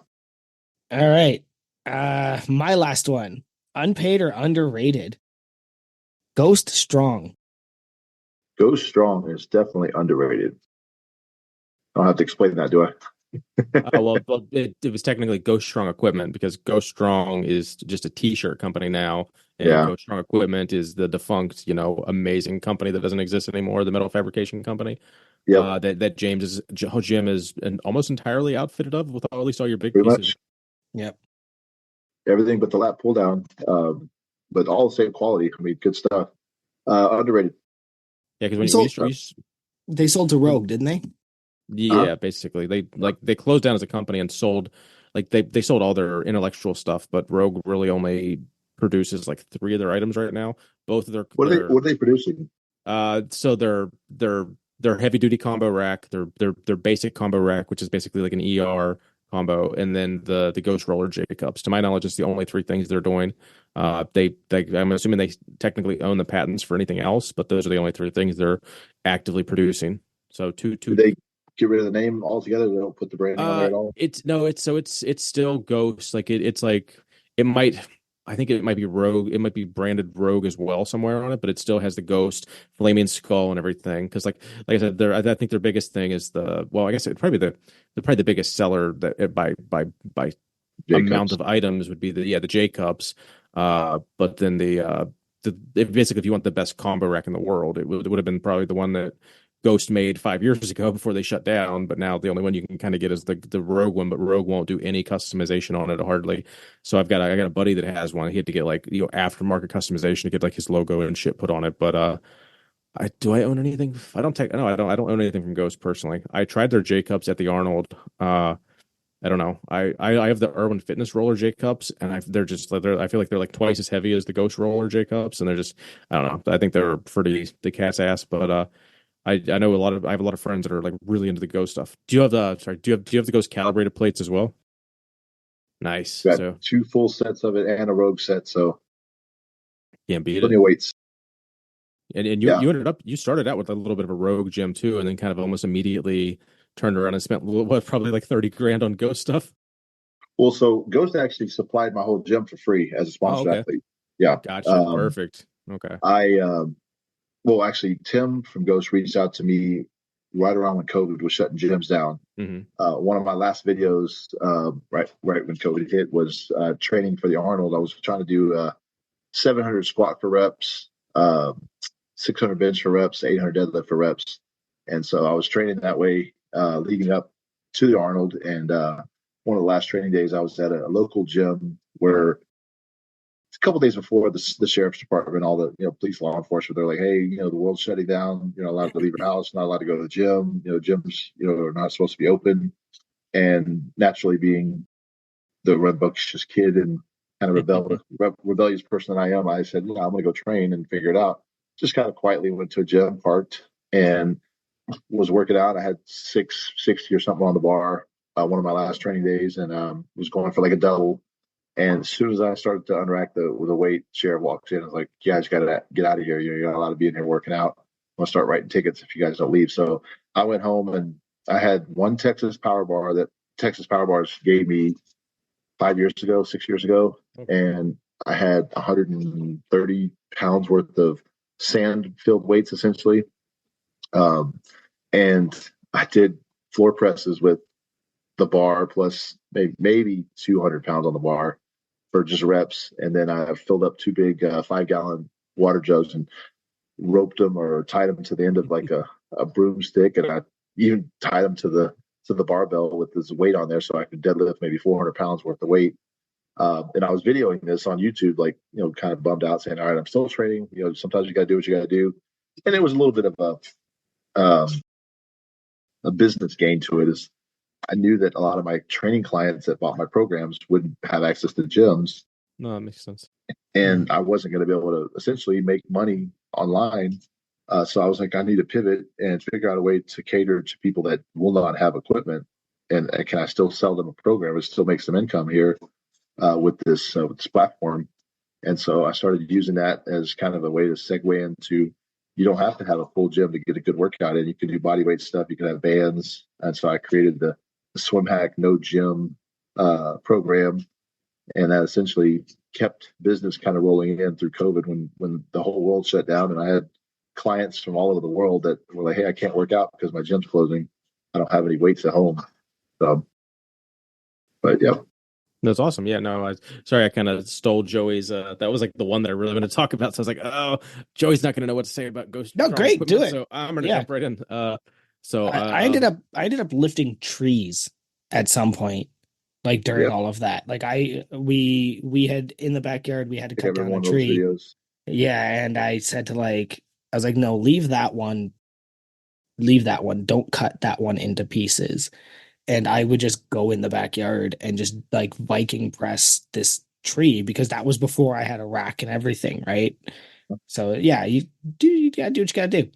All right. My last one. Unpaid or underrated? Ghost Strong. Go Strong is definitely underrated. I don't have to explain that, do I? well, it was technically Ghost Strong Equipment because Ghost Strong is just a T-shirt company now, and Yeah. Ghost Strong Equipment is the defunct, amazing company that doesn't exist anymore, the metal fabrication company. Yep. That Jim is almost entirely outfitted of with at least all your big Pretty pieces. much Yep. everything but the lap pull down. But all the same quality. I mean, good stuff. Underrated. Yeah, because They when sold, they sold to Rogue, didn't they? Uh-huh. yeah, basically they closed down as a company and sold they sold all their intellectual stuff, but Rogue really only produces like three of their items right now. Both of What are they producing? so their heavy duty combo rack, their basic combo rack, which is basically like an ER combo, and then the Ghost Roller J cups. To my knowledge, it's the only three things they're doing. They I'm assuming they technically own the patents for anything else, but those are the only three things they're actively producing. So Do they get rid of the name altogether? They don't put the branding on there at all? it's no, it's still Ghost. Like it's like it might. I think it might be Rogue. It might be branded Rogue as well somewhere on it, but it still has the Ghost, Flaming Skull, and everything. Because like I said, I think their biggest thing is I guess it probably the biggest seller that by amount Jacobs. of items would be the J cups. But then basically if you want the best combo rack in the world, it would have been probably the one that Ghost made 5 years ago before they shut down, but now the only one you can kind of get is the Rogue one, but Rogue won't do any customization on it hardly. So I got a buddy that has one. He had to get like aftermarket customization to get like his logo and shit put on it. But I own anything? I don't own anything from Ghost personally. I tried their J cups at the Arnold. I don't know. I have the Irwin Fitness Roller J cups, and I feel like they're like twice as heavy as the Ghost Roller J cups, and they're just I don't know. I think they're pretty the cat's ass, but I know I have a lot of friends that are like really into the Ghost stuff. Do you have the Ghost calibrated plates as well? Nice. Got So two full sets of it and a Rogue set, so can't beat plenty it. of weights. And Yeah. you started out with a little bit of a Rogue gym too, and then kind of almost immediately turned around and spent probably like 30 grand on Ghost stuff. Well, so Ghost actually supplied my whole gym for free as a Oh, sponsored okay. athlete. Yeah. Gotcha. Perfect. Okay. I well, actually, Tim from Ghost reached out to me right around when COVID was shutting gyms down. Hmm. One of my last videos, right when COVID hit, was training for the Arnold. I was trying to do 700 squat for reps, 600 bench for reps, 800 deadlift for reps, and so I was training that way leading up to the Arnold. And one of the last training days, I was at a local gym where a couple days before the sheriff's department, all the police, law enforcement, they're like, hey, the world's shutting down. You're not allowed to leave your house, not allowed to go to the gym. Gyms, are not supposed to be open. And naturally, being the rambunctious kid and kind of rebellious person that I am, I said, I'm going to go train and figure it out. Just kind of quietly went to a gym, parked, and was working out. I had 660 or something on the bar, one of my last training days, and was going for like a double. And as soon as I started to unrack the weight, sheriff walks in and was like, you guys got to get out of here. You're not allowed to be in here working out. I'm going to start writing tickets if you guys don't leave. So I went home and I had one Texas Power Bar that Texas Power Bars gave me 6 years ago. And I had 130 pounds worth of sand filled weights essentially. And I did floor presses with the bar plus maybe 200 pounds on the bar for just reps. And then I filled up two big 5-gallon water jugs and roped them or tied them to the end of like a broomstick. And I even tied them to the barbell with this weight on there so I could deadlift maybe 400 pounds worth of weight. And I was videoing this on YouTube, like, kind of bummed out saying, all right, I'm still training. Sometimes you got to do what you got to do. And it was a little bit of a business gain to it. Is I knew that a lot of my training clients that bought my programs wouldn't have access to gyms. No, that makes sense. And I wasn't going to be able to essentially make money online. So I was like, I need to pivot and figure out a way to cater to people that will not have equipment. And can I still sell them a program? It still makes some income here with this platform. And so I started using that as kind of a way to segue into, you don't have to have a full gym to get a good workout in. You can do body weight stuff. You can have bands. And so I created the Swimhack No Gym program. And that essentially kept business kind of rolling in through COVID when the whole world shut down. And I had clients from all over the world that were like, hey, I can't work out because my gym's closing. I don't have any weights at home. But yeah. That's awesome. Yeah, no, sorry, I kind of stole Joey's. That was like the one that I really want to talk about. So I was like, oh, Joey's not going to know what to say about Ghost. No, great, do it. So I'm going to jump right in. I ended up lifting trees at some point, like during all of that. Like we had in the backyard, we had to cut down a tree. Yeah, and I said to I was like, no, leave that one. Don't cut that one into pieces. And I would just go in the backyard and just like Viking press this tree because that was before I had a rack and everything, right? So yeah, you gotta do what you gotta do.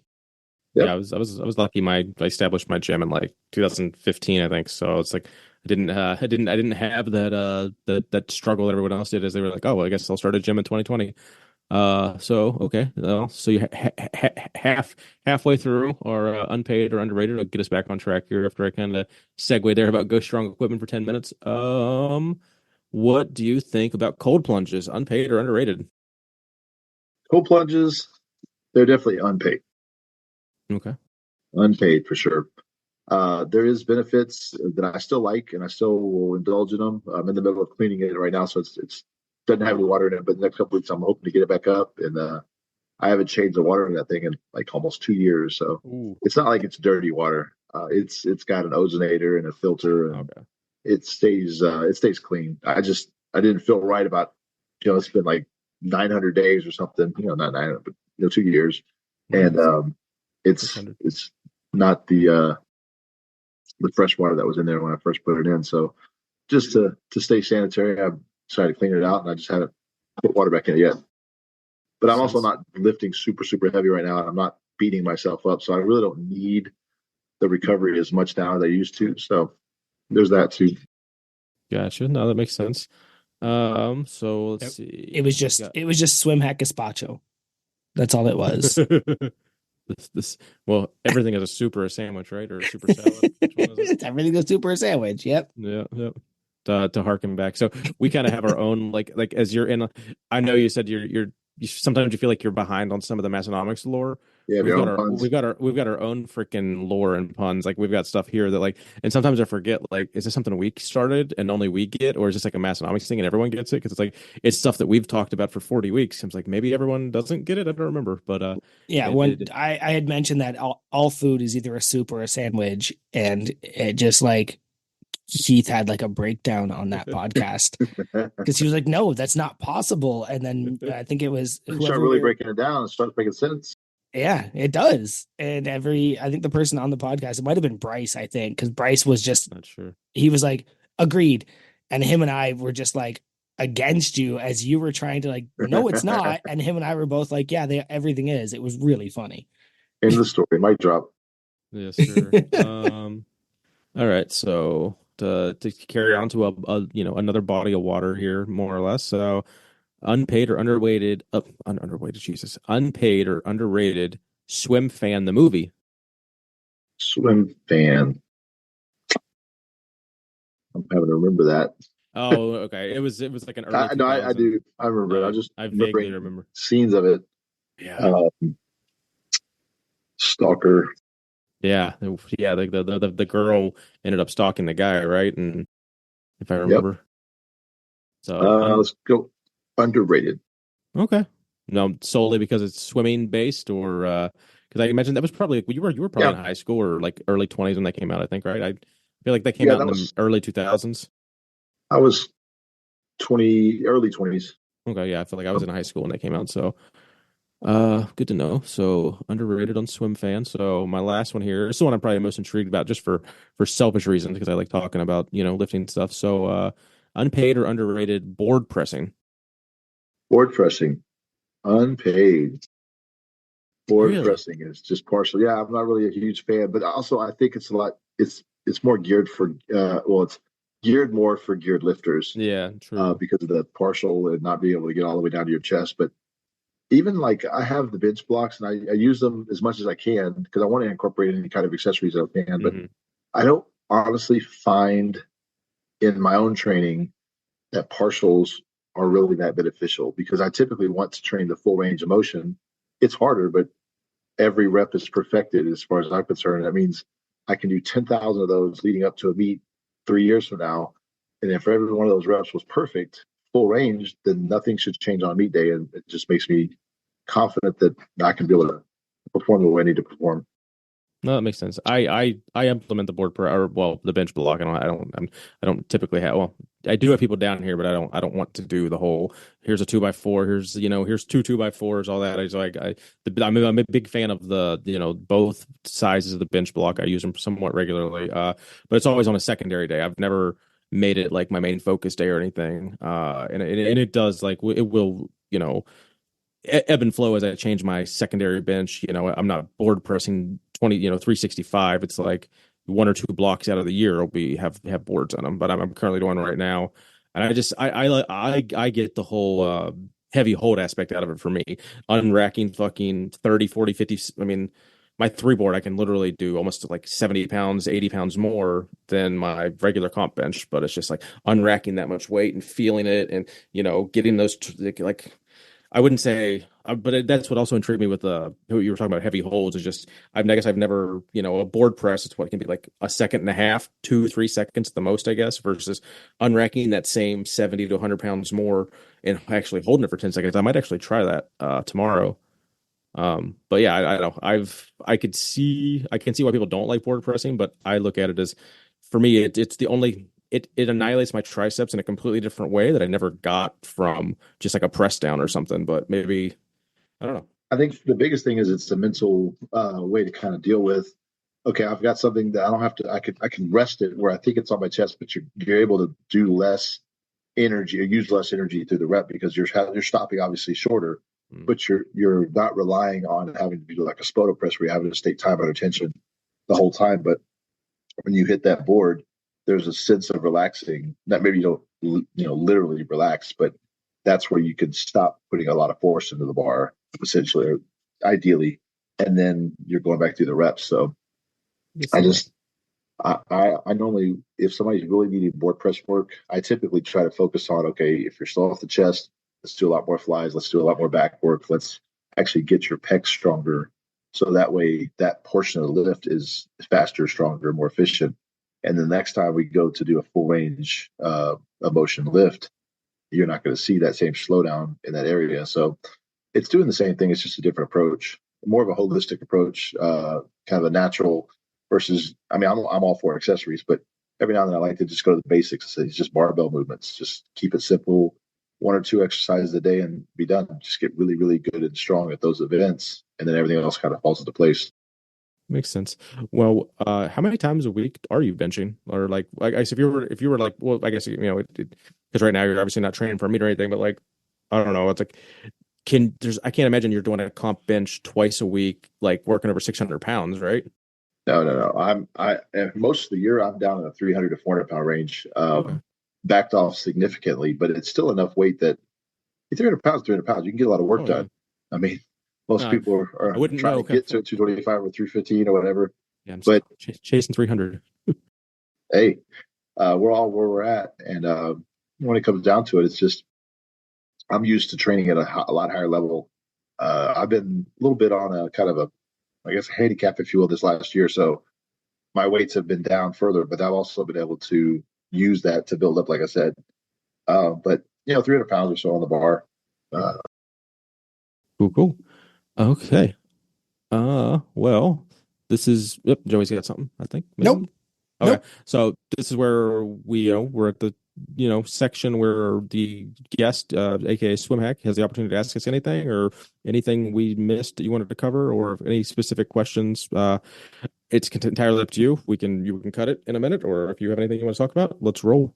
Yep. Yeah, I was lucky. I established my gym in like 2015, I think. So it's like I didn't have that struggle that everyone else did, as they were like, oh, well, I guess I'll start a gym in 2020. So okay, so you halfway through, or unpaid or underrated. I'll get us back on track here after I kind of segue there about Go Strong equipment for 10 minutes. What do you think about cold plunges, unpaid or underrated? Cold plunges, they're definitely unpaid. Okay, unpaid for sure. There is benefits that I still like, and I still will indulge in them. I'm in the middle of cleaning it right now, so it's doesn't have any water in it. But the next couple weeks, I'm hoping to get it back up. And I haven't changed the water in that thing in like almost 2 years, so it's not like it's dirty water. It's got an ozonator and a filter, and it stays clean. I didn't feel right about it's been like 900 days or something. Not 900, but 2 years, and it's not the fresh water that was in there when I first put it in. So just to stay sanitary, I've decided to clean it out, and I just haven't put water back in it yet. But I'm also not lifting super, super heavy right now. I'm not beating myself up. So I really don't need the recovery as much now as I used to. So there's that too. Gotcha. No, that makes sense. So let's see. It was just Swimhack gazpacho. That's all it was. Well, everything is a super sandwich, right? Or a super salad. Which one is it? Everything is super sandwich. Yep. Yeah. To harken back, so we kind of have our own like as you're in. I know you said you're sometimes you feel like you're behind on some of the Massonomics lore. Yeah, We've your got own our puns. we've got our own freaking lore and puns. Like we've got stuff here that like, and sometimes I forget, like, is this something we started and only we get, or is this like a Massonomics thing and everyone gets it? Because it's like it's stuff that we've talked about for 40 weeks. It's like maybe everyone doesn't get it. I don't remember, but Yeah, it, when it I had mentioned that all food is either a soup or a sandwich, and it just like Keith had like a breakdown on that podcast because he was like, "No, that's not possible." And then I think it was You start whoever really we were. breaking it down, it starts making sense. Yeah, it does. And I think the person on the podcast, it might have been Bryce, I think, because Bryce was just, not sure. he was like, agreed. And him and I were just like against you as you were trying to like, no, it's not. And him and I were both like, yeah, everything is. It was really funny. End of the story. Mic drop. Yes, sir. All right, so to carry on to another body of water here, more or less. So unpaid or underrated, underrated, Jesus, unpaid or underrated swim fan the movie. Swim fan. I'm having to remember that. Oh, okay. It was like an early No, I 2000. do. I remember it. I just I vaguely remembering remember. scenes of it. Yeah. Uh, Stalker. Yeah, yeah. The girl ended up stalking the guy, right? And if I Yep. remember, so Let's go underrated. okay. No, solely because it's swimming based, or because I imagine that was probably like, you were probably Yeah, in high school or like early 20s when that came out. I think, right? I feel like that came yeah. out in the early 2000s. I was 20, early 20s. Okay, yeah, I feel like I was in high school when that came out. So, good to know. So underrated on swim fan. So my last one here, this is the one I'm probably most intrigued about, just for selfish reasons, because I like talking about lifting stuff. So, unpaid or underrated board pressing. Board pressing, unpaid. Board Really? pressing is just partial. Yeah, I'm not really a huge fan, but also I think it's a lot. It's more geared for it's geared more for geared lifters Yeah, true. because of the partial and not being able to get all the way down to your chest. But even like I have the bench blocks and I use them as much as I can because I want to incorporate any kind of accessories that I can. But Hmm. I don't honestly find in my own training that partials are really that beneficial because I typically want to train the full range of motion. It's harder, but every rep is perfected as far as I'm concerned. That means I can do 10,000 of those leading up to a meet 3 years from now. And if every one of those reps was perfect, full range, then nothing should change on meet day. And it just makes me confident that I can be able to perform the way I need to perform. No, that makes sense. I implement the board or well the bench block. I don't typically have. Well, I do have people down here, but I don't want to do the whole. Here's a 2x4. Here's two 2x4s. All that. I'm a big fan of the both sizes of the bench block. I use them somewhat regularly. But it's always on a secondary day. I've never made it like my main focus day or anything. And it does like it will ebb and flow as I change my secondary bench. I'm not board pressing 20, 365. It's like one or two blocks out of the year will be have boards on them, but I'm currently doing right now. And I get the whole heavy hold aspect out of it for me. Unracking fucking 30, 40, 50. I mean, my three board, I can literally do almost like 70 pounds, 80 pounds more than my regular comp bench, but it's just like unracking that much weight and feeling it and, getting those like I wouldn't say, but that's what also intrigued me with who you were talking about heavy holds is just I guess I've never a board press. It's what can be like a second and a half, 2-3 seconds at the most, I guess, versus unracking that same 70 to 100 pounds more and actually holding it for 10 seconds. I might actually try that tomorrow. But yeah, I don't know. I can see why people don't like board pressing, but I look at it as for me, it's the only it annihilates my triceps in a completely different way that I never got from just like a press down or something. But maybe I don't know. I think the biggest thing is it's a mental way to kind of deal with. Okay, I've got something that I don't have to. I can rest it where I think it's on my chest, but you're able to do less energy or use less energy through the rep because you're stopping obviously shorter, Mm. but you're not relying on having to do like a spoto press where you're having to stay time out attention the whole time. But when you hit that board, there's a sense of relaxing that maybe you don't literally relax, but that's where you can stop putting a lot of force into the bar essentially or ideally, and then you're going back through the reps. So Yes, I just I normally, if somebody's really needing board press work, I typically try to focus on, okay, if you're still off the chest, let's do a lot more flies, let's do a lot more back work, let's actually get your pecs stronger. So that way, that portion of the lift is faster, stronger, more efficient. And the next time we go to do a full range of motion lift, you're not going to see that same slowdown in that area. So it's doing the same thing. It's just a different approach, more of a holistic approach, kind of a natural versus. I mean, I'm all for accessories, but every now and then I like to just go to the basics. It's just barbell movements. Just keep it simple, 1 or 2 exercises a day, and be done. Just get really, really good and strong at those events, and then everything else kind of falls into place. Makes sense. Well, how many times a week are you benching? Or like I guess if you were like, well, I guess because right now you're obviously not training for a meet or anything, but like I don't know, it's like I can't imagine you're doing a comp bench twice a week, like working over 600 pounds, right? No. Most of the year I'm down in the 300 to 400 pound range. Okay. Backed off significantly, but it's still enough weight that 300 pounds, 300 pounds, you can get a lot of work done. I mean, most people are trying to get to 225 or 315 or whatever. Yeah, I'm but chasing 300. Hey, we're all where we're at, and when it comes down to it, it's just I'm used to training at a lot higher level. I've been a little bit on a kind of a, I guess, handicap, if you will, this last year. So my weights have been down further, but I've also been able to use that to build up, like I said. But 300 pounds or so on the bar. Cool. Okay. Well, this is. Yep, Joey's got something, I think. Maybe? Nope. Okay. Nope. So this is where we're at the section where the guest, aka Swimhack, has the opportunity to ask us anything or anything we missed that you wanted to cover, or any specific questions. It's entirely up to you. You can cut it in a minute, or if you have anything you want to talk about, let's roll.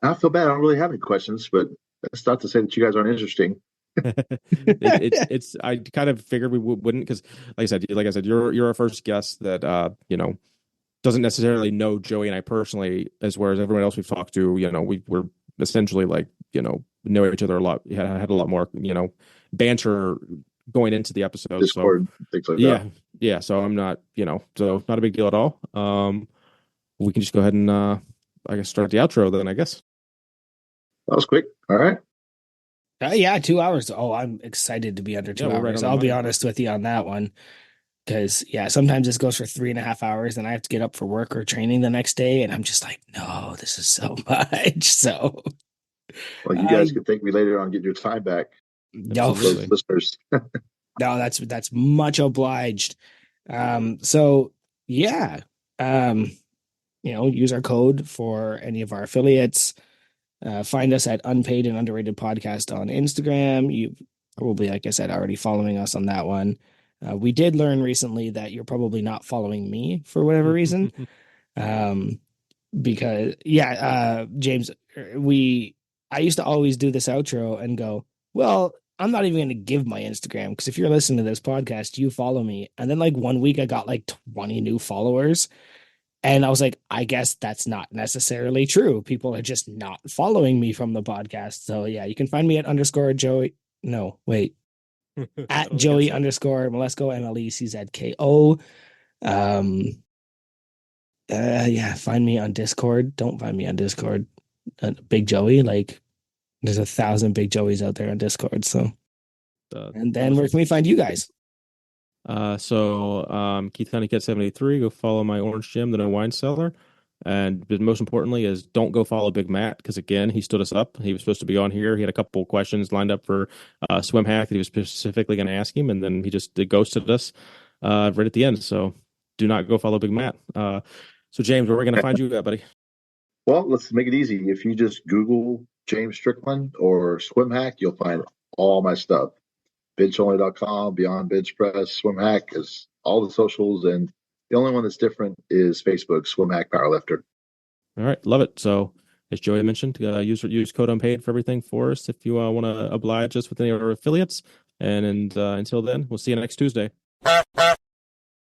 I feel bad. I don't really have any questions, but that's not to say that you guys aren't interesting. It's I kind of figured we wouldn't, because like I said, you're our first guest that doesn't necessarily know Joey and I personally, whereas everyone else we've talked to, we're essentially like know each other a lot. Had a lot more banter going into the episode. Discord, things like that. Yeah. So I'm not so not a big deal at all. We can just go ahead and I guess start the outro then, I guess. That was quick. All right. Yeah, 2 hours. Oh, I'm excited to be under 2 hours. Right, I'll be honest with you on that one. Because, sometimes this goes for 3.5 hours and I have to get up for work or training the next day. And I'm just like, no, this is so much. So, well, you guys can thank me later on getting your time back. No, listeners. No, that's much obliged. So, yeah. Use our code for any of our affiliates. Find us at Unpaid and Underrated Podcast on Instagram. You probably, like I said, already following us on that one. We did learn recently that you're probably not following me for whatever reason. Because James, I used to always do this outro and go, well, I'm not even going to give my Instagram, because if you're listening to this podcast, you follow me. And then like 1 week I got like 20 new followers. And I was like, I guess that's not necessarily true. People are just not following me from the podcast. So yeah, you can find me at @Joey. No, wait. At Joey _ Malesko, MLECZKO. Find me on Discord. Don't find me on Discord. Big Joey, like there's 1,000 Big Joeys out there on Discord. So, and then where can we find you guys? Keith Honeycat 73. Go follow my Orange Gym, the No Wine Cellar. And most importantly is don't go follow Big Matt, because again, he stood us up. He was supposed to be on here. He had a couple questions lined up for Swimhack that he was specifically going to ask him, and then he just ghosted us right at the end. So do not go follow Big Matt. So James, where are we going to find you at, buddy? Well, let's make it easy. If you just Google James Strickland or Swimhack, you'll find all my stuff. BenchOnly.com, Beyond Bench Press, Swimhack is all the socials, and the only one that's different is Facebook, Swimhack Powerlifter. All right, love it. So, as Joey mentioned, use code Unpaid for everything for us if you want to oblige us with any of our affiliates. And until then, we'll see you next Tuesday.